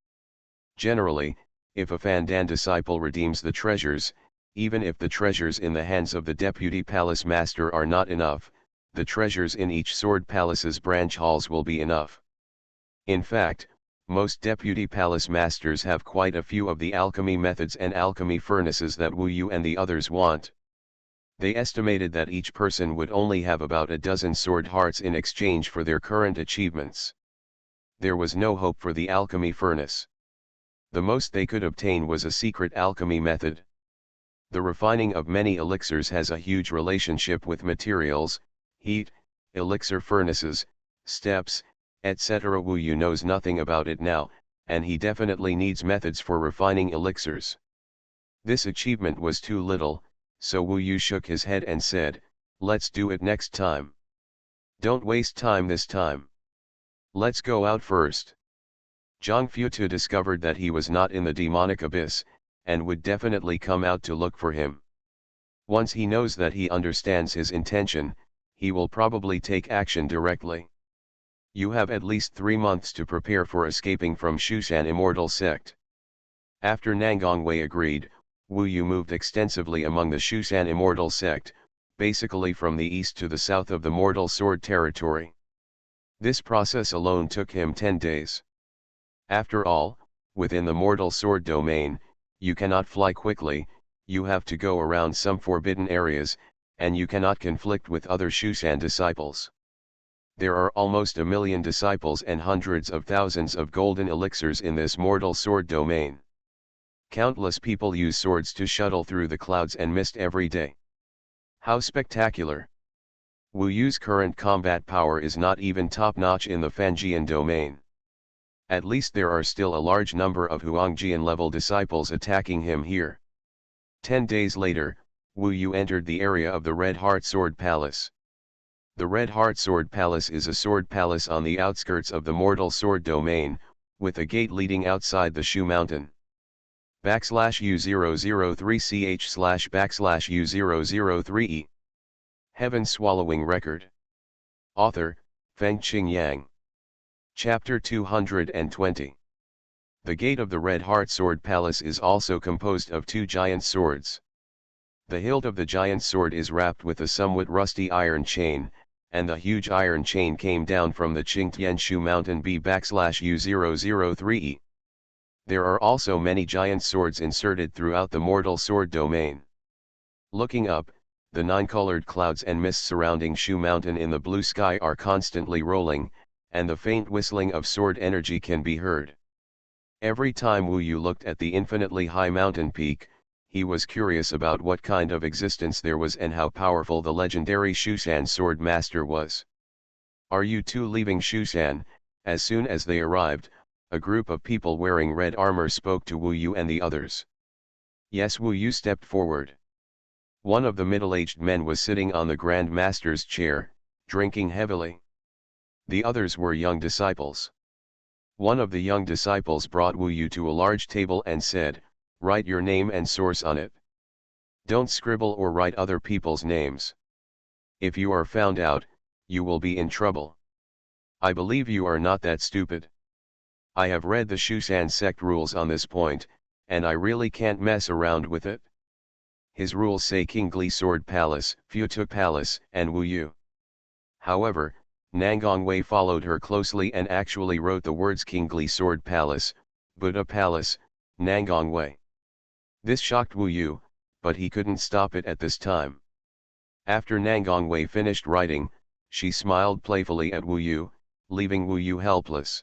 Generally, if a Fandan disciple redeems the treasures, even if the treasures in the hands of the Deputy Palace Master are not enough, the treasures in each sword palace's branch halls will be enough. In fact, most Deputy Palace Masters have quite a few of the alchemy methods and alchemy furnaces that Wu Yu and the others want. They estimated that each person would only have about a dozen sword hearts in exchange for their current achievements. There was no hope for the alchemy furnace. The most they could obtain was a secret alchemy method. The refining of many elixirs has a huge relationship with materials, heat, elixir furnaces, steps, etc. Wu Yu knows nothing about it now, and he definitely needs methods for refining elixirs. This achievement was too little, so Wu Yu shook his head and said, "Let's do it next time. Don't waste time this time. Let's go out first." Zhang Futu discovered that he was not in the demonic abyss, and would definitely come out to look for him. Once he knows that he understands his intention, he will probably take action directly. You have at least 3 months to prepare for escaping from Shushan Immortal sect. After Nangongwei agreed, Wu Yu moved extensively among the Shushan Immortal sect, basically from the east to the south of the Mortal Sword territory. This process alone took him 10 days. After all, within the Mortal Sword domain, you cannot fly quickly, you have to go around some forbidden areas, and you cannot conflict with other Shushan disciples. There are almost 1 million disciples and hundreds of thousands of golden elixirs in this Mortal Sword domain. Countless people use swords to shuttle through the clouds and mist every day. How spectacular! Wu Yu's current combat power is not even top-notch in the Fanjian domain. At least there are still a large number of Huangjian-level disciples attacking him here. 10 days later, Wu Yu entered the area of the Red Heart Sword Palace. The Red Heart Sword Palace is a sword palace on the outskirts of the Mortal Sword domain, with a gate leading outside the Shu Mountain. /U003ch//U003e. Heaven Swallowing Record. Author, Fengqing Yang. Chapter 220. The gate of the Red Heart Sword Palace is also composed of 2 giant swords. The hilt of the giant sword is wrapped with a somewhat rusty iron chain, and the huge iron chain came down from the Qingtian Shu Mountain B/U003e. There are also many giant swords inserted throughout the Mortal Sword domain. Looking up, the 9-colored clouds and mist surrounding Shu Mountain in the blue sky are constantly rolling, and the faint whistling of sword energy can be heard. Every time Wu Yu looked at the infinitely high mountain peak, he was curious about what kind of existence there was and how powerful the legendary Shushan sword master was. "Are you two leaving Shushan?" As soon as they arrived, a group of people wearing red armor spoke to Wu Yu and the others. Yes, Wu Yu stepped forward. One of the middle-aged men was sitting on the Grand Master's chair, drinking heavily. The others were young disciples. One of the young disciples brought Wu Yu to a large table and said, "Write your name and source on it. Don't scribble or write other people's names. If you are found out, you will be in trouble. I believe you are not that stupid. I have read the Shushan sect rules on this point, and I really can't mess around with it." His rules say Kingli Sword Palace, Futu Palace, and Wu Yu. However, Nangongwei followed her closely and actually wrote the words Kingli Sword Palace, Buddha Palace, Nangongwei. This shocked Wu Yu, but he couldn't stop it at this time. After Nangongwei finished writing, she smiled playfully at Wu Yu, leaving Wu Yu helpless.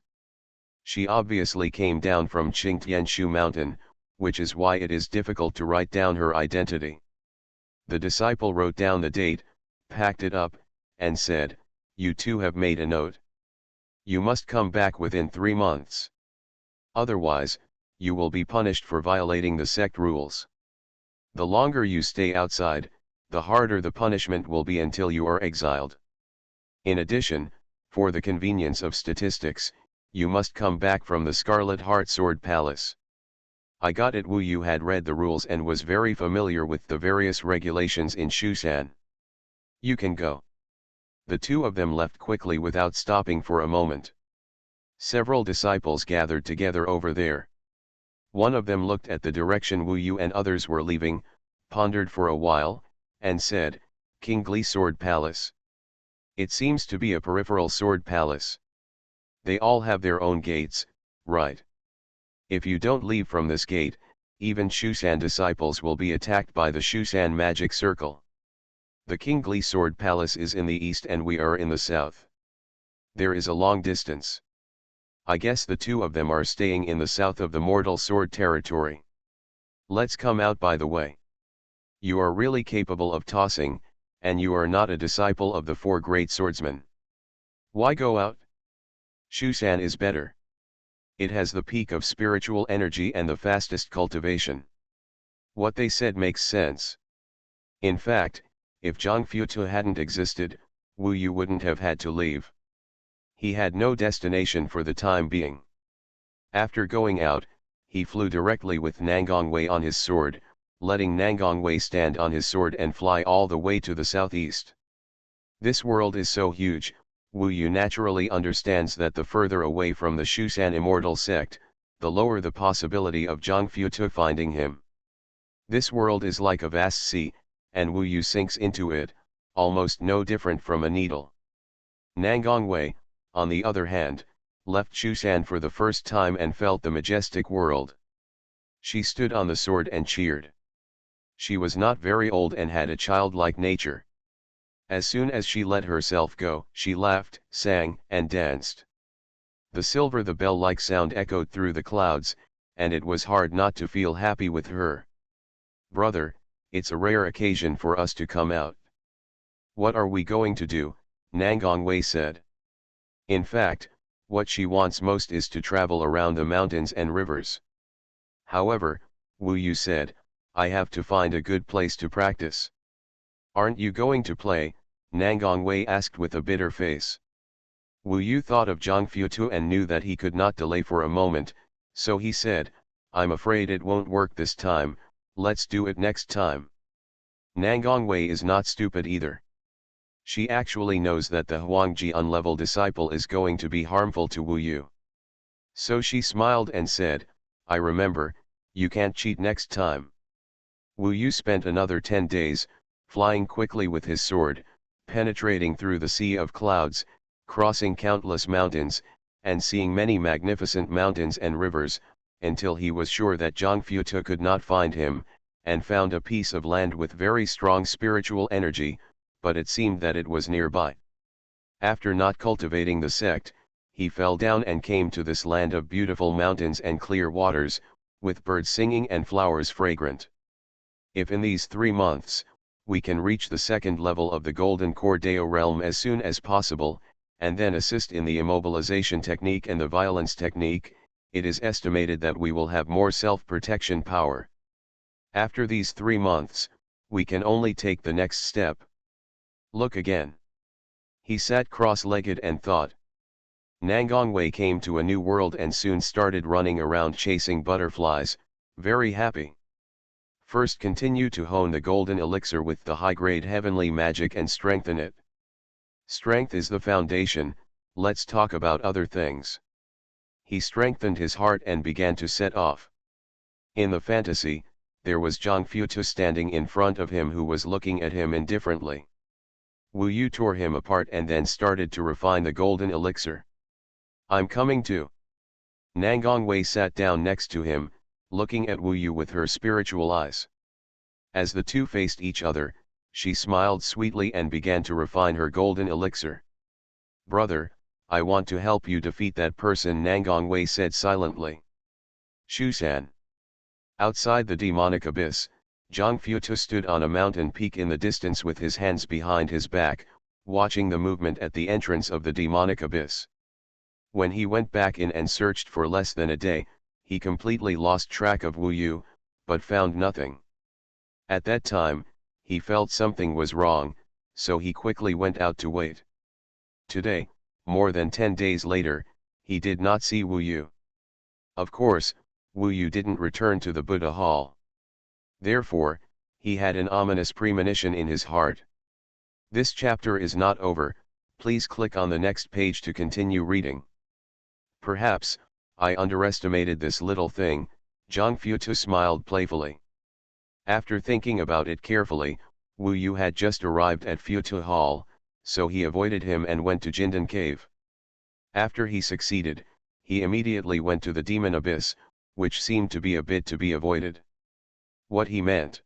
She obviously came down from Qingtianshu Mountain, which is why it is difficult to write down her identity. The disciple wrote down the date, packed it up, and said, "You two have made a note. You must come back within 3 months. Otherwise, you will be punished for violating the sect rules. The longer you stay outside, the harder the punishment will be until you are exiled. In addition, for the convenience of statistics, you must come back from the Scarlet Heart Sword Palace." I got it. Wu Yu had read the rules and was very familiar with the various regulations in Shushan. "You can go." The two of them left quickly without stopping for a moment. Several disciples gathered together over there. One of them looked at the direction Wu Yu and others were leaving, pondered for a while, and said, "Kingli Sword Palace. It seems to be a peripheral sword palace. They all have their own gates, right? If you don't leave from this gate, even Shushan disciples will be attacked by the Shushan magic circle. The Kingli Sword Palace is in the east and we are in the south. There is a long distance. I guess the two of them are staying in the south of the Mortal Sword territory. Let's come out by the way. You are really capable of tossing, and you are not a disciple of the 4 great swordsmen. Why go out? Shushan is better. It has the peak of spiritual energy and the fastest cultivation." What they said makes sense. In fact, if Zhang Futu hadn't existed, Wu Yu wouldn't have had to leave. He had no destination for the time being. After going out, he flew directly with Nangongwei on his sword, letting Nangongwei stand on his sword and fly all the way to the southeast. This world is so huge, Wu Yu naturally understands that the further away from the Shushan immortal sect, the lower the possibility of Zhang Futu finding him. This world is like a vast sea, and Wu Yu sinks into it, almost no different from a needle. Nangongwei, on the other hand, left Shushan for the first time and felt the majestic world. She stood on the sword and cheered. She was not very old and had a childlike nature. As soon as she let herself go, she laughed, sang, and danced. The bell-like sound echoed through the clouds, and it was hard not to feel happy with her. "Brother, it's a rare occasion for us to come out." "What are we going to do?" Nangongwei said. In fact, what she wants most is to travel around the mountains and rivers. However, Wu Yu said, "I have to find a good place to practice." "Aren't you going to play?" Nangongwei asked with a bitter face. Wu Yu thought of Zhang Futu and knew that he could not delay for a moment, so he said, "I'm afraid it won't work this time, let's do it next time." Nangongwei is not stupid either. She actually knows that the Huangji unlevel disciple is going to be harmful to Wu Yu. So she smiled and said, "I remember, you can't cheat next time." Wu Yu spent another 10 days, flying quickly with his sword, penetrating through the sea of clouds, crossing countless mountains, and seeing many magnificent mountains and rivers, until he was sure that Zhang Futu could not find him, and found a piece of land with very strong spiritual energy, but it seemed that it was nearby. After not cultivating the sect, he fell down and came to this land of beautiful mountains and clear waters, with birds singing and flowers fragrant. If in these 3 months, we can reach the second level of the Golden Cordeo realm as soon as possible, and then assist in the immobilization technique and the violence technique, it is estimated that we will have more self-protection power. After these 3 months, we can only take the next step. Look again. He sat cross-legged and thought. Nangongwei came to a new world and soon started running around chasing butterflies, very happy. First, continue to hone the golden elixir with the high-grade heavenly magic and strengthen it. Strength is the foundation, let's talk about other things. He strengthened his heart and began to set off. In the fantasy, there was Zhang Futu standing in front of him who was looking at him indifferently. Wu Yu tore him apart and then started to refine the golden elixir. "I'm coming too." Nangongwei sat down next to him, looking at Wu Yu with her spiritual eyes. As the two faced each other, she smiled sweetly and began to refine her golden elixir. "Brother, I want to help you defeat that person," Nangongwei said silently. "Xuanhuan." Outside the demonic abyss, Zhang Futu stood on a mountain peak in the distance with his hands behind his back, watching the movement at the entrance of the demonic abyss. When he went back in and searched for less than a day, he completely lost track of Wu Yu, but found nothing. At that time, he felt something was wrong, so he quickly went out to wait. Today, more than 10 days later, he did not see Wu Yu. Of course, Wu Yu didn't return to the Buddha Hall. Therefore, he had an ominous premonition in his heart. This chapter is not over, please click on the next page to continue reading. "Perhaps, I underestimated this little thing," Zhang Futu smiled playfully. After thinking about it carefully, Wu Yu had just arrived at Futu Hall, so he avoided him and went to Jindan Cave. After he succeeded, he immediately went to the demon abyss, which seemed to be a bit to be avoided. What he meant.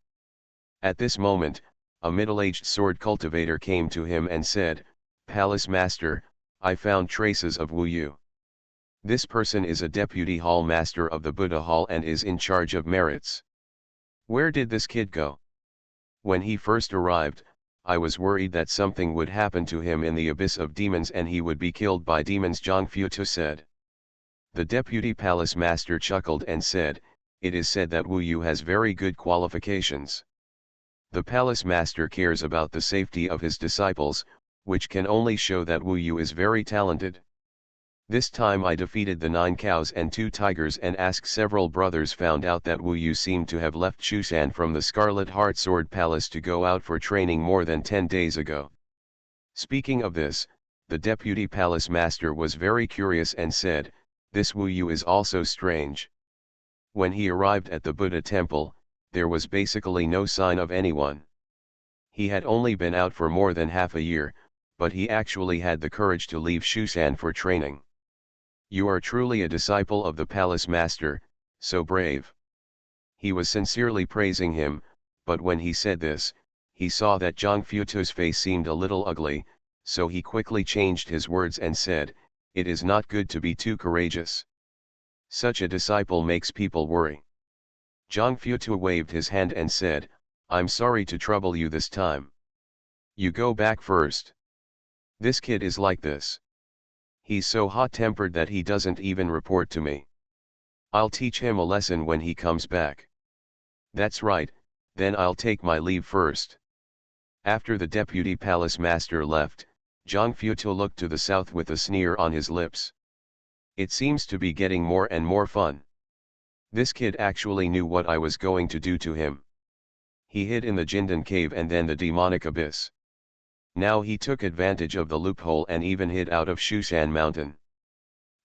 At this moment, a middle-aged sword cultivator came to him and said, "Palace Master, I found traces of Wu Yu. This person is a deputy hall master of the Buddha Hall and is in charge of merits. Where did this kid go? When he first arrived, I was worried that something would happen to him in the abyss of demons and he would be killed by demons," Zhang Futu said. The deputy palace master chuckled and said, "It is said that Wu Yu has very good qualifications. The palace master cares about the safety of his disciples, which can only show that Wu Yu is very talented. This time I defeated the 9 cows and 2 tigers and asked several brothers found out that Wu Yu seemed to have left Xuanhuan from the Scarlet Heart Sword Palace to go out for training more than 10 days ago." Speaking of this, the deputy palace master was very curious and said, "This Wu Yu is also strange. When he arrived at the Buddha temple, there was basically no sign of anyone. He had only been out for more than half a year, but he actually had the courage to leave Xuanhuan for training. You are truly a disciple of the palace master, so brave." He was sincerely praising him, but when he said this, he saw that Zhang Futu's face seemed a little ugly, so he quickly changed his words and said, "It is not good to be too courageous. Such a disciple makes people worry. Zhang Futu waved his hand and said, I'm sorry to trouble you this time. You go back first. This kid is like this. He's so hot-tempered that he doesn't even report to me. I'll teach him a lesson when he comes back. That's right, then I'll take my leave first. After the deputy palace master left, Zhang Futu looked to the south with a sneer on his lips. It seems to be getting more and more fun. This kid actually knew what I was going to do to him. He hid in the Jindan cave and then the demonic abyss. Now he took advantage of the loophole and even hid out of Xuanhuan mountain.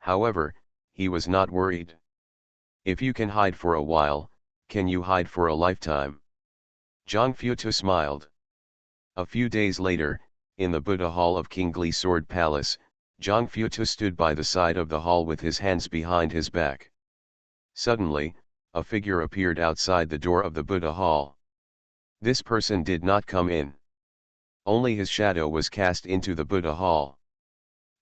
However, he was not worried. If you can hide for a while, can you hide for a lifetime? Zhang Futu smiled. A few days later, in the Buddha Hall of Kingly Sword Palace, Zhang Futu stood by the side of the hall with his hands behind his back. Suddenly, a figure appeared outside the door of the Buddha Hall. This person did not come in. Only his shadow was cast into the Buddha Hall.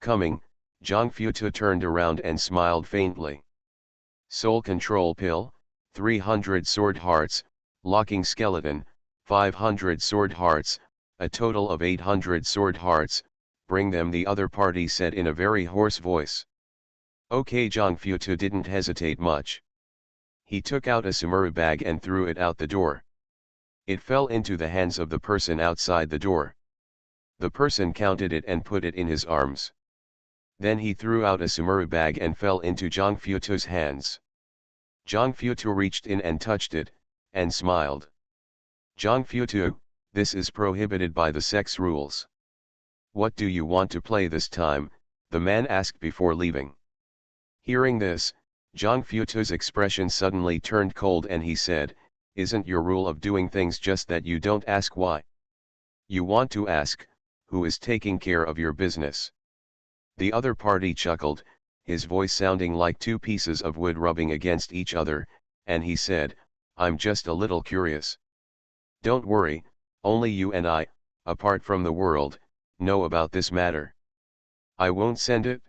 Coming, Zhang Futu turned around and smiled faintly. Soul Control Pill, 300 Sword Hearts, Locking Skeleton, 500 Sword Hearts, a total of 800 Sword Hearts, bring them, the other party said in a very hoarse voice. Okay, Zhang Futu didn't hesitate much. He took out a samurai bag and threw it out the door. It fell into the hands of the person outside the door. The person counted it and put it in his arms. Then he threw out a samurai bag and fell into Zhang Futu's hands. Zhang Futu reached in and touched it, and smiled. Zhang Futu, this is prohibited by the sex rules. What do you want to play this time? The man asked before leaving. Hearing this, Zhang Futu's expression suddenly turned cold and he said, isn't your rule of doing things just that you don't ask why? You want to ask, who is taking care of your business? The other party chuckled, his voice sounding like two pieces of wood rubbing against each other, and he said, I'm just a little curious. Don't worry, only you and I, apart from the world, know about this matter. I won't send it.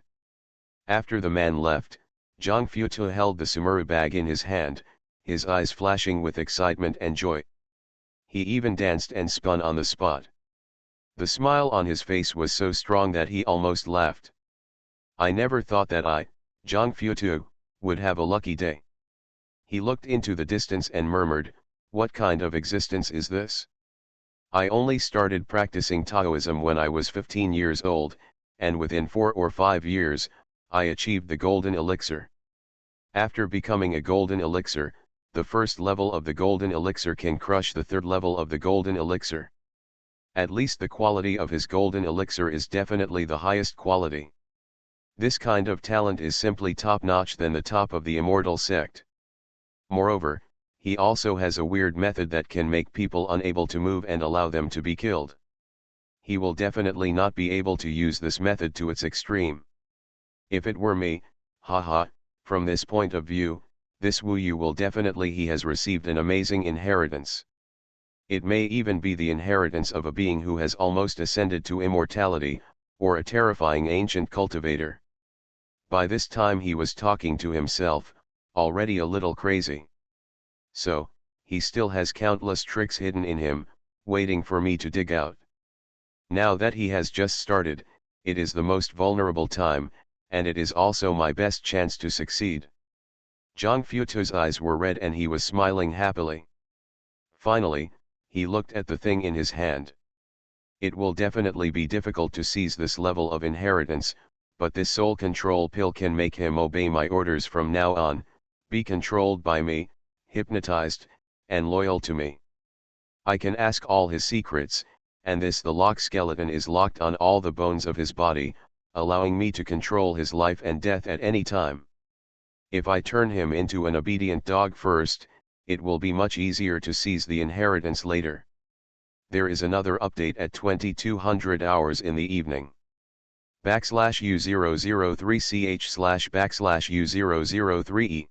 After the man left, Zhang Futu held the samurai bag in his hand, his eyes flashing with excitement and joy. He even danced and spun on the spot. The smile on his face was so strong that he almost laughed. I never thought that I, Zhang Futu, would have a lucky day. He looked into the distance and murmured, what kind of existence is this? I only started practicing Taoism when I was 15 years old, and within 4 or 5 years, I achieved the golden elixir. After becoming a golden elixir, the first level of the golden elixir can crush the third level of the golden elixir. At least the quality of his golden elixir is definitely the highest quality. This kind of talent is simply top-notch than the top of the immortal sect. Moreover, he also has a weird method that can make people unable to move and allow them to be killed. He will definitely not be able to use this method to its extreme. If it were me, haha, from this point of view, this Wu Yu will definitely he has received an amazing inheritance. It may even be the inheritance of a being who has almost ascended to immortality, or a terrifying ancient cultivator. By this time he was talking to himself, already a little crazy. So, he still has countless tricks hidden in him, waiting for me to dig out. Now that he has just started, it is the most vulnerable time, and it is also my best chance to succeed. Zhang Futu's eyes were red and he was smiling happily. Finally, he looked at the thing in his hand. It will definitely be difficult to seize this level of inheritance, but this soul control pill can make him obey my orders from now on, be controlled by me, hypnotized, and loyal to me. I can ask all his secrets, and the lock skeleton is locked on all the bones of his body, allowing me to control his life and death at any time. If I turn him into an obedient dog first, it will be much easier to seize the inheritance later. There is another update at 2200 hours in the evening. /U003ch//U003e